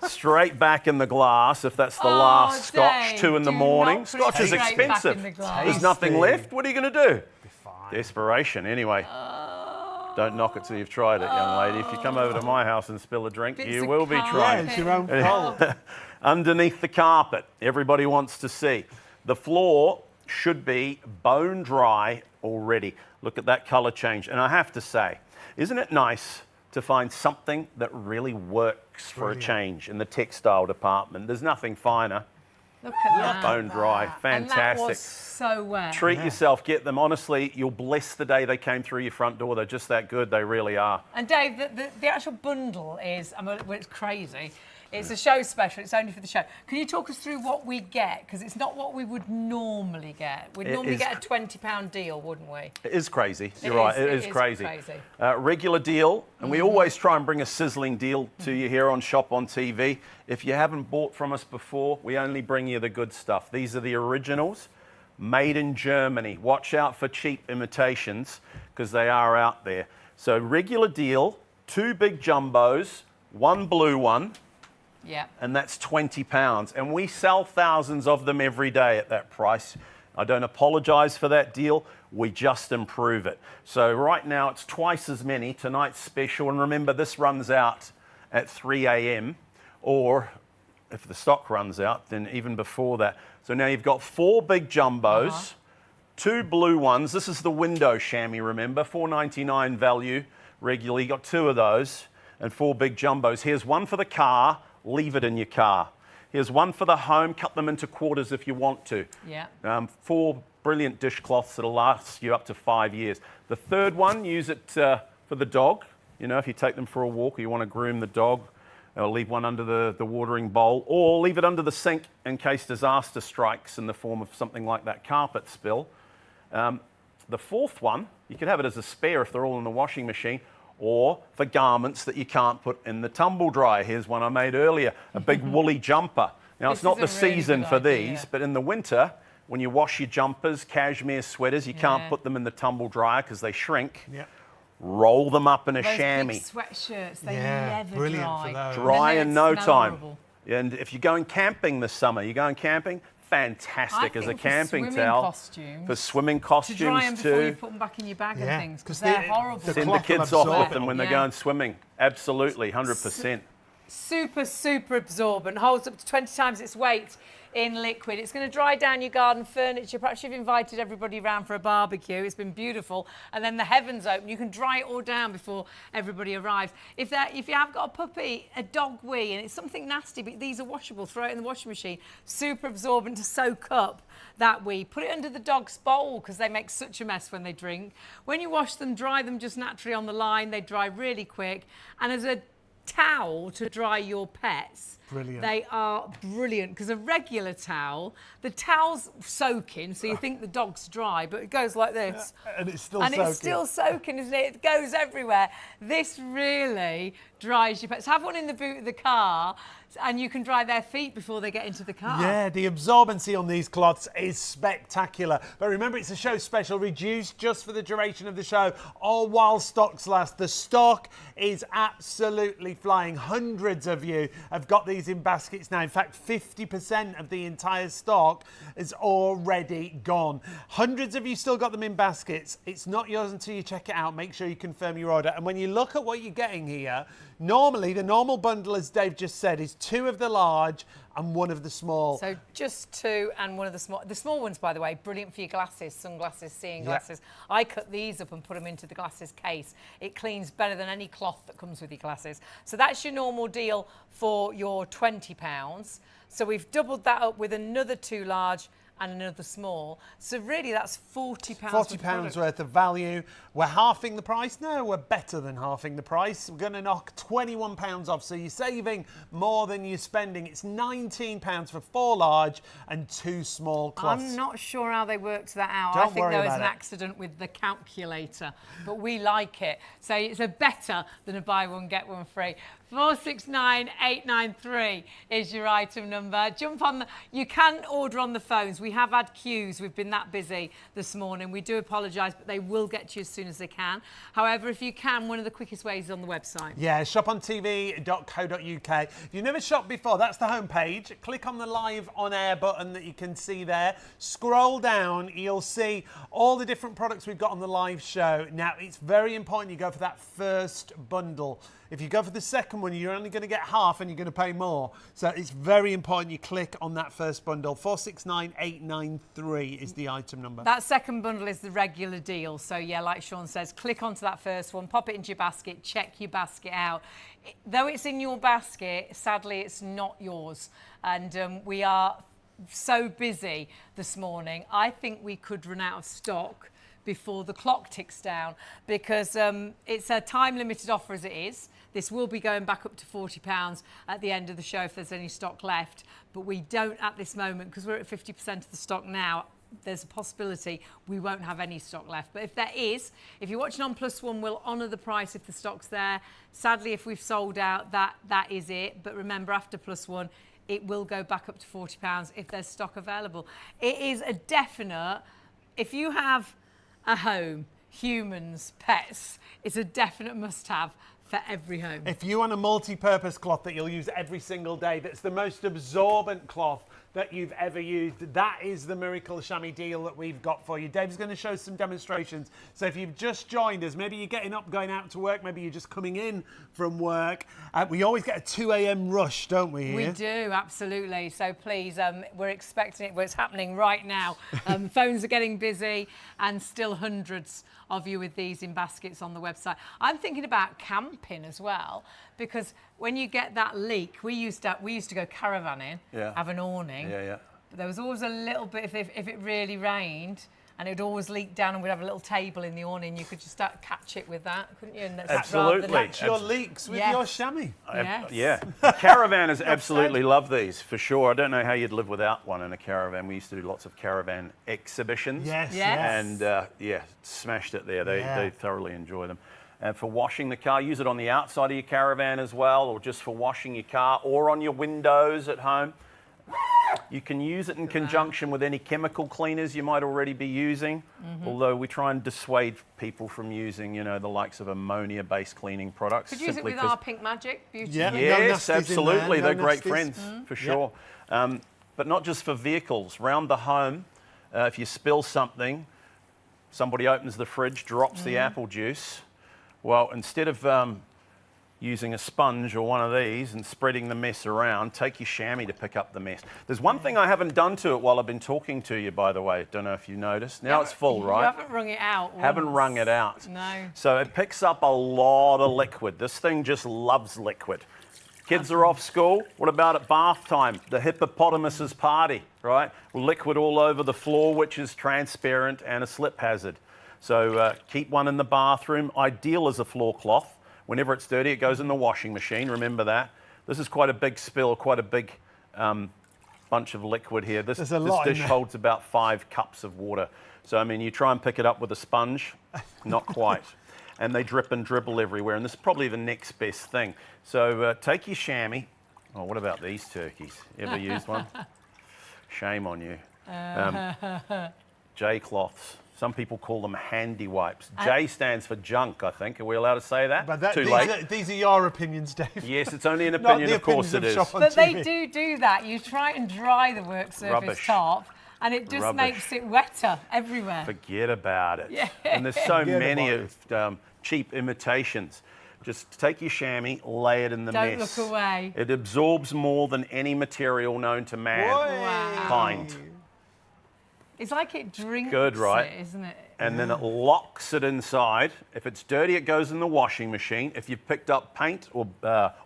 Straight back in the glass if that's the Oh, last scotch, Dave, 2 in the do morning. not put it Scotch is straight back expensive. in the glass. There's nothing Tasty. left. What are you going to do? Be fine. Desperation. Anyway, don't knock it till you've tried it, young lady. If you come over to my house and spill a drink, Bits you of will be carpet. trying. Yeah, it's your own fault. Underneath the carpet, everybody wants to see. The floor should be bone dry already. Look at that colour change. And I have to say, isn't it nice to find something that really works for a change in the textile department? There's nothing finer. Look at that. Bone dry, And that fantastic. was so wet. Treat yourself, get them. Honestly, you'll bless the day they came through your front door. They're just that good, they really are. And Dave, the actual bundle is, I mean, well, it's crazy. It's a show special, it's only for the show. Can you talk us through what we get? Because it's not what we would normally get. We'd normally get a £20 deal, wouldn't we? It is crazy. You're right, it is crazy. crazy. Regular deal, and we always try and bring a sizzling deal to you here on Shop on TV. If you haven't bought from us before, we only bring you the good stuff. These are the originals, made in Germany. Watch out for cheap imitations, because they are out there. So regular deal, 2 big jumbos, 1 blue one, Yeah. and that's £20. And we sell thousands of them every day at that price. I don't apologise for that deal. We just improve it. So right now it's twice as many. Tonight's special. And remember, this runs out at 3 a.m. or if the stock runs out, then even before that. So now you've got 4 big jumbos, 2 blue ones. This is the window chamois, remember, $4.99 value regularly. You got 2 of those and 4 big jumbos. Here's one for the car. Leave it in your car. Here's one for the home. Cut them into quarters if you want to. Yeah. 4 brilliant dishcloths that'll last you up to 5 years. The third one, use it for the dog. You know, if you take them for a walk or you want to groom the dog, or leave one under the watering bowl, or leave it under the sink in case disaster strikes in the form of something like that carpet spill. The fourth one, you could have it as a spare if they're all in the washing machine, or for garments that you can't put in the tumble dryer. Here's one I made earlier, a big woolly jumper. Now, it's not the season for these, but in the winter, when you wash your jumpers, cashmere sweaters, you can't put them in the tumble dryer because they shrink. Yeah. Roll them up in a Those chamois. big sweatshirts, they Yeah, never brilliant dry. for those. Dry And then in no it's time. memorable. And if you're going camping this summer, you're going camping, fantastic I as a think for camping swimming towel. costumes, For swimming to costumes dry them before you too. put them back in your bag Yeah, and things, 'cause because they're the- horrible. the Send the cloth will kids off absorb with it them when all. they're going swimming. Absolutely, 100%. Super, super absorbent. Holds up to 20 times its weight in liquid. It's going to dry down your garden furniture. Perhaps you've invited everybody around for a barbecue. It's been beautiful. And then the heavens open. You can dry it all down before everybody arrives. If you have got a puppy, a dog wee, and it's something nasty, but these are washable, throw it in the washing machine. Super absorbent to soak up that wee. Put it under the dog's bowl because they make such a mess when they drink. When you wash them, dry them just naturally on the line. They dry really quick. And as a towel to dry your pets. Brilliant. They are brilliant because a regular towel, the towel's soaking, so you think the dog's dry, but it goes like this. And it's still And soaking. it's still soaking, isn't it? It goes everywhere. This really dries your pets. Have one in the boot of the car and you can dry their feet before they get into the car. Yeah, the absorbency on these cloths is spectacular. But remember, it's a show special, reduced just for the duration of the show, all while stocks last. The stock is absolutely flying. Hundreds of you have got these in baskets now. In fact, 50% of the entire stock is already gone. Hundreds of you still got them in baskets. It's not yours until you check it out. Make sure you confirm your order. And when you look at what you're getting here, normally the normal bundle, as Dave just said, is 2 of the large and 1 of the small. So just 2 and 1 of the small. The small ones, by the way, brilliant for your glasses, sunglasses, seeing glasses. I cut these up and put them into the glasses case. It cleans better than any cloth that comes with your glasses. So that's your normal deal for your £20. So we've doubled that up with another 2 large and another small. So really that's £40. £40 worth of value. We're halving the price. No, we're better than halving the price. We're going to knock £21 off. So you're saving more than you're spending. It's £19 for 4 large and 2 small cloths. I'm not sure how they worked that out. Don't I think worry there was about an it. accident with the calculator, but we like it. So it's a better than a buy one, get one free. 469893 is your item number. Jump on you can order on the phones. We have had queues. We've been that busy this morning. We do apologise, but they will get to you as soon as they can. However, if you can, one of the quickest ways is on the website. Yeah, shopontv.co.uk. If you've never shopped before, that's the homepage. Click on the live on air button that you can see there. Scroll down, you'll see all the different products we've got on the live show. Now, it's very important you go for that first bundle. If you go for the second one, you're only going to get half and you're going to pay more. So it's very important you click on that first bundle. 469893 is the item number. That second bundle is the regular deal. So, yeah, like Sean says, click onto that first one, pop it into your basket, check your basket out. Though it's in your basket, sadly, it's not yours. And we are so busy this morning. I think we could run out of stock before the clock ticks down, because it's a time-limited offer as it is. This will be going back up to £40 at the end of the show if there's any stock left, but we don't at this moment, because we're at 50% of the stock now. There's a possibility we won't have any stock left. But if there is, if you're watching on Plus One, we'll honour the price if the stock's there. Sadly, if we've sold out, that is it. But remember, after Plus One, it will go back up to £40 if there's stock available. It is a definite, if you have a home, humans, pets, it's a definite must-have for every home. If you want a multi-purpose cloth that you'll use every single day, that's the most absorbent cloth that you've ever used, that is the Miracle Shammy deal that we've got for you. Dave's going to show some demonstrations. So if you've just joined us, maybe you're getting up, going out to work, maybe you're just coming in from work. We always get a 2 a.m. rush, don't we? Here? We do, absolutely. So please, we're expecting it. Well, it's happening right now. Phones are getting busy, and still hundreds of you with these in baskets on the website. I'm thinking about camping as well, because when you get that leak, we used to go caravanning, have an awning. Yeah. But there was always a little bit, if it really rained, and it would always leak down, and we'd have a little table in the awning. You could just catch it with that, couldn't you? And Absolutely. Catch your leaks with your chamois. Yes. Yeah. Caravanners absolutely love these, for sure. I don't know how you'd live without one in a caravan. We used to do lots of caravan exhibitions. Yes. And, smashed it there. They thoroughly enjoy them. And for washing the car, use it on the outside of your caravan as well, or just for washing your car, or on your windows at home. You can use it in conjunction with any chemical cleaners you might already be using, although we try and dissuade people from using, the likes of ammonia-based cleaning products. Could use it with our Pink Magic Beauty. Yeah, yes, absolutely. They're great nasties. friends, for sure. But not just for vehicles. Round the home, if you spill something, somebody opens the fridge, drops the apple juice. Well, instead of using a sponge or one of these and spreading the mess around, take your chamois to pick up the mess. There's one thing I haven't done to it while I've been talking to you, by the way. Don't know if you noticed. Now it's full, right? You haven't wrung it out. Haven't wrung it out. No. So it picks up a lot of liquid. This thing just loves liquid. Kids are off school. What about at bath time? The hippopotamus's party, right? Liquid all over the floor, which is transparent and a slip hazard. So keep one in the bathroom. Ideal as a floor cloth. Whenever it's dirty, it goes in the washing machine. Remember that. This is quite a big spill, quite a big bunch of liquid here. This dish holds about 5 cups of water. So, I mean, you try and pick it up with a sponge, not quite. And they drip and dribble everywhere. And this is probably the next best thing. So take your chamois. Oh, what about these turkeys? Ever used one? Shame on you. J-cloths. Some people call them handy wipes. J stands for junk, I think. Are we allowed to say that? But Too late. These are your opinions, Dave. Yes, it's only an opinion, of course it is. But they do that. You try and dry the work surface top, and it just makes it wetter everywhere. Forget about it. Yeah. And there's so many of cheap imitations. Just take your chamois, lay it in the mess. Don't look away. It absorbs more than any material known to mankind. It's like it drinks Good, right? it, isn't it? And then it locks it inside. If it's dirty, it goes in the washing machine. If you've picked up paint or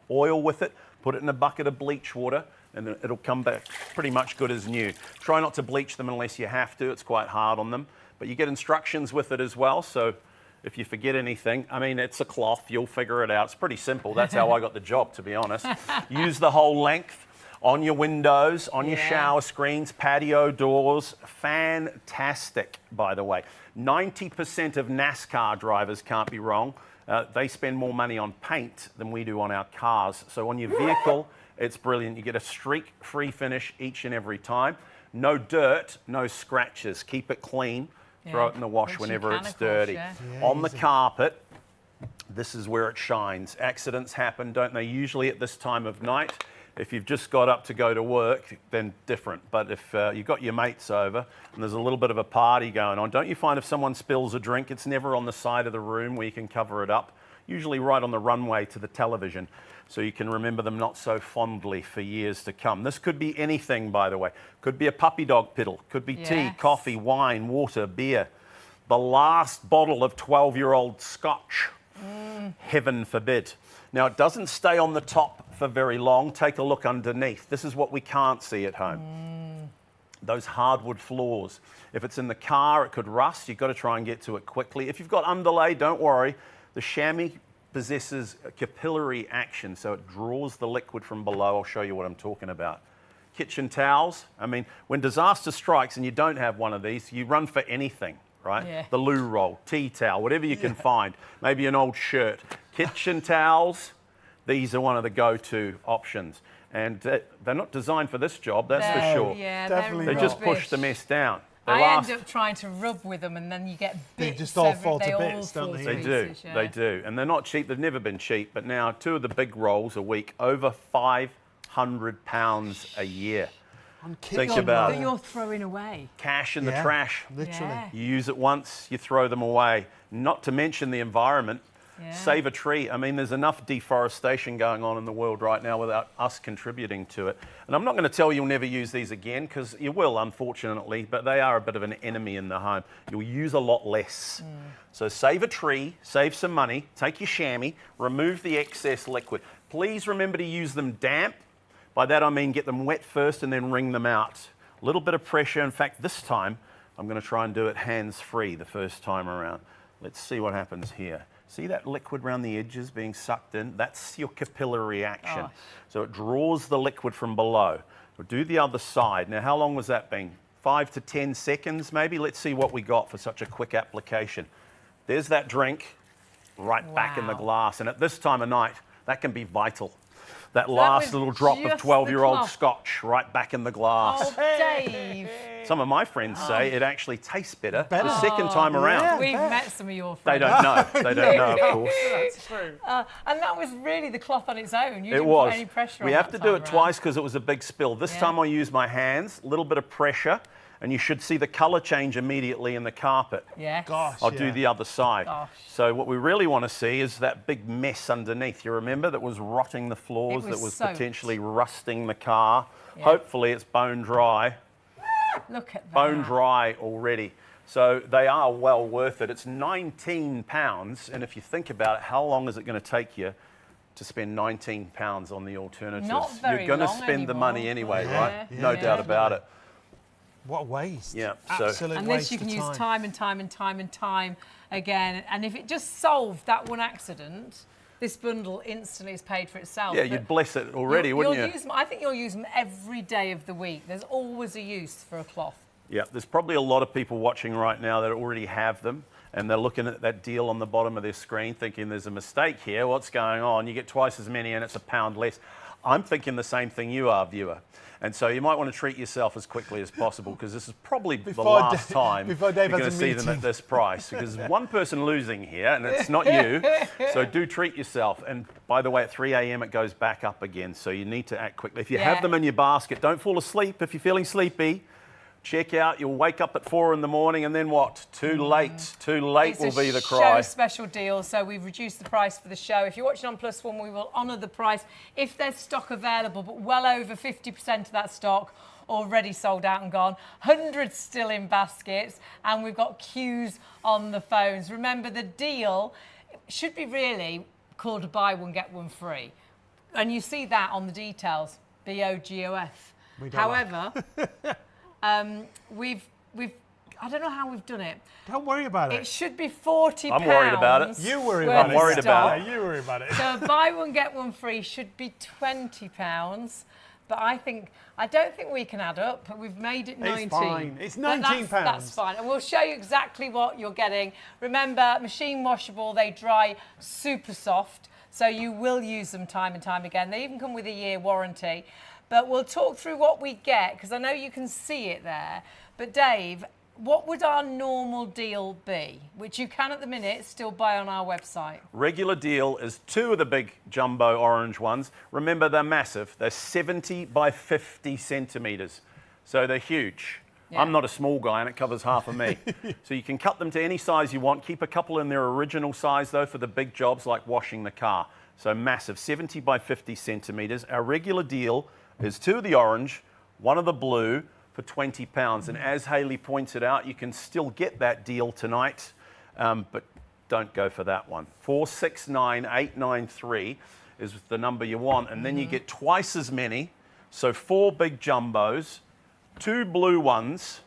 oil with it, put it in a bucket of bleach water, and then it'll come back pretty much good as new. Try not to bleach them unless you have to. It's quite hard on them. But you get instructions with it as well. So if you forget anything, I mean, it's a cloth. You'll figure it out. It's pretty simple. That's how I got the job, to be honest. Use the whole length. On your windows, on your shower screens, patio doors. Fantastic, by the way. 90% of NASCAR drivers, can't be wrong, they spend more money on paint than we do on our cars. So on your vehicle, it's brilliant. You get a streak-free finish each and every time. No dirt, no scratches. Keep it clean. Throw it in the wash whenever it's dirty. On the carpet, this is where it shines. Accidents happen, don't they? Usually at this time of night. If you've just got up to go to work, then different. But if you've got your mates over and there's a little bit of a party going on, don't you find if someone spills a drink, it's never on the side of the room where you can cover it up? Usually right on the runway to the television, so you can remember them not so fondly for years to come. This could be anything, by the way. Could be a puppy dog piddle. Could be tea, coffee, wine, water, beer. The last bottle of 12-year-old scotch. Heaven forbid. Now, it doesn't stay on the top for very long. Take a look underneath. This is what we can't see at home. Those hardwood floors. If it's in the car, it could rust. You've got to try and get to it quickly. If you've got underlay, don't worry. The chamois possesses capillary action, so it draws the liquid from below. I'll show you what I'm talking about. Kitchen towels. I mean, when disaster strikes and you don't have one of these, you run for anything, right? The loo roll, tea towel, whatever you can find. Maybe an old shirt. Kitchen towels, these are one of the go-to options. And they're not designed for this job, that's for sure. Yeah, Definitely They not. just push the mess down. I end up trying to rub with them, and then you get bits. They just all fall to all bits, don't fall they? to They do, pieces, they do. And they're not cheap, they've never been cheap, but now 2 of the big rolls a week, over £500 a year. Think about that you're throwing away. cash in the trash. Literally. Yeah. You use it once, you throw them away. Not to mention the environment. Save a tree. I mean, there's enough deforestation going on in the world right now without us contributing to it. And I'm not going to tell you you'll never use these again, because you will, unfortunately, but they are a bit of an enemy in the home. You'll use a lot less. So save a tree, save some money, take your chamois, remove the excess liquid. Please remember to use them damp. By that I mean get them wet first and then wring them out. A little bit of pressure. In fact, this time I'm going to try and do it hands-free the first time around. Let's see what happens here. See that liquid around the edges being sucked in? That's your capillary action. So it draws the liquid from below. We'll do the other side. Now, how long was that being? 5 to 10 seconds maybe? Let's see what we got for such a quick application. There's that drink right back in the glass. And at this time of night, that can be vital. That last little drop of 12-year-old scotch right back in the glass. Oh, Dave. Some of my friends say it actually tastes better the second time around. Yeah. We've met some of your friends. They don't know. They don't know, of course. That's true. And that was really the cloth on its own. You It didn't was. put any pressure on We have to that do time it around. twice because it was a big spill. This time I used my hands, a little bit of pressure, and you should see the colour change immediately in the carpet. Yes. Gosh, I'll do the other side. Gosh. So what we really want to see is that big mess underneath. You remember that was rotting the floors, It was that was soaked. potentially rusting the car. Hopefully it's bone dry. Look at that. Bone dry already. So they are well worth it. It's £19, and if you think about it, how long is it going to take you to spend £19 on the alternatives? Not very You're going to long spend the anymore. money anyway, Yeah. right? Yeah. No Yeah. doubt about it. What a waste. Yeah, so- Absolute And waste this you can of use time and time and time and time again. And if it just solved that one accident, this bundle instantly is paid for itself. Yeah, But you'd bless it already, wouldn't you? Use them, I think you'll use them every day of the week. There's always a use for a cloth. Yeah, there's probably a lot of people watching right now that already have them, and they're looking at that deal on the bottom of their screen thinking there's a mistake here. What's going on? You get twice as many and it's £1 less. I'm thinking the same thing you are, viewer. And so you might want to treat yourself as quickly as possible, because this is probably the last time you're Dave going to has a see them at meeting. this price, because there's one person losing here and it's not you. So do treat yourself. And by the way, at 3 a.m. it goes back up again, so you need to act quickly. If you have them in your basket, don't fall asleep if you're feeling sleepy. Check out, you'll wake up at 4 in the morning and then what? Too late. Too late It's will be the a cry. show special deal, so we've reduced the price for the show. If you're watching on Plus One, we will honour the price if there's stock available, but well over 50% of that stock already sold out and gone. Hundreds still in baskets, and we've got queues on the phones. Remember, the deal should be really called a buy one, get one free. And you see that on the details, BOGOF. However, we've I don't know how we've done it. Don't worry about It it. should be £40. I'm worried about it. You worry worth about I'm it. of worried about stock. it. Yeah, you worry about it. So buy one, get one free should be £20. But I don't think we can add up, but we've made it 19. It's fine. It's But £19. That's fine. And we'll show you exactly what you're getting. Remember, machine washable, they dry super soft, so you will use them time and time again. They even come with a year warranty. But we'll talk through what we get, because I know you can see it there. But Dave, what would our normal deal be, which you can at the minute still buy on our website? Regular deal is 2 of the big jumbo orange ones. Remember, they're massive. They're 70 by 50 centimetres, so they're huge. Yeah. I'm not a small guy, and it covers half of me. So you can cut them to any size you want. Keep a couple in their original size, though, for the big jobs like washing the car. So massive, 70 by 50 centimetres. Our regular deal is 2 of the orange, 1 of the blue, for £20. And as Hayley pointed out, you can still get that deal tonight, but don't go for that one. 469893 is the number you want, and then you get twice as many. So 4 big jumbos, 2 blue ones,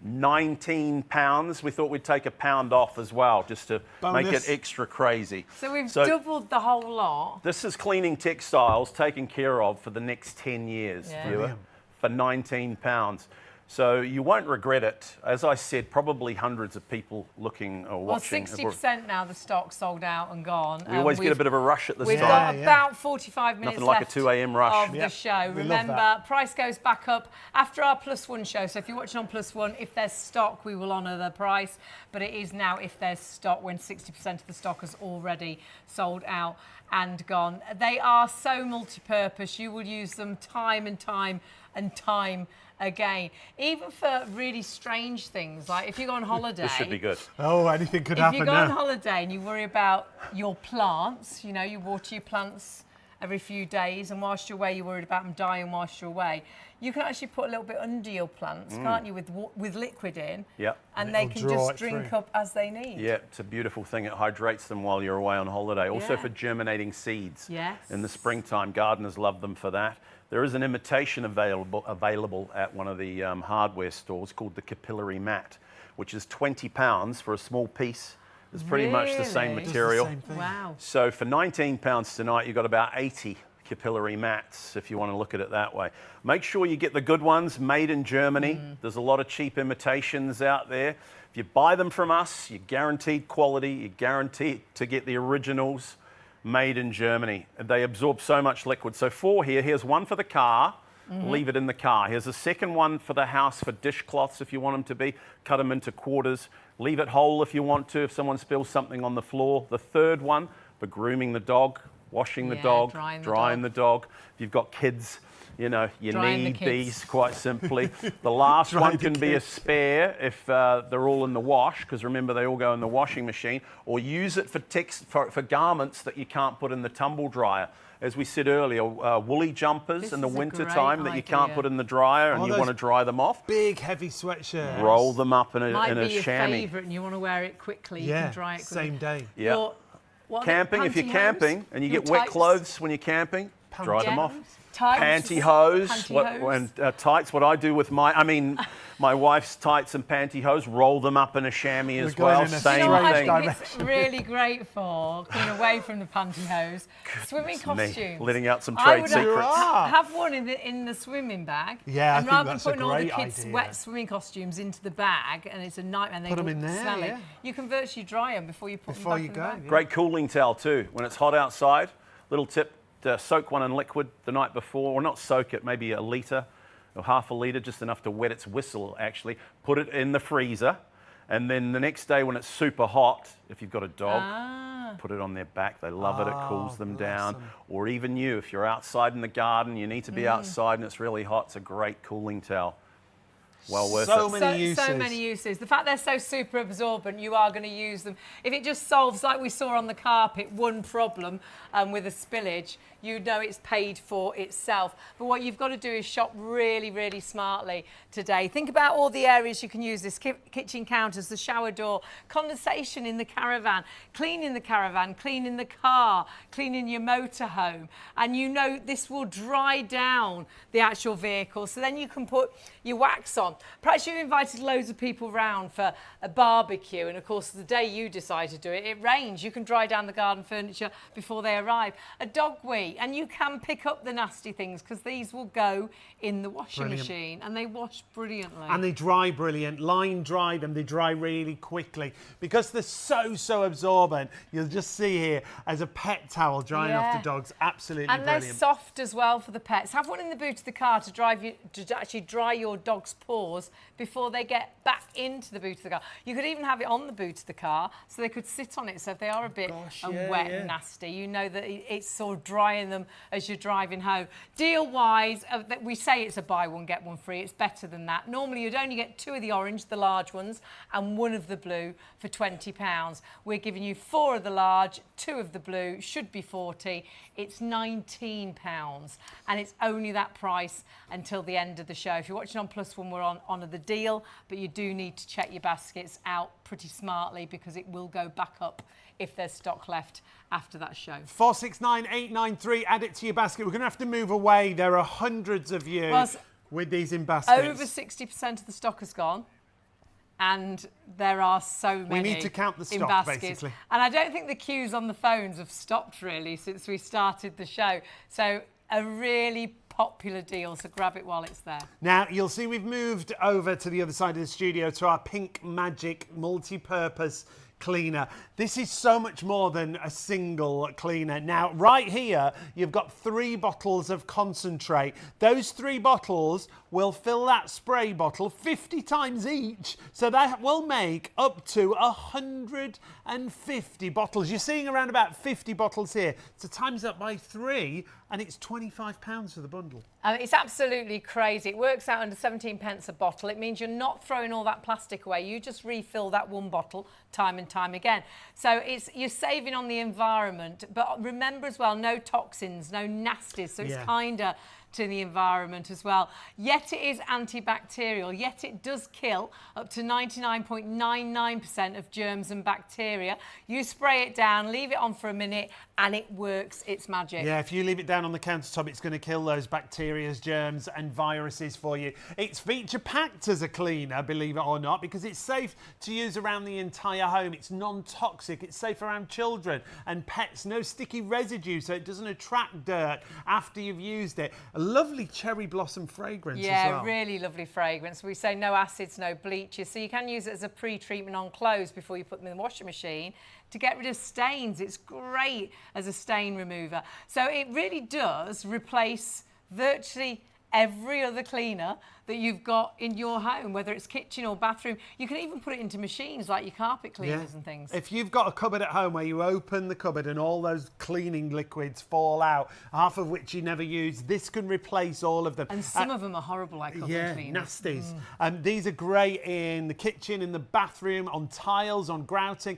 £19. We thought we'd take £1 off as well, just to make it extra crazy. So we've doubled the whole lot. This is cleaning textiles taken care of for the next 10 years, viewer, for £19. So you won't regret it. As I said, probably hundreds of people looking or watching. Well, 60% now the stock's sold out and gone. We always get a bit of a rush at this We've time. got about 45 minutes Nothing like left a 2 a.m. rush. of the show. Remember, price goes back up after our +1 show. So if you're watching on +1, if there's stock, we will honour the price. But it is now if there's stock, when 60% of the stock has already sold out and gone. They are so multi-purpose. You will use them time and time and time again, even for really strange things, like if you go on holiday. This should be good. Oh, anything could happen If you go now. on holiday and you worry about your plants, you know, you water your plants every few days, and whilst you're away, you're worried about them dying whilst you're away. You can actually put a little bit under your plants, can't you, with liquid in? Yep. And they can just drink up as they need. Yeah, it's a beautiful thing. It hydrates them while you're away on holiday. Also for germinating seeds. Yes. In the springtime, gardeners love them for that. There is an imitation available at one of the hardware stores called the capillary mat, which is £20 for a small piece. It's pretty much the same material. Does the same thing. Wow. So for £19 tonight, you've got about 80 capillary mats, if you want to look at it that way. Make sure you get the good ones, made in Germany. There's a lot of cheap imitations out there. If you buy them from us, you're guaranteed quality, you're guaranteed to get the originals made in Germany. They absorb so much liquid. So 4 here, here's 1 for the car, leave it in the car. Here's a second one for the house for dishcloths if you want them to be, cut them into quarters, leave it whole if you want to, if someone spills something on the floor. The third one for grooming the dog, washing the dog, drying the dog. If you've got kids, you know, you need these quite simply. The last one can be a spare if they're all in the wash, because remember they all go in the washing machine, or use it for garments that you can't put in the tumble dryer. As we said earlier, woolly jumpers in the winter time that you can't put in the dryer and you want to dry them off. Big heavy sweatshirts. Roll them up in a Might be your chamois. favourite and you want to wear it quickly. You can dry it quickly. Same day. Yeah. Camping, if you're camping and you get wet clothes when you're camping, dry them off. Pantyhose, tights. What I do with my wife's tights and pantyhose, roll them up in a chamois as well. Same you know what thing. I think it's really great for, coming away from the pantyhose, swimming costumes. Letting out some trade secrets. Have one in the swimming bag. Yeah, and I rather think than putting all the that's a great kids' idea. wet swimming costumes into the bag, and it's a nightmare. They Put them in there, smell yeah. it. You can virtually dry them before you put them back in the bag. Yeah. Great cooling towel too. When it's hot outside, little tip. Soak one in liquid the night before, or not soak it, maybe a litre or half a litre, just enough to wet its whistle actually. Put it in the freezer, and then the next day when it's super hot, if you've got a dog, put it on their back. They love it, it cools them down. Or even you, if you're outside in the garden, you need to be outside and it's really hot, it's a great cooling towel. Well worth it. So many uses. The fact they're so super absorbent, you are going to use them. If it just solves, like we saw on the carpet, one problem with a spillage, you know it's paid for itself. But what you've got to do is shop really, really smartly today. Think about all the areas you can use this. Kitchen counters, the shower door, condensation in the caravan, cleaning the car, cleaning your motorhome. And you know this will dry down the actual vehicle. So then you can put your wax on on. Perhaps you've invited loads of people round for a barbecue, and of course the day you decide to do it, it rains. You can dry down the garden furniture before they arrive. A dog wee, and you can pick up the nasty things because these will go in the washing machine and they wash brilliantly. And they dry brilliant. Line dry them, they dry really quickly. Because they're so absorbent, you'll just see here as a pet towel drying off the dogs. Absolutely brilliant. And they're soft as well for the pets. Have one in the boot of the car to actually dry your dog's paws before they get back into the boot of the car. You could even have it on the boot of the car so they could sit on it. So if they are a bit wet and nasty, you know that it's sort of drying them as you're driving home. Deal-wise, we say it's a buy one, get one free. It's better than that. Normally, you'd only get 2 of the orange, the large ones, and 1 of the blue for £20. We're giving you 4 of the large, 2 of the blue, should be 40. It's £19, and it's only that price until the end of the show. If you're watching on Plus One, we're on Honour the Deal, but you do need to check your baskets out pretty smartly because it will go back up if there's stock left after that show. 469893, add it to your basket. We're going to have to move away. There are hundreds of you with these in baskets. Over 60% of the stock has gone. And there are so many. We need to count the stock, in baskets. basically. And I don't think the queues on the phones have stopped really since we started the show. So a really popular deal, so grab it while it's there. Now, you'll see we've moved over to the other side of the studio to our Pink Magic multi-purpose cleaner. This is so much more than a single cleaner. Now, right here, you've got 3 bottles of concentrate. Those 3 bottles will fill that spray bottle 50 times each. So that will make up to 150 bottles. You're seeing around about 50 bottles here. So times that by 3, and it's £25 for the bundle. It's absolutely crazy. It works out under 17p a bottle. It means you're not throwing all that plastic away. You just refill that 1 bottle time and time again. So you're saving on the environment. But remember as well, no toxins, no nasties. So it's kinder to the environment as well. Yet it is antibacterial, yet it does kill up to 99.99% of germs and bacteria. You spray it down, leave it on for a minute, and it works its magic. Yeah, if you leave it down on the countertop, it's going to kill those bacteria, germs and viruses for you. It's feature-packed as a cleaner, believe it or not, because it's safe to use around the entire home. It's non-toxic, it's safe around children and pets. No sticky residue, so it doesn't attract dirt after you've used it. A lovely cherry blossom fragrance as well. Yeah, really lovely fragrance. We say no acids, no bleaches, so you can use it as a pre-treatment on clothes before you put them in the washing machine to get rid of stains. It's great as a stain remover. So it really does replace virtually every other cleaner that you've got in your home, whether it's kitchen or bathroom. You can even put it into machines like your carpet cleaners and things. If you've got a cupboard at home where you open the cupboard and all those cleaning liquids fall out, half of which you never use, this can replace all of them. And some of them are horrible, like oven cleaners. Nasties. These are great in the kitchen, in the bathroom, on tiles, on grouting.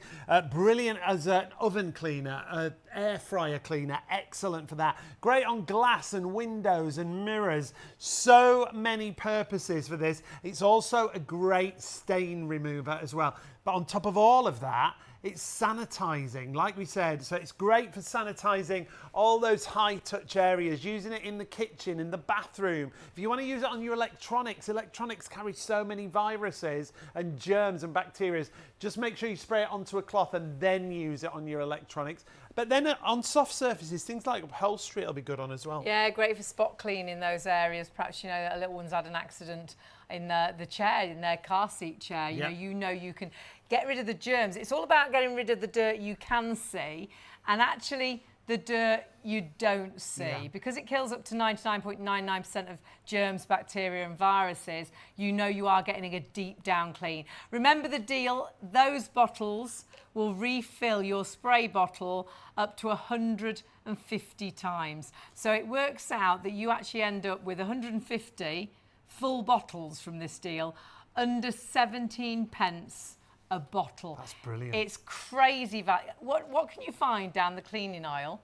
Brilliant as an oven cleaner, an air fryer cleaner, excellent for that. Great on glass and windows and mirrors. So many purposes for this. It's also a great stain remover as well. But on top of all of that, it's sanitizing, like we said. So it's great for sanitizing all those high-touch areas, using it in the kitchen, in the bathroom. If you want to use it on your electronics, electronics carry so many viruses and germs and bacteria. Just make sure you spray it onto a cloth and then use it on your electronics. But then on soft surfaces, things like upholstery, it'll be good on as well. Yeah, great for spot cleaning those areas. Perhaps, you know, a little one's had an accident in the chair, in their car seat chair. You know you can get rid of the germs. It's all about getting rid of the dirt you can see, and actually the dirt you don't see, because it kills up to 99.99% of germs, bacteria and viruses. You know you are getting a deep down clean. Remember the deal, those bottles will refill your spray bottle up to 150 times. So it works out that you actually end up with 150 full bottles from this deal under 17p a bottle. That's brilliant. It's crazy value. What can you find down the cleaning aisle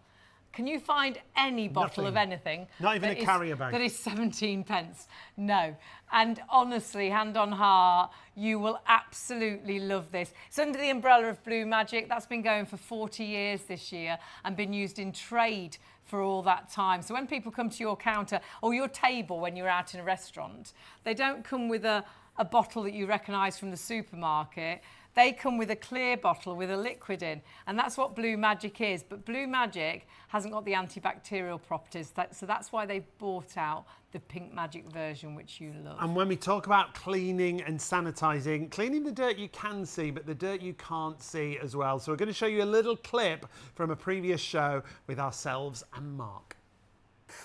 Can you find any bottle of anything? Not even a carrier bag. That is 17 pence. No. And honestly, hand on heart, you will absolutely love this. It's under the umbrella of Blue Magic. That's been going for 40 years this year and been used in trade for all that time. So when people come to your counter or your table when you're out in a restaurant, they don't come with a bottle that you recognise from the supermarket. They come with a clear bottle with a liquid in, and that's what Blue Magic is. But Blue Magic hasn't got the antibacterial properties, so that's why they brought out the Pink Magic version, which you love. And when we talk about cleaning and sanitising, cleaning the dirt you can see, but the dirt you can't see as well. So we're going to show you a little clip from a previous show with ourselves and Mark.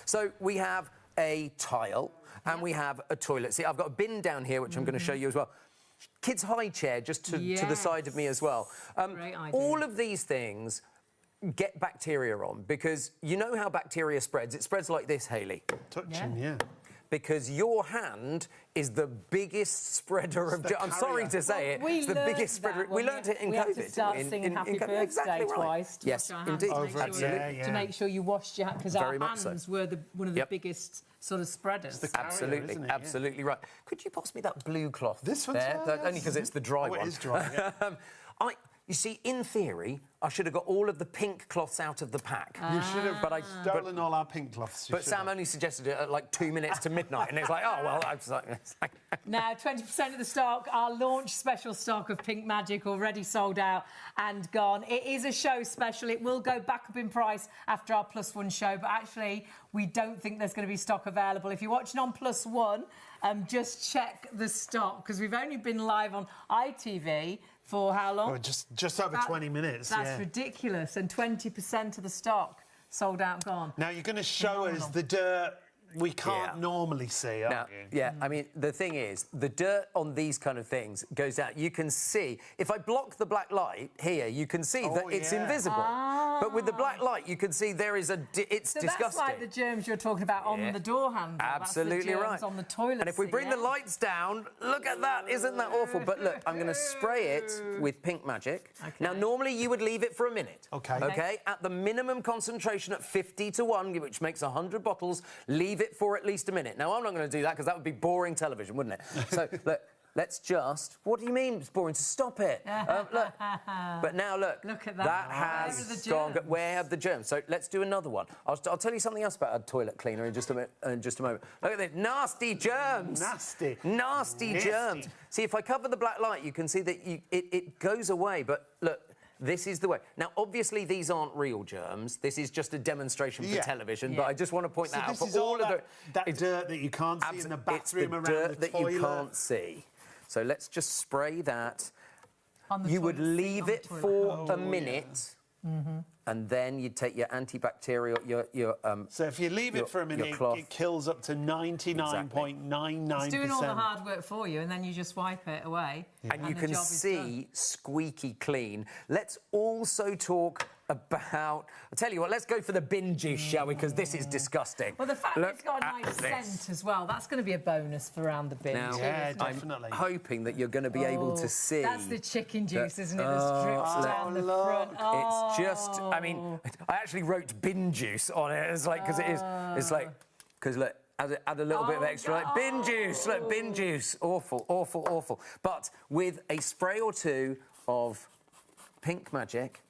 So we have a tile and we have a toilet. See, I've got a bin down here, which I'm going to show you as well. Kids' high chair just to the side of me as well. Great idea. All of these things get bacteria on because you know how bacteria spreads? It spreads like this, Hayley. Touching, yeah. Because your hand is the biggest spreader of germs. I'm sorry to say it. It's the biggest spreader. We learned it in COVID. We had to start singing Happy Birthday exactly twice to yes, wash our hands. indeed. To make sure you washed your hands, because our hands were one of the biggest sort of spreaders. Absolutely, absolutely right. Could you pass me that blue cloth? This one? Only because it's the dry one. It is dry, yeah. You see, in theory, I should have got all of the pink cloths out of the pack. You should have stolen all our pink cloths. But Sam only suggested it at like 2 minutes to midnight, and it's like, oh, well, I was like... Now, 20% of the stock, our launch special stock of Pink Magic already sold out and gone. It is a show special. It will go back up in price after our +1 show, but actually, we don't think there's going to be stock available. If you're watching on +1, just check the stock, because we've only been live on ITV for how long? Oh, just over 20 minutes. That's ridiculous. And 20% of the stock sold out, gone. Now, you're going to show us the dirt we can't normally see, aren't you? Yeah, I mean, the thing is, the dirt on these kind of things goes out. You can see, if I block the black light here, you can see that it's invisible. But with the black light, you can see there is it's disgusting. That's like the germs you're talking about on the door handle. Absolutely that's the germs on the toilet And if we bring the lights down, look at that. Isn't that awful? But look, I'm going to spray it with Pink Magic. Okay. Now, normally you would leave it for a minute. Okay? At the minimum concentration at 50 to 1, which makes 100 bottles, leave it for at least a minute. Now, I'm not going to do that because that would be boring television, wouldn't it? So, look, let's just... What do you mean it's boring? To stop it. Look. But now, look. Look at that. That has gone... Where have the germs? So, let's do another one. I'll tell you something else about a toilet cleaner in just a moment. Look at this. Nasty germs. Nasty germs. See, if I cover the black light, you can see that it goes away. But, look... This is the way. Now, obviously, these aren't real germs. This is just a demonstration for television, but I just want to point that out. This is all that dirt that you can't see in the bathroom around the toilet. It's the dirt that you can't see. So let's just spray that. You would leave it for a minute, and then you'd take your antibacterial, So if you leave it for a minute, it kills up to 99.99%. It's doing all the hard work for you, and then you just wipe it away. And you can see squeaky clean. Let's also talk about... I'll tell you what, let's go for the bin juice, shall we? Because this is disgusting. Well, the fact that it's got a nice scent as well, that's going to be a bonus for around the bin. Now, definitely. I'm hoping that you're going to be able to see... That's the chicken juice, isn't it? That drips down the front. It's just... I mean, I actually wrote bin juice on it. It's like, because it is... It's like... Because, look... Add a little bit of extra, like bin juice, look, bin juice. Awful, awful, awful. But with a spray or two of Pink Magic,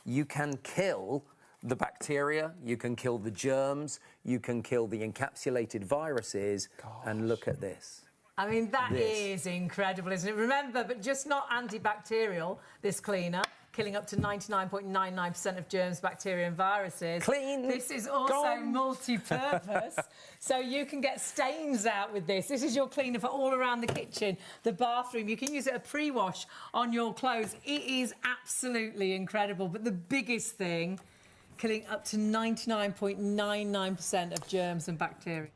you can kill the bacteria, you can kill the germs, you can kill the encapsulated viruses, and look at this. I mean, that is incredible, isn't it? Remember, but just not antibacterial, this cleaner, killing up to 99.99% of germs, bacteria and viruses. Clean. This is also multi-purpose, so you can get stains out with this. This is your cleaner for all around the kitchen, the bathroom. You can use it a pre-wash on your clothes. It is absolutely incredible, but the biggest thing, killing up to 99.99% of germs and bacteria.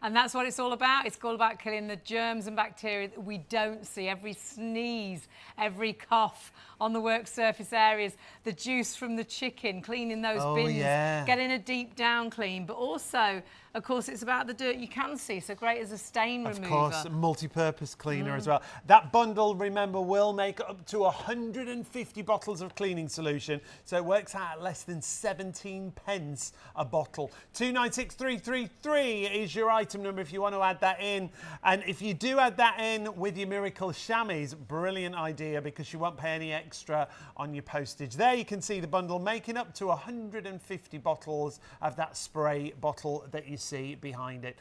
And that's what it's all about. It's all about killing the germs and bacteria that we don't see. Every sneeze, every cough on the work surface areas, the juice from the chicken, cleaning those bins, getting a deep down clean, but also, of course, it's about the dirt you can see, so great as a stain remover. Of course, multi-purpose cleaner as well. That bundle, remember, will make up to 150 bottles of cleaning solution, so it works out at less than 17 pence a bottle. 296333 is your item number if you want to add that in. And if you do add that in with your Miracle Shammies, brilliant idea, because you won't pay any extra on your postage. There you can see the bundle making up to 150 bottles of that spray bottle that you see behind it.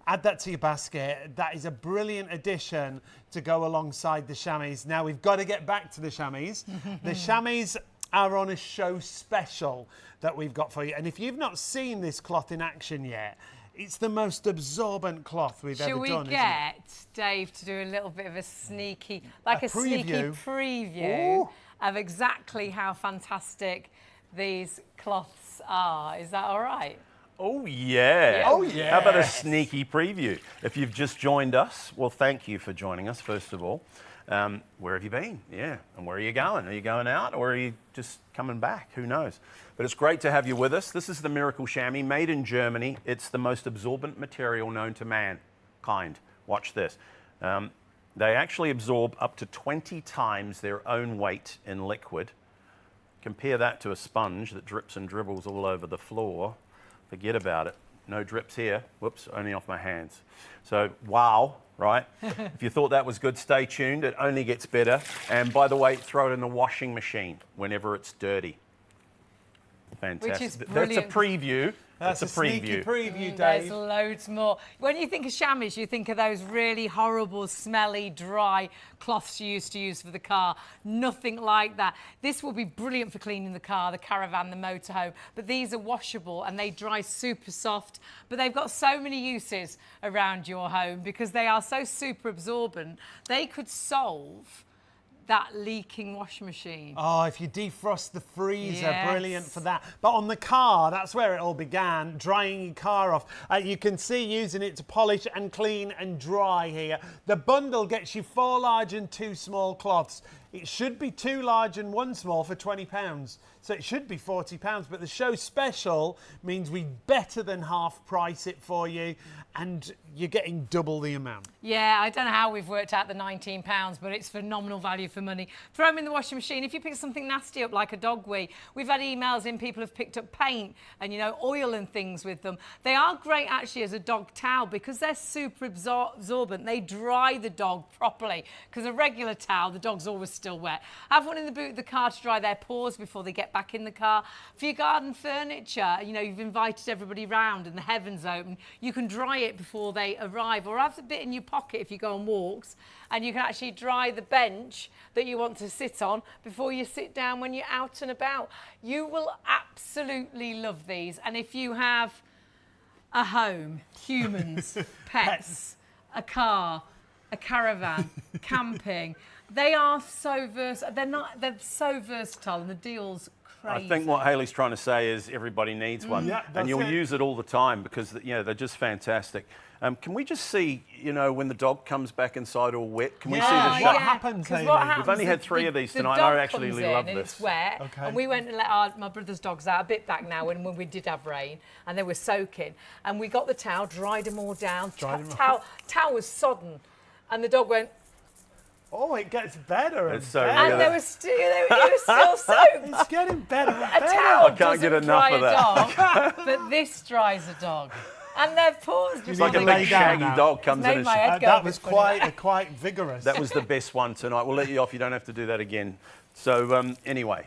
Add that to your basket. That is a brilliant addition to go alongside the chamois. Now we've got to get back to the chamois. The chamois are on a show special that we've got for you. And if you've not seen this cloth in action yet, it's the most absorbent cloth we've ever done. Should we get Dave to do a little bit of a sneaky, like a sneaky preview of exactly how fantastic these cloths are? Is that all right? Oh, yeah. Oh, yeah. How about a sneaky preview? If you've just joined us, well, thank you for joining us, first of all. Where have you been? Yeah. And where are you going? Are you going out or are you just coming back? Who knows? But it's great to have you with us. This is the Miracle Shammy, made in Germany. It's the most absorbent material known to mankind. Watch this. They actually absorb up to 20 times their own weight in liquid. Compare that to a sponge that drips and dribbles all over the floor. Forget about it. No drips here. Whoops, only off my hands. So, wow, right? If you thought that was good, stay tuned. It only gets better. And by the way, throw it in the washing machine whenever it's dirty. Fantastic. Which is brilliant. That's a preview. That's a sneaky preview, Dave. There's loads more. When you think of chamois, you think of those really horrible, smelly, dry cloths you used to use for the car. Nothing like that. This will be brilliant for cleaning the car, the caravan, the motorhome. But these are washable and they dry super soft. But they've got so many uses around your home because they are so super absorbent. They could solve that leaking washing machine. Oh, if you defrost the freezer, brilliant for that. But on the car, that's where it all began, drying your car off. You can see using it to polish and clean and dry here. The bundle gets you 4 large and 2 small cloths. It should be 2 large and 1 small for £20. So it should be £40, but the show special means we better than half price it for you and you're getting double the amount. Yeah, I don't know how we've worked out the £19, but it's phenomenal value for money. Throw them in the washing machine. If you pick something nasty up like a dog wee, we've had emails in, people have picked up paint and, you know, oil and things with them. They are great actually as a dog towel because they're super absorbent. They dry the dog properly because a regular towel, the dog's always still wet. Have one in the boot of the car to dry their paws before they get back in the car. For your garden furniture, you know, you've invited everybody round and the heaven's open, you can dry it before they arrive, or have a bit in your pocket if you go on walks, and you can actually dry the bench that you want to sit on before you sit down when you're out and about. You will absolutely love these, and if you have a home, humans, pets, a car, a caravan, camping, they are so versatile. They're so versatile, and the deal's crazy. I think what Hayley's trying to say is everybody needs one, Yeah, and you'll use it all the time because you know they're just fantastic. Can we just see, you know, when the dog comes back inside all wet? Can we see the shape? What happens, Hayley? We've only had 3 of these tonight. I actually love this. It's wet, and we went and let my brother's dogs out a bit back now when we did have rain, and they were soaking, and we got the towel, dried them all down. Towel was sodden, and the dog went. Oh, it gets better and so better. And they were still soaked. It's getting better and A better. towel I can't get doesn't enough dry of a dog, but this dries a dog. And their paws just It's like a to big lay down shaggy now. dog comes in Made and my head go That a was bit funny. quite vigorous. that was the best one tonight. We'll let you off. You don't have to do that again. So anyway,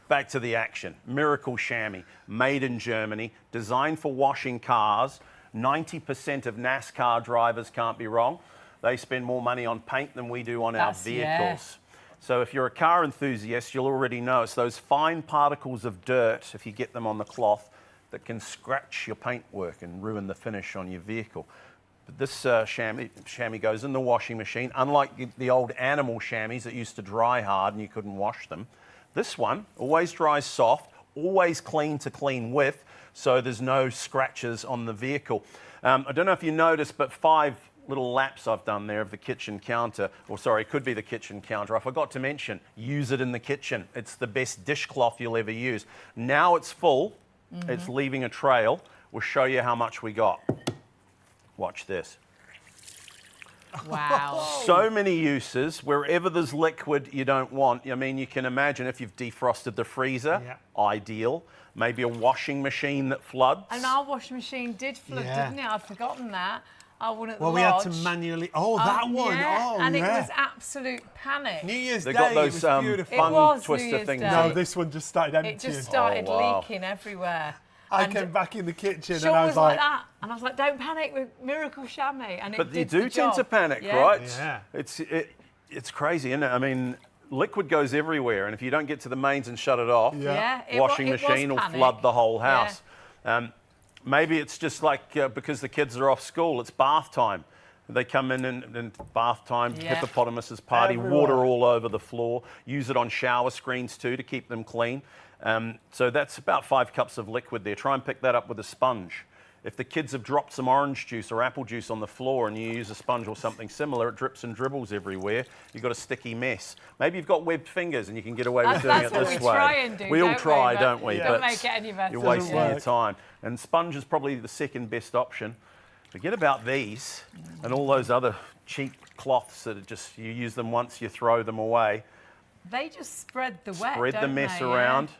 back to the action. Miracle Shammy, made in Germany, designed for washing cars. 90% of NASCAR drivers can't be wrong. They spend more money on paint than we do on our vehicles. So if you're a car enthusiast, you'll already know it's those fine particles of dirt, if you get them on the cloth, that can scratch your paintwork and ruin the finish on your vehicle. But this chamois goes in the washing machine. Unlike the old animal chamois that used to dry hard and you couldn't wash them, this one always dries soft, always clean to clean with, so there's no scratches on the vehicle. I don't know if you noticed, but 5 little laps I've done there of the kitchen counter, or sorry, it could be the kitchen counter. I forgot to mention, use it in the kitchen. It's the best dishcloth you'll ever use. Now it's full, it's leaving a trail. We'll show you how much we got. Watch this. Wow. So many uses. Wherever there's liquid you don't want. I mean, you can imagine if you've defrosted the freezer, ideal. Maybe a washing machine that floods. And our washing machine did flood, didn't it? I'd forgotten that. Our one at the Well, we had to manually... Oh, that one. Yeah. Oh, and it was absolute panic. New Year's They've Day, got those it was beautiful. fun twister things. No, this one just started emptying. It just started leaking everywhere. I came back in the kitchen Sean and I was like that. And I was like, don't panic with Miracle Shammy. And it But you did do the tend job. to panic, Yeah. right? Yeah. It's crazy, isn't it? I mean, liquid goes everywhere, and if you don't get to the mains and shut it off, washing machine will flood the whole house. Maybe it's just like because the kids are off school, it's bath time. They come in and bath time, hippopotamuses party, water all over the floor. Use it on shower screens too to keep them clean. So that's about 5 cups of liquid there. Try and pick that up with a sponge. If the kids have dropped some orange juice or apple juice on the floor and you use a sponge or something similar, it drips and dribbles everywhere. You've got a sticky mess. Maybe you've got webbed fingers and you can get away with doing it this way. That's what we try and do, we all try, don't we? Don't make it any better. You're wasting your time. And sponge is probably the second best option. Forget about these and all those other cheap cloths that are just, you use them once, you throw them away. They just spread the wet, Spread the mess around. Yeah.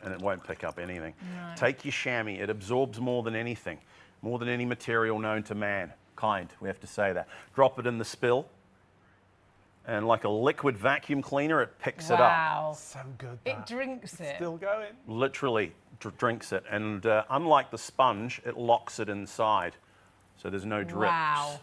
And it won't pick up anything. No. Take your chamois. It absorbs more than anything, more than any material known to man. We have to say that. Drop it in the spill, and like a liquid vacuum cleaner, it picks it up. Wow. so good. It drinks it. Still going. Literally drinks it. And unlike the sponge, it locks it inside. So there's no drips. Wow.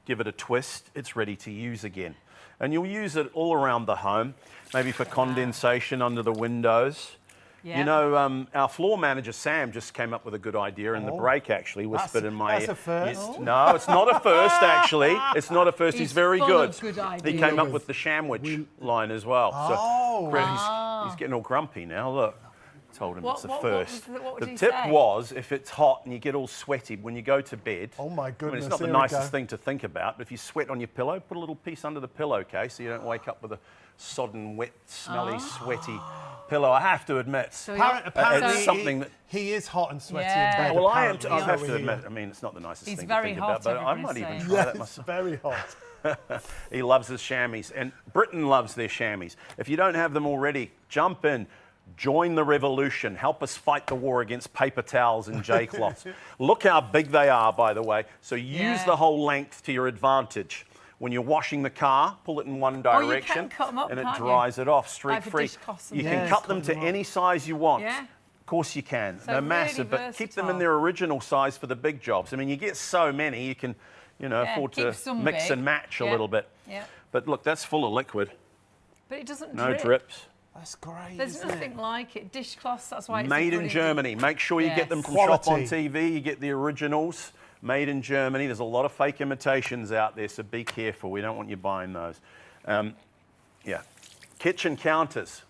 Give it a twist, it's ready to use again. And you'll use it all around the home, maybe for condensation under the windows. Yeah. You know, our floor manager, Sam, just came up with a good idea in the break, actually, whispered in my ear. That's a first. No, it's not a first, actually. It's not a first. He's very full good. of good He ideas. came up with the sandwich line as well. So he's getting all grumpy now, look. Told him it's a first. What The did he tip say? was, if it's hot and you get all sweaty when you go to bed. Oh my I mean, goodness, it's not the here we nicest go. thing to think about, but if you sweat on your pillow, put a little piece under the pillowcase so you don't wake up with a sodden, wet, smelly, sweaty pillow. I have to admit. So Apparently, it's something that... he is hot and sweaty Yeah. in bed. Well, I apparently, have so to he- admit, I mean, it's not the nicest He's thing very to think hot, about, but I might everybody's even saying. try that Yes, myself. very hot. He loves his chamois, and Britain loves their chamois. If you don't have them already, jump in. Join the revolution. Help us fight the war against paper towels and J-cloths. Look how big they are, by the way. So use the whole length to your advantage. When you're washing the car, pull it in one you direction can cut 'em up, and it can't you? dries it off Like streak-free. for dishcloths and You things. can cut them to any size you want. Yeah. Of course you can. So They're really massive, but keep them in versatile. their original size for the big jobs. I mean, you get so many, you can, afford keep to some mix big. and match a Yeah. little bit. Yeah. But look, that's full of liquid. But it doesn't No drip. drips. That's great. There's isn't nothing it? like it. Dishcloths, that's why it's Made in brilliant. Germany. Make sure you get them Yes. from Shop on Quality. TV. You get the originals. Made in Germany. There's a lot of fake imitations out there, so be careful. We don't want you buying those. Kitchen counters.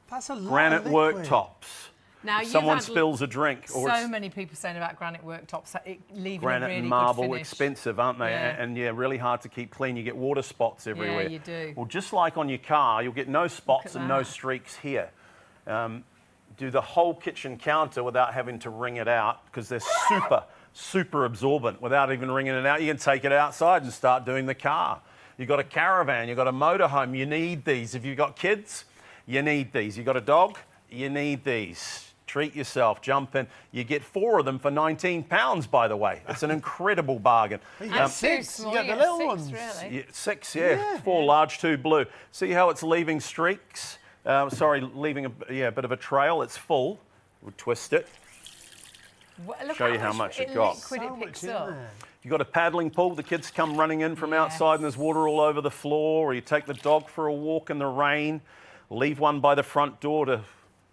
That's a lot Granite of liquid. worktops. Now, If you've someone had spills a drink, or so it's many people saying about granite worktops, leaving granite a really and marble, good finish. expensive, aren't they? Yeah. And really hard to keep clean. You get water spots everywhere. you do. Well, just like on your car, you'll get no spots at and no that. streaks here. Do the whole kitchen counter without having to wring it out because they're super absorbent. Without even wringing it out, you can take it outside and start doing the car. You've got a caravan, you've got a motorhome, you need these. If you've got kids, you need these. You've got a dog, you need these. Treat yourself, jump in. You get 4 of them for £19, by the way. It's an incredible bargain. And six, small, you get the yeah, little 6 ones. Really. Yeah, 6, 4 large, 2 blue. See how it's leaving streaks? Leaving a bit of a trail. It's full. We'll twist it. Look Show you how much it got. liquid So it picks much in up. there. You've got a paddling pool. The kids come running in from outside and there's water all over the floor. Or you take the dog for a walk in the rain. Leave one by the front door to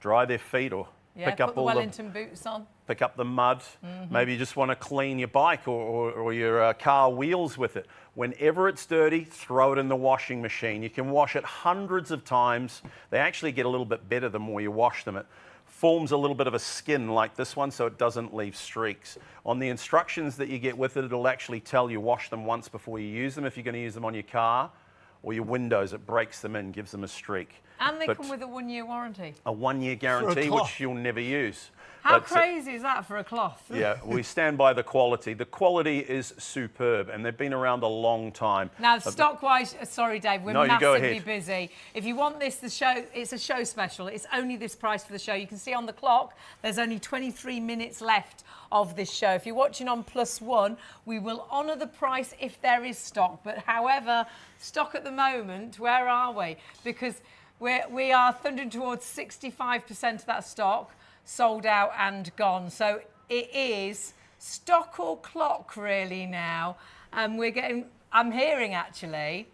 dry their feet or Yeah, pick up put the all Wellington boots on. pick up the mud. Maybe you just want to clean your bike or your car wheels with it. Whenever it's dirty, throw it in the washing machine. You can wash it hundreds of times. They actually get a little bit better the more you wash them. forms a little bit of a skin like this one so it doesn't leave streaks. On the instructions that you get with it, it'll actually tell you wash them once before you use them. If you're going to use them on your car or your windows, it breaks them in, gives them a streak. And they come with a 1-year warranty. A 1-year guarantee, which you'll never use. How crazy is that for a cloth? Yeah, we stand by the quality. The quality is superb, and they've been around a long time. Now, stock-wise, sorry, Dave, we're massively busy. If you want this, it's a show special. It's only this price for the show. You can see on the clock, there's only 23 minutes left of this show. If you're watching on +1, we will honour the price if there is stock. But however, stock at the moment, where are we? Because we are thundering towards 65% of that stock sold out and gone. So it is stock or clock really now. I'm hearing actually,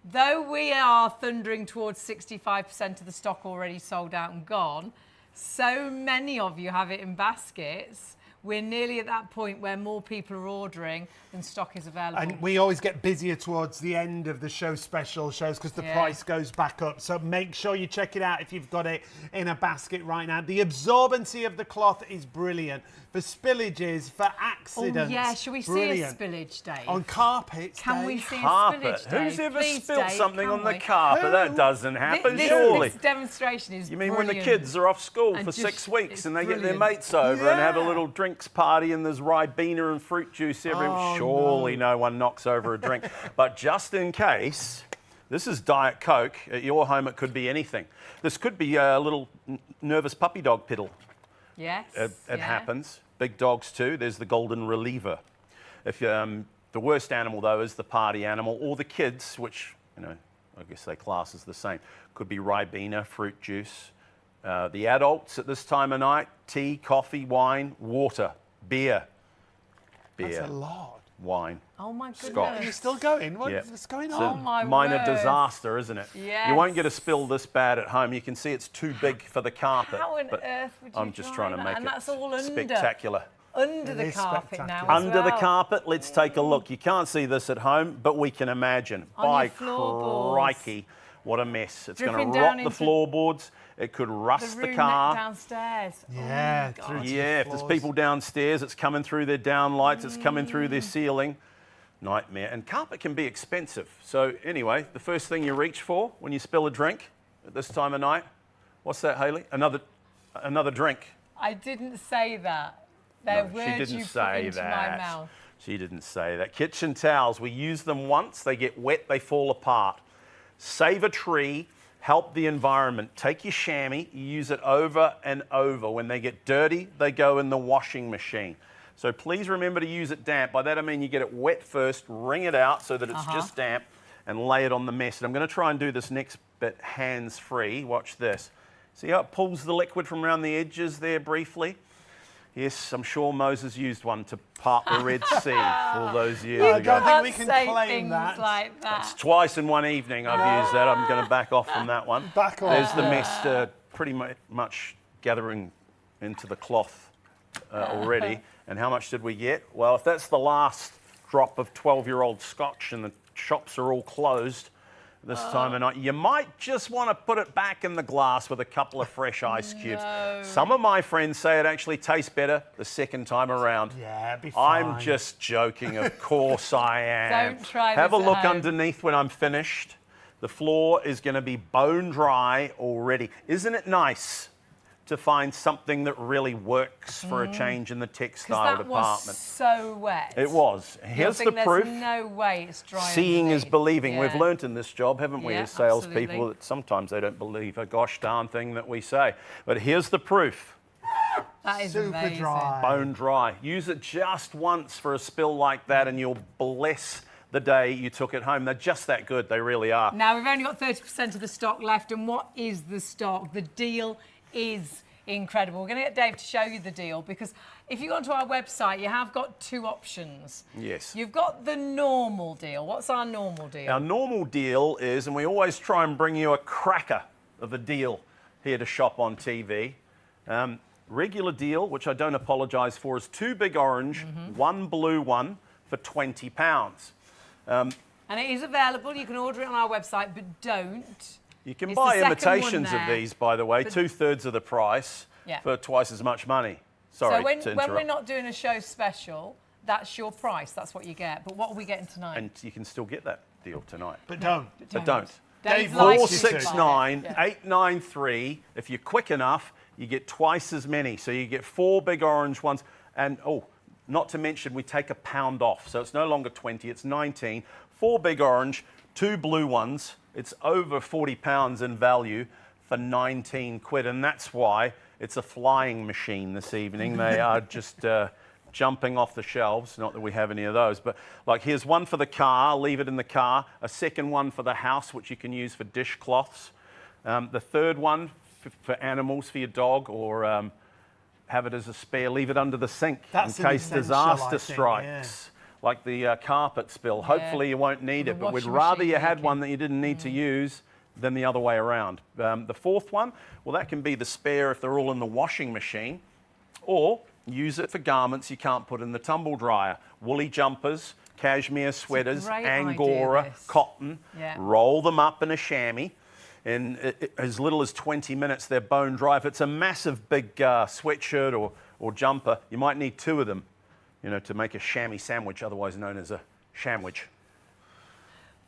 though we are thundering towards 65% of the stock already sold out and gone, so many of you have it in baskets. We're nearly at that point where more people are ordering than stock is available. And we always get busier towards the end of the show special shows because the price goes back up. So make sure you check it out if you've got it in a basket right now. The absorbency of the cloth is brilliant. For spillages, for accidents. Oh, yeah. Shall we see a spillage, Dave? On carpets, Can we Dave? see a Carpet. spillage, Dave? Who's ever Please, spilt Dave, something on the we? carpet? That doesn't happen, This surely. demonstration is You mean brilliant. when the kids are off school And for just- 6 weeks it's and they get their brilliant. mates over and have a little drinks party and there's Ribena and fruit juice everywhere? Surely no one knocks over a drink. But just in case, this is Diet Coke. At your home, it could be anything. This could be a little nervous puppy dog piddle. Yes. It happens. Big dogs too. There's the golden reliever. If the worst animal though is the party animal or the kids, which I guess they class as the same. Could be Ribena, fruit juice. The adults at this time of night: tea, coffee, wine, water, beer. That's a lot. Wine. Oh my goodness. Scotch. Are you still going? What's going on? Oh my Minor word. disaster, isn't it? Yes. You won't get a spill this bad at home. You can see it's too big for the carpet. How on but earth would you I'm just trying to make and it that's all spectacular. Under It the is carpet now spectacular. as Under the well. carpet, let's take a look. You can't see this at home, but we can imagine. On By your floorboards. crikey, what a mess. It's going Dripping to down rot the into floorboards. It could rust The the room car. downstairs. Yeah, Oh my through God. to Yeah, if there's people downstairs, it's coming through their downlights, it's coming through their ceiling. Nightmare. And carpet can be expensive. So anyway, the first thing you reach for when you spill a drink at this time of night, what's that, Hayley? Another drink. I didn't say that. They're No, she words didn't you put say into that. my mouth. She didn't say that. Kitchen towels, we use them once, they get wet, they fall apart. Save a tree, help the environment. Take your chamois, you use it over and over. When they get dirty, they go in the washing machine. So please remember to use it damp. By that I mean you get it wet first, wring it out so that it's just damp, and lay it on the mess. And I'm going to try and do this next bit hands-free. Watch this. See how it pulls the liquid from around the edges there briefly? Yes, I'm sure Moses used one to part the Red Sea all those years I ago. don't think we Can't can say claim things that. like that. It's twice in one evening I've used that. I'm going to back off from that one. Back off. There's the mess pretty much gathering into the cloth already. And how much did we get? Well, if that's the last drop of 12-year-old scotch and the shops are all closed this time of night, you might just want to put it back in the glass with a couple of fresh ice cubes. Some of my friends say it actually tastes better the second time around. Yeah, it'd be fine. I'm just joking. Of course I am. Don't try Have this a at look home. underneath when I'm finished. The floor is going to be bone dry already. Isn't it nice to find something that really works for a change in the textile Because that department? was so wet. It was. You'll Here's the think proof. There's no way it's dry. Seeing is underneath. believing. We've Yeah. learnt in this job, haven't we, Yeah, as salespeople, absolutely. that sometimes they don't believe a gosh darn thing that we say. But here's the proof. That is Super amazing. dry. Bone dry. Use it just once for a spill like that and you'll bless the day you took it home. They're just that good. They really are. Now, we've only got 30% of the stock left. And what is the stock? The deal is incredible. We're going to get Dave to show you the deal because if you go onto our website, you have got two options. Yes. You've got the normal deal. What's our normal deal? Our normal deal is, and we always try and bring you a cracker of a deal here to shop on TV. Regular deal, which I don't apologise for, is 2 big orange, 1 blue one for £20. And it is available. You can order it on our website, but don't. You can It's buy the second one imitations of there, these, by the way, but- 2/3 of the price. for twice as much money. Sorry so to interrupt. when we're not doing a show special, that's your price. That's what you get. But what are we getting tonight? And you can still get that deal tonight. But don't. But don't. Dave likes you to 469 buy it. 893. If you're quick enough, you get twice as many. So you get 4 big orange ones. And not to mention, we take £1 off. So it's no longer 20, it's 19. 4 big orange, 2 blue ones. It's over £40 in value for 19 quid. And that's why it's a flying machine this evening. They are just jumping off the shelves. Not that we have any of those, but like here's one for the car, leave it in the car. A second one for the house, which you can use for dishcloths. The third one for animals, for your dog, or have it as a spare, leave it under the sink in case disaster strikes. Like the carpet spill. Hopefully you won't need it, but we'd rather you had one that you didn't need to use than the other way around. The fourth one, well, that can be the spare if they're all in the washing machine, or use it for garments you can't put in the tumble dryer. Woolly jumpers, cashmere sweaters, Angora, cotton. Roll them up in a chamois. In as little as 20 minutes, they're bone dry. If it's a massive big sweatshirt or jumper, you might need 2 of them, you know, to make a chamois sandwich, otherwise known as a shamwich.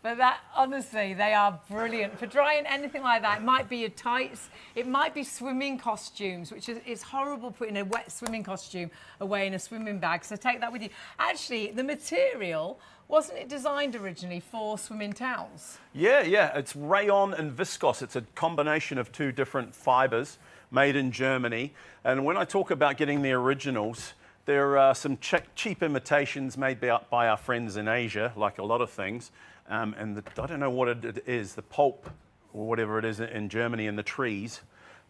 But that, honestly, they are brilliant. For drying anything like that, it might be your tights, it might be swimming costumes, which is it's horrible putting a wet swimming costume away in a swimming bag, so take that with you. Actually, the material, wasn't it designed originally for swimming towels? Yeah, it's rayon and viscose. It's a combination of 2 different fibres made in Germany. And when I talk about getting the originals, there are some cheap imitations made by our friends in Asia, like a lot of things. And I don't know what it is, the pulp or whatever it is in Germany in the trees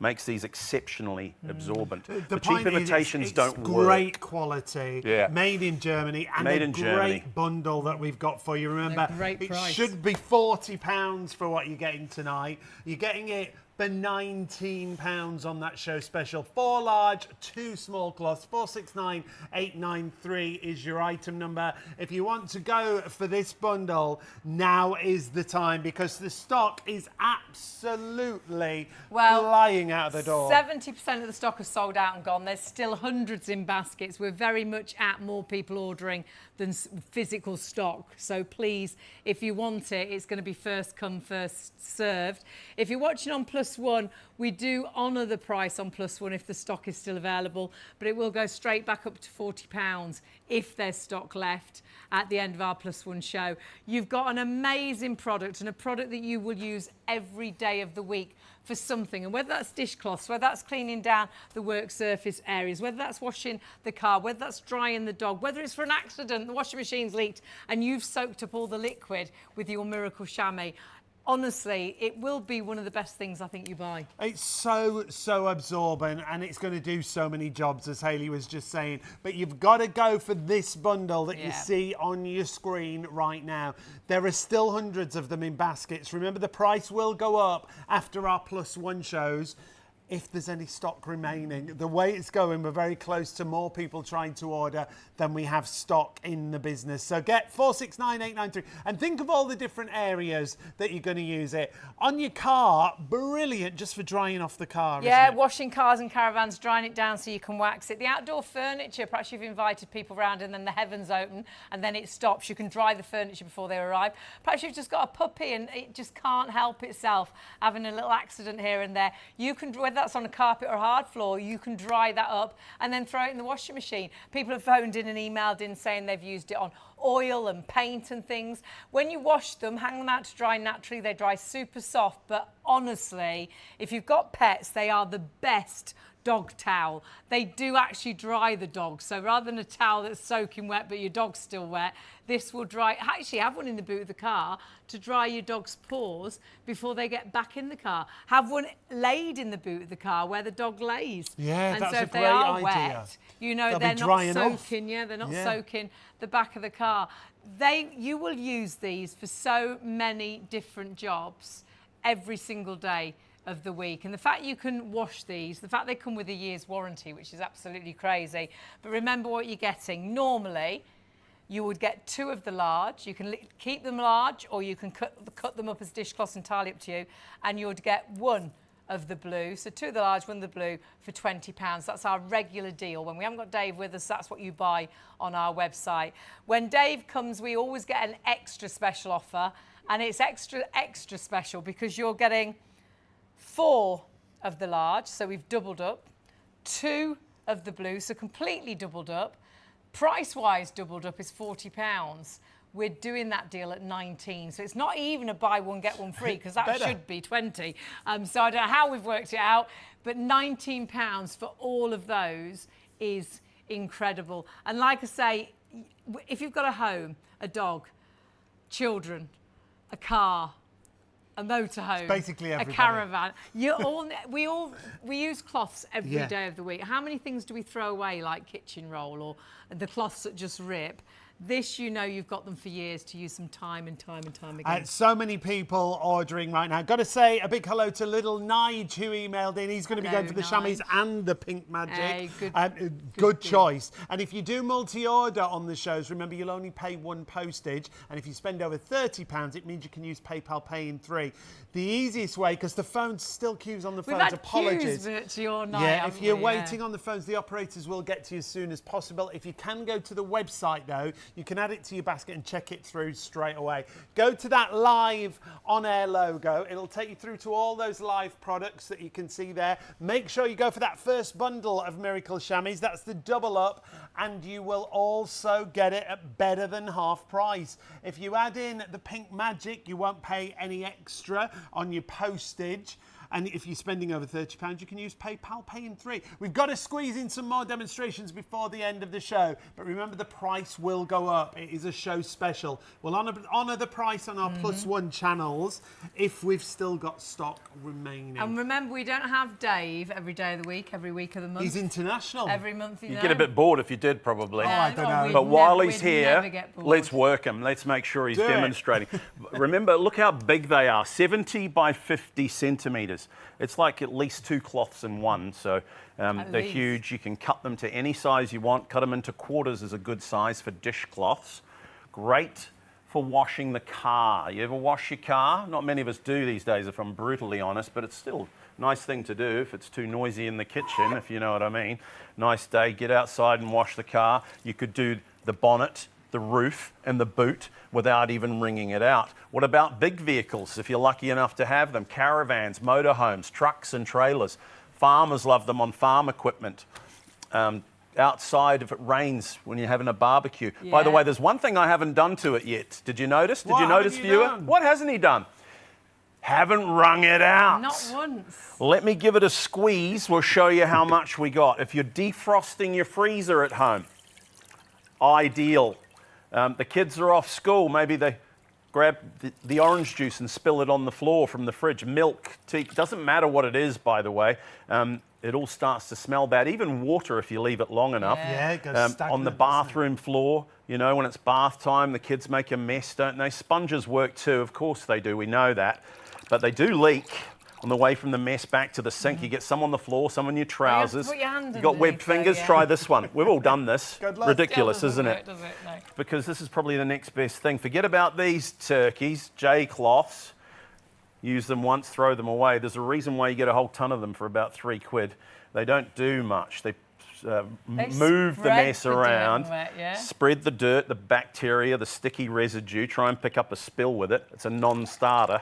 makes these exceptionally absorbent. The cheap imitations don't work. Great quality, made in Germany, and a great bundle that we've got for you. Remember, it should be £40 for what you're getting tonight. You're getting it for £19 on that show special. 4 large, 2 small cloths. 469893 is your item number. If you want to go for this bundle, now is the time, because the stock is absolutely flying out of the door. 70% of the stock is sold out and gone. There's still hundreds in baskets. We're very much at more people ordering than physical stock. So please, if you want it, it's going to be first come, first served. If you're watching on Plus One, we do honour the price on Plus One if the stock is still available, but it will go straight back up to £40 if there's stock left at the end of our Plus One show. You've got an amazing product, and a product that you will use every day of the week for something, and whether that's dishcloths, whether that's cleaning down the work surface areas, whether that's washing the car, whether that's drying the dog, whether it's for an accident, the washing machine's leaked and you've soaked up all the liquid with your Miracle Shammy. Honestly, it will be one of the best things I think you buy. It's so absorbent, and it's going to do so many jobs, as Hayley was just saying. But you've got to go for this bundle that you see on your screen right now. There are still hundreds of them in baskets. Remember, the price will go up after our Plus One shows, if there's any stock remaining. The way it's going, we're very close to more people trying to order than we have stock in the business. So get 469893 and think of all the different areas that you're going to use it. On your car, brilliant just for drying off the car, isn't it? Washing cars and caravans, drying it down so you can wax it. The outdoor furniture, perhaps you've invited people around and then the heavens open and then it stops. You can dry the furniture before they arrive. Perhaps you've just got a puppy and it just can't help itself having a little accident here and there. You can, whether that's on a carpet or a hard floor, you can dry that up and then throw it in the washing machine. People have phoned in and emailed in saying they've used it on oil and paint and things. When you wash them, hang them out to dry naturally, they dry super soft. But honestly, if you've got pets, they are the best dog towel. They do actually dry the dog. So rather than a towel that's soaking wet but your dog's still wet, this will dry. Actually, have one in the boot of the car to dry your dog's paws before they get back in the car. Have one laid in the boot of the car where the dog lays. Yeah, and that's so a if great they are idea. wet, you know they're not soaking. They're not soaking the back of the car. You will use these for so many different jobs every single day of the week. And the fact you can wash these, the fact they come with a year's warranty, which is absolutely crazy. But remember what you're getting. Normally, you would get 2 of the large. You can keep them large, or you can cut them up as dishcloths, entirely up to you. And you would get 1 of the blue. So 2 of the large, 1 of the blue for £20. That's our regular deal. When we haven't got Dave with us, that's what you buy on our website. When Dave comes, we always get an extra special offer, and it's extra special because you're getting 4 of the large, so we've doubled up, 2 of the blue, so completely doubled up. Price-wise, doubled up is £40. We're doing that deal at 19, so it's not even a buy one get one free because that should be 20. So I don't know how we've worked it out, but £19 for all of those is incredible. And like I say, if you've got a home, a dog, children, a car, a motorhome, basically a caravan. We use cloths every day of the week. How many things do we throw away, like kitchen roll or the cloths that just rip? This, you know, you've got them for years to use them time and time again. So many people ordering right now. Got to say a big hello to little Nige who emailed in. He's going to be going for the Shammies and the Pink Magic. Hey, good choice. And if you do multi-order on the shows, remember you'll only pay 1 postage. And if you spend over £30, it means you can use PayPal Pay in 3. The easiest way, because the phone's still queues on the phones. We've had Apologies. queues virtually all night. Yeah, if you're waiting on the phones, the operators will get to you as soon as possible. If you can go to the website though, you can add it to your basket and check it through straight away. Go to that live on-air logo. It'll take you through to all those live products that you can see there. Make sure you go for that first bundle of Miracle Shammies. That's the double up, and you will also get it at better than half price. If you add in the Pink Magic, you won't pay any extra on your postage. And if you're spending over £30, you can use PayPal Pay in 3. We've got to squeeze in some more demonstrations before the end of the show. But remember, the price will go up. It is a show special. We'll honour the price on our +1 channels if we've still got stock remaining. And remember, we don't have Dave every day of the week, every week of the month. He's international. Every month, you know. You'd get a bit bored if you did, probably. Oh, I don't know. But while he's we'd here, never get bored. let's work him. Let's make sure he's Do it. demonstrating. Remember, look how big they are, 70 by 50 centimetres. It's like at least 2 cloths in one, so they're huge. You can cut them to any size you want. Cut them into quarters is a good size for dishcloths. Great for washing the car. You ever wash your car? Not many of us do these days, if I'm brutally honest, but it's still a nice thing to do if it's too noisy in the kitchen, if you know what I mean. Nice day, get outside and wash the car. You could do the bonnet, the roof and the boot without even wringing it out. What about big vehicles, if you're lucky enough to have them? Caravans, motorhomes, trucks and trailers. Farmers love them on farm equipment. Outside if it rains when you're having a barbecue. Yeah. By the way, there's one thing I haven't done to it yet. Did you notice? Did you notice, viewer? What hasn't he done? Haven't wrung it out. Not once. Let me give it a squeeze. We'll show you how much we got. If you're defrosting your freezer at home, ideal. The kids are off school. Maybe they grab the orange juice and spill it on the floor from the fridge. Milk, tea, doesn't matter what it is, by the way. It all starts to smell bad. Even water, if you leave it long enough. Yeah, it goes stagnant, on the bathroom floor, you know, when it's bath time, the kids make a mess, don't they? Sponges work too, of course they do, we know that. But they do leak on the way from the mess back to the sink. You get some on the floor, some on your trousers. You have to put your hand You've got webbed fingers, try this one. We've all done this. Good luck. Ridiculous, isn't it? Does it? No. Because this is probably the next best thing. Forget about these turkeys, J-cloths. Use them once, throw them away. There's a reason why you get a whole ton of them for about £3. They don't do much. They move the mess around, spread the dirt, the bacteria, the sticky residue, try and pick up a spill with it. It's a non-starter.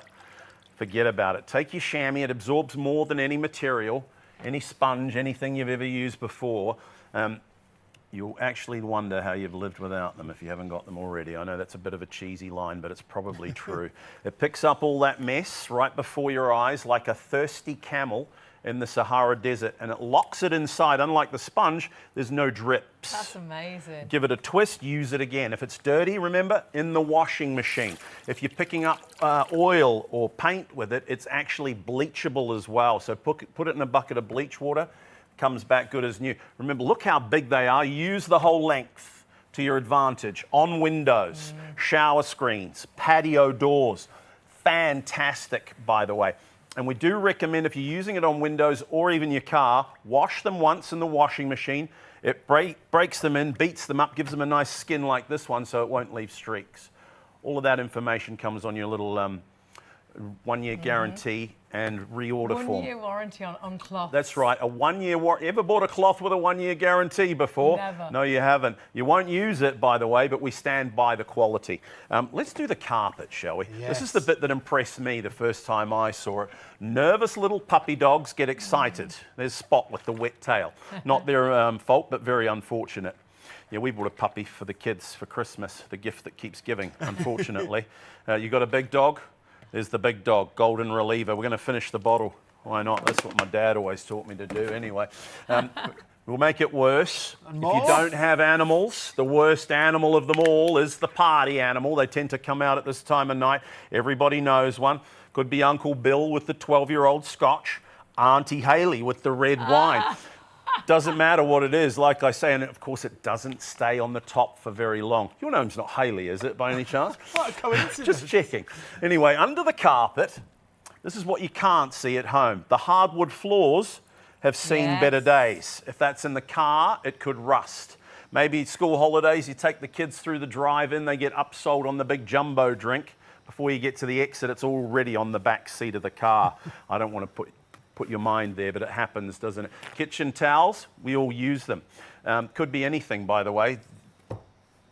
Forget about it. Take your chamois. It absorbs more than any material, any sponge, anything you've ever used before. You'll actually wonder how you've lived without them if you haven't got them already. I know that's a bit of a cheesy line, but it's probably true. It picks up all that mess right before your eyes like a thirsty camel in the Sahara Desert, and it locks it inside. Unlike the sponge, there's no drips. That's amazing. Give it a twist, use it again. If it's dirty, remember, in the washing machine. If you're picking up oil or paint with it, it's actually bleachable as well. So put it in a bucket of bleach water, comes back good as new. Remember, look how big they are. Use the whole length to your advantage. On windows, shower screens, patio doors. Fantastic, by the way. And we do recommend, if you're using it on windows or even your car, wash them once in the washing machine. It breaks them in, beats them up, gives them a nice skin like this one so it won't leave streaks. All of that information comes on your little 1-year guarantee, and reorder form. 1 year warranty on cloth. That's right, a 1-year warranty. Ever bought a cloth with a 1-year guarantee before? Never. No, you haven't. You won't use it, by the way, but we stand by the quality. Let's do the carpet, shall we? Yes. This is the bit that impressed me the first time I saw it. Nervous little puppy dogs get excited. There's Spot with the wet tail. Not their fault, but very unfortunate. Yeah, we bought a puppy for the kids for Christmas, the gift that keeps giving, unfortunately. You got a big dog? There's the big dog, Golden Reliever. We're going to finish the bottle. Why not? That's what my dad always taught me to do anyway. We'll make it worse. If you don't have animals, the worst animal of them all is the party animal. They tend to come out at this time of night. Everybody knows one. Could be Uncle Bill with the 12-year-old Scotch, Auntie Hayley with the red wine. Doesn't matter what it is, like I say, and of course it doesn't stay on the top for very long. Your name's not Hayley, is it, by any chance? What a coincidence. Just checking. Anyway, under the carpet, this is what you can't see at home. The hardwood floors have seen better days. If that's in the car, it could rust. Maybe school holidays, you take the kids through the drive-in, they get upsold on the big jumbo drink. Before you get to the exit, it's already on the back seat of the car. I don't want to put your mind there, but it happens, doesn't it? Kitchen towels, we all use them. Could be anything, by the way.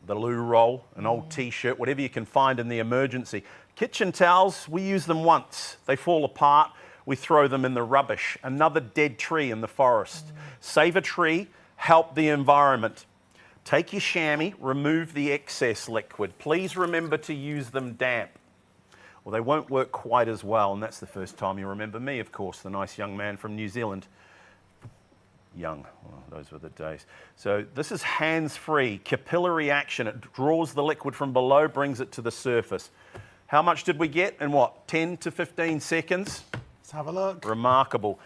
The loo roll, an old t-shirt, whatever you can find in the emergency. Kitchen towels, we use them once. They fall apart, we throw them in the rubbish. Another dead tree in the forest. Save a tree, help the environment. Take your chamois, remove the excess liquid. Please remember to use them damp. Well, they won't work quite as well, and that's the first time you remember me, of course, the nice young man from New Zealand. Young, well, those were the days. So this is hands-free, capillary action. It draws the liquid from below, brings it to the surface. How much did we get in what, 10 to 15 seconds? Let's have a look. Remarkable.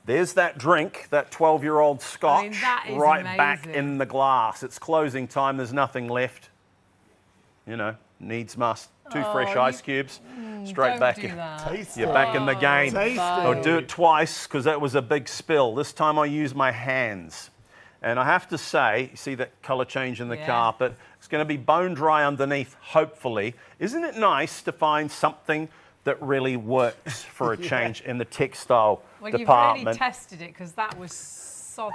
There's that drink, that 12-year-old Scotch, I mean, that is right amazing. back in the glass. It's closing time, there's nothing left. You know, needs must. 2 fresh ice cubes, straight back in. Tasty. You're back in the game. Tasty. I'll do it twice because that was a big spill. This time I use my hands. And I have to say, see that colour change in the carpet? It's going to be bone dry underneath, hopefully. Isn't it nice to find something that really works for a change in the textile department? You've really tested it because that was sodden.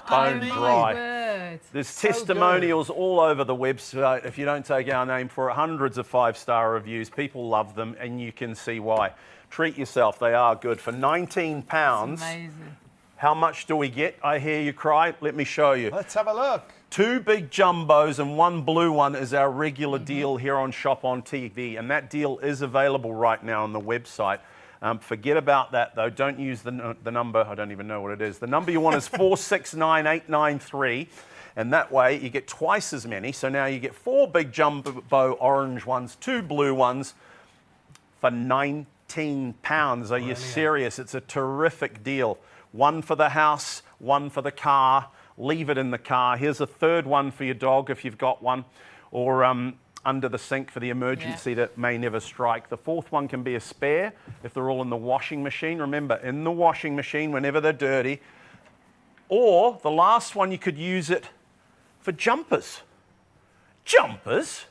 Bone dry. Word. There's testimonials all over the website. If you don't take our name for it, hundreds of 5-star reviews. People love them, and you can see why. Treat yourself. They are good. For £19, Amazing. how much do we get? I hear you cry. Let me show you. Let's have a look. 2 big jumbos and 1 blue one is our regular deal here on Shop on TV, and that deal is available right now on the website. Forget about that, though. Don't use the number. I don't even know what it is. The number you want is 469893, and that way you get twice as many. So now you get 4 big jumbo orange ones, 2 blue ones for £19. Are you serious? It's a terrific deal. 1 for the house, 1 for the car. Leave it in the car. Here's a 3rd one for your dog if you've got one, or under the sink for the emergency that may never strike. The 4th one can be a spare if they're all in the washing machine. Remember, in the washing machine whenever they're dirty. Or the last one, you could use it for jumpers. Jumpers?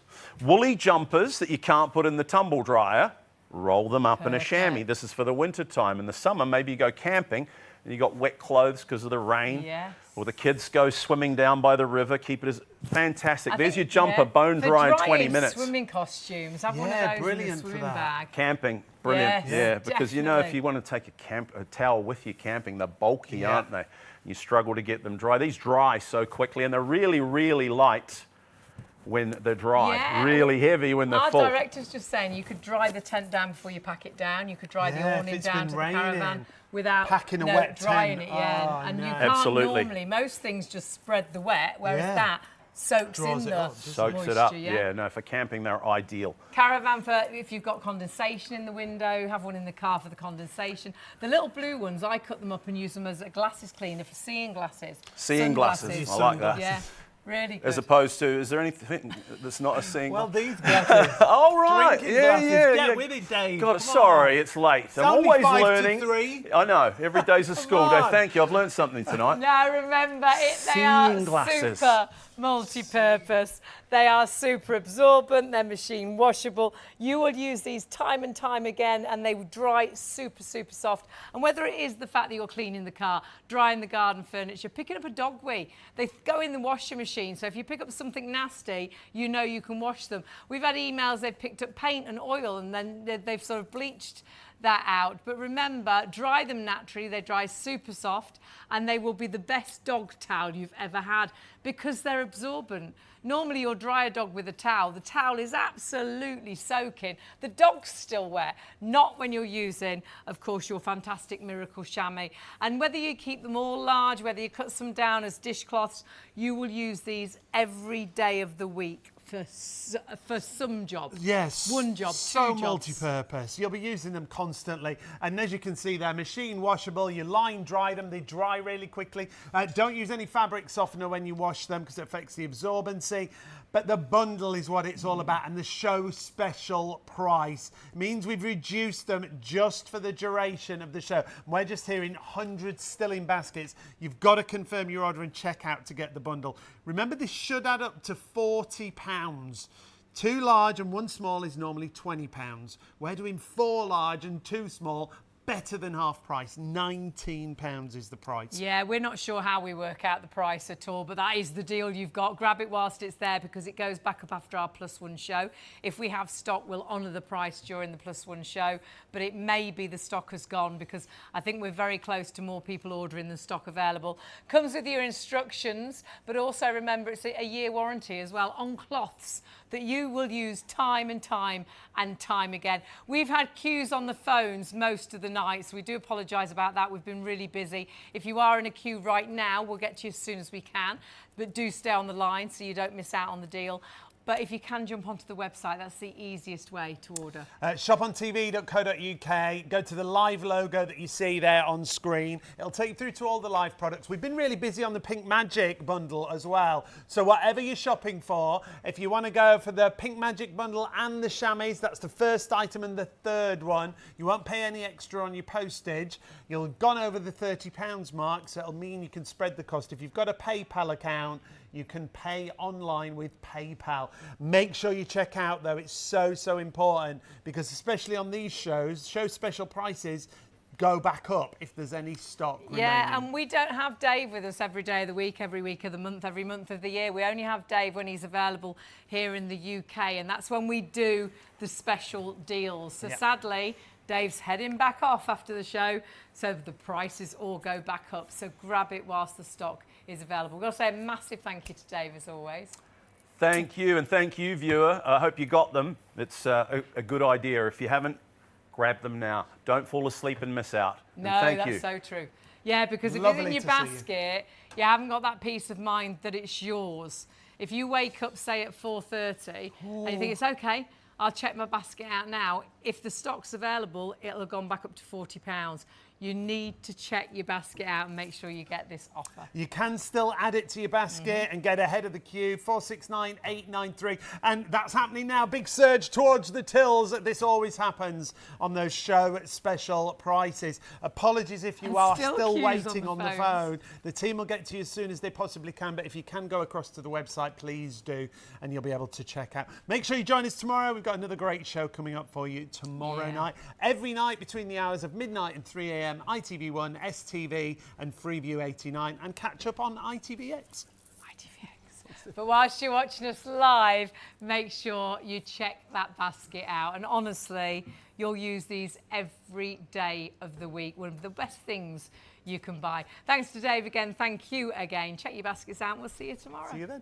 Woolly jumpers that you can't put in the tumble dryer. Roll them up in a chamois. This is for the winter time. In the summer, maybe you go camping and you got wet clothes because of the rain. Yes. Or the kids go swimming down by the river. Keep it as fantastic. There's your jumper, bone dry in 20 minutes. Swimming costumes. Have one of those brilliant in the for swimming that. bag. Camping, brilliant. Yes, because you know if definitely. you want to take a towel with you camping, they're bulky, aren't they? You struggle to get them dry. These dry so quickly, and they're really, really light when they're dry. Yeah. Really heavy when they're full. Our director's just saying you could dry the tent down before you pack it down. You could dry the awning down to the caravan without packing a wet drying tent. it. Yeah, Oh, and no. you can't Absolutely. normally. Most things just spread the wet, whereas that soaks Draws in it the up, doesn't Soaks moisture. it up. Yeah. No, for camping they're ideal. Caravan for if you've got condensation in the window, have one in the car for the condensation. The little blue ones, I cut them up and use them as a glasses cleaner for seeing glasses. Seeing glasses, I like that. Yeah. Really good. As opposed to, is there anything that's not a single? Well, these glasses. Oh, right. Drinking Yeah, glasses. yeah. Get yeah. with it, Dave. God, Come sorry, on. it's late. I'm only always 5 to learning. 3. I know. Every day's a school day. on. Thank you. I've learned something tonight. Now remember, they are Seeing glasses. super multi-purpose. They are super absorbent. They're machine washable. You will use these time and time again, and they will dry super, super soft. And whether it is the fact that you're cleaning the car, drying the garden furniture, picking up a dog wee, they go in the washing machine. So if you pick up something nasty, you know you can wash them. We've had emails they've picked up paint and oil, and then they've sort of bleached that out. But remember, dry them naturally. They dry super soft, and they will be the best dog towel you've ever had because they're absorbent. Normally you'll dry a dog with a towel. The towel is absolutely soaking. The dog's still wet, not when you're using, of course, your fantastic Miracle Shammy. And whether you keep them all large, whether you cut some down as dishcloths, you will use these every day of the week. For some jobs. Yes. One job, so two jobs. multi-purpose. You'll be using them constantly. And as you can see, they're machine washable. You line dry them. They dry really quickly. Don't use any fabric softener when you wash them because it affects the absorbency. But the bundle is what it's all about, and the show special price means we've reduced them just for the duration of the show. We're just hearing hundreds still in baskets. You've got to confirm your order and check out to get the bundle. Remember, this should add up to £40. 2 large and 1 small is normally £20. We're doing 4 large and 2 small. Better than half price. £19 is the price. Yeah, we're not sure how we work out the price at all, but that is the deal you've got. Grab it whilst it's there because it goes back up after our +1 show. If we have stock, we'll honour the price during the +1 show, but it may be the stock has gone because I think we're very close to more people ordering than stock available. Comes with your instructions, but also remember it's a year warranty as well on cloths that you will use time and time and time again. We've had queues on the phones most of the night, so we do apologise about that. We've been really busy. If you are in a queue right now, we'll get to you as soon as we can, but do stay on the line so you don't miss out on the deal. But if you can jump onto the website, that's the easiest way to order. Shopontv.co.uk. Go to the live logo that you see there on screen. It'll take you through to all the live products. We've been really busy on the Pink Magic bundle as well. So whatever you're shopping for, if you want to go for the Pink Magic bundle and the chamois, that's the first item and the third one. You won't pay any extra on your postage. You'll have gone over the £30 mark, so it'll mean you can spread the cost. If you've got a PayPal account, you can pay online with PayPal. Make sure you check out, though. It's so, so important because especially on these shows, show special prices go back up if there's any stock remaining. Yeah, and we don't have Dave with us every day of the week, every week of the month, every month of the year. We only have Dave when he's available here in the UK, and that's when we do the special deals. So sadly, Dave's heading back off after the show, so the prices all go back up. So grab it whilst the stock is available. We've got to say a massive thank you to Dave as always. Thank you, and thank you, viewer. I hope you got them. It's a good idea. If you haven't, grab them now. Don't fall asleep and miss out. No, and that's you. so true. Yeah, because if Lovely it's in your to see you. basket, you haven't got that peace of mind that it's yours. If you wake up, say, at 4:30 and you think it's okay, I'll check my basket out now. If the stock's available, it'll have gone back up to £40. You need to check your basket out and make sure you get this offer. You can still add it to your basket and get ahead of the queue. 469893. And that's happening now. Big surge towards the tills. This always happens on those show special prices. Apologies if you And are still still queues waiting on the on the phones. phone. The team will get to you as soon as they possibly can. But if you can go across to the website, please do. And you'll be able to check out. Make sure you join us tomorrow. We've got another great show coming up for you tomorrow night. Every night between the hours of midnight and 3 a.m. ITV1 STV and Freeview 89, and catch up on ITVX. But whilst you're watching us live, make sure you check that basket out. And honestly, you'll use these every day of the week. One of the best things you can buy. Thanks to Dave again. Thank you again. Check your baskets out and we'll see you tomorrow. See you then.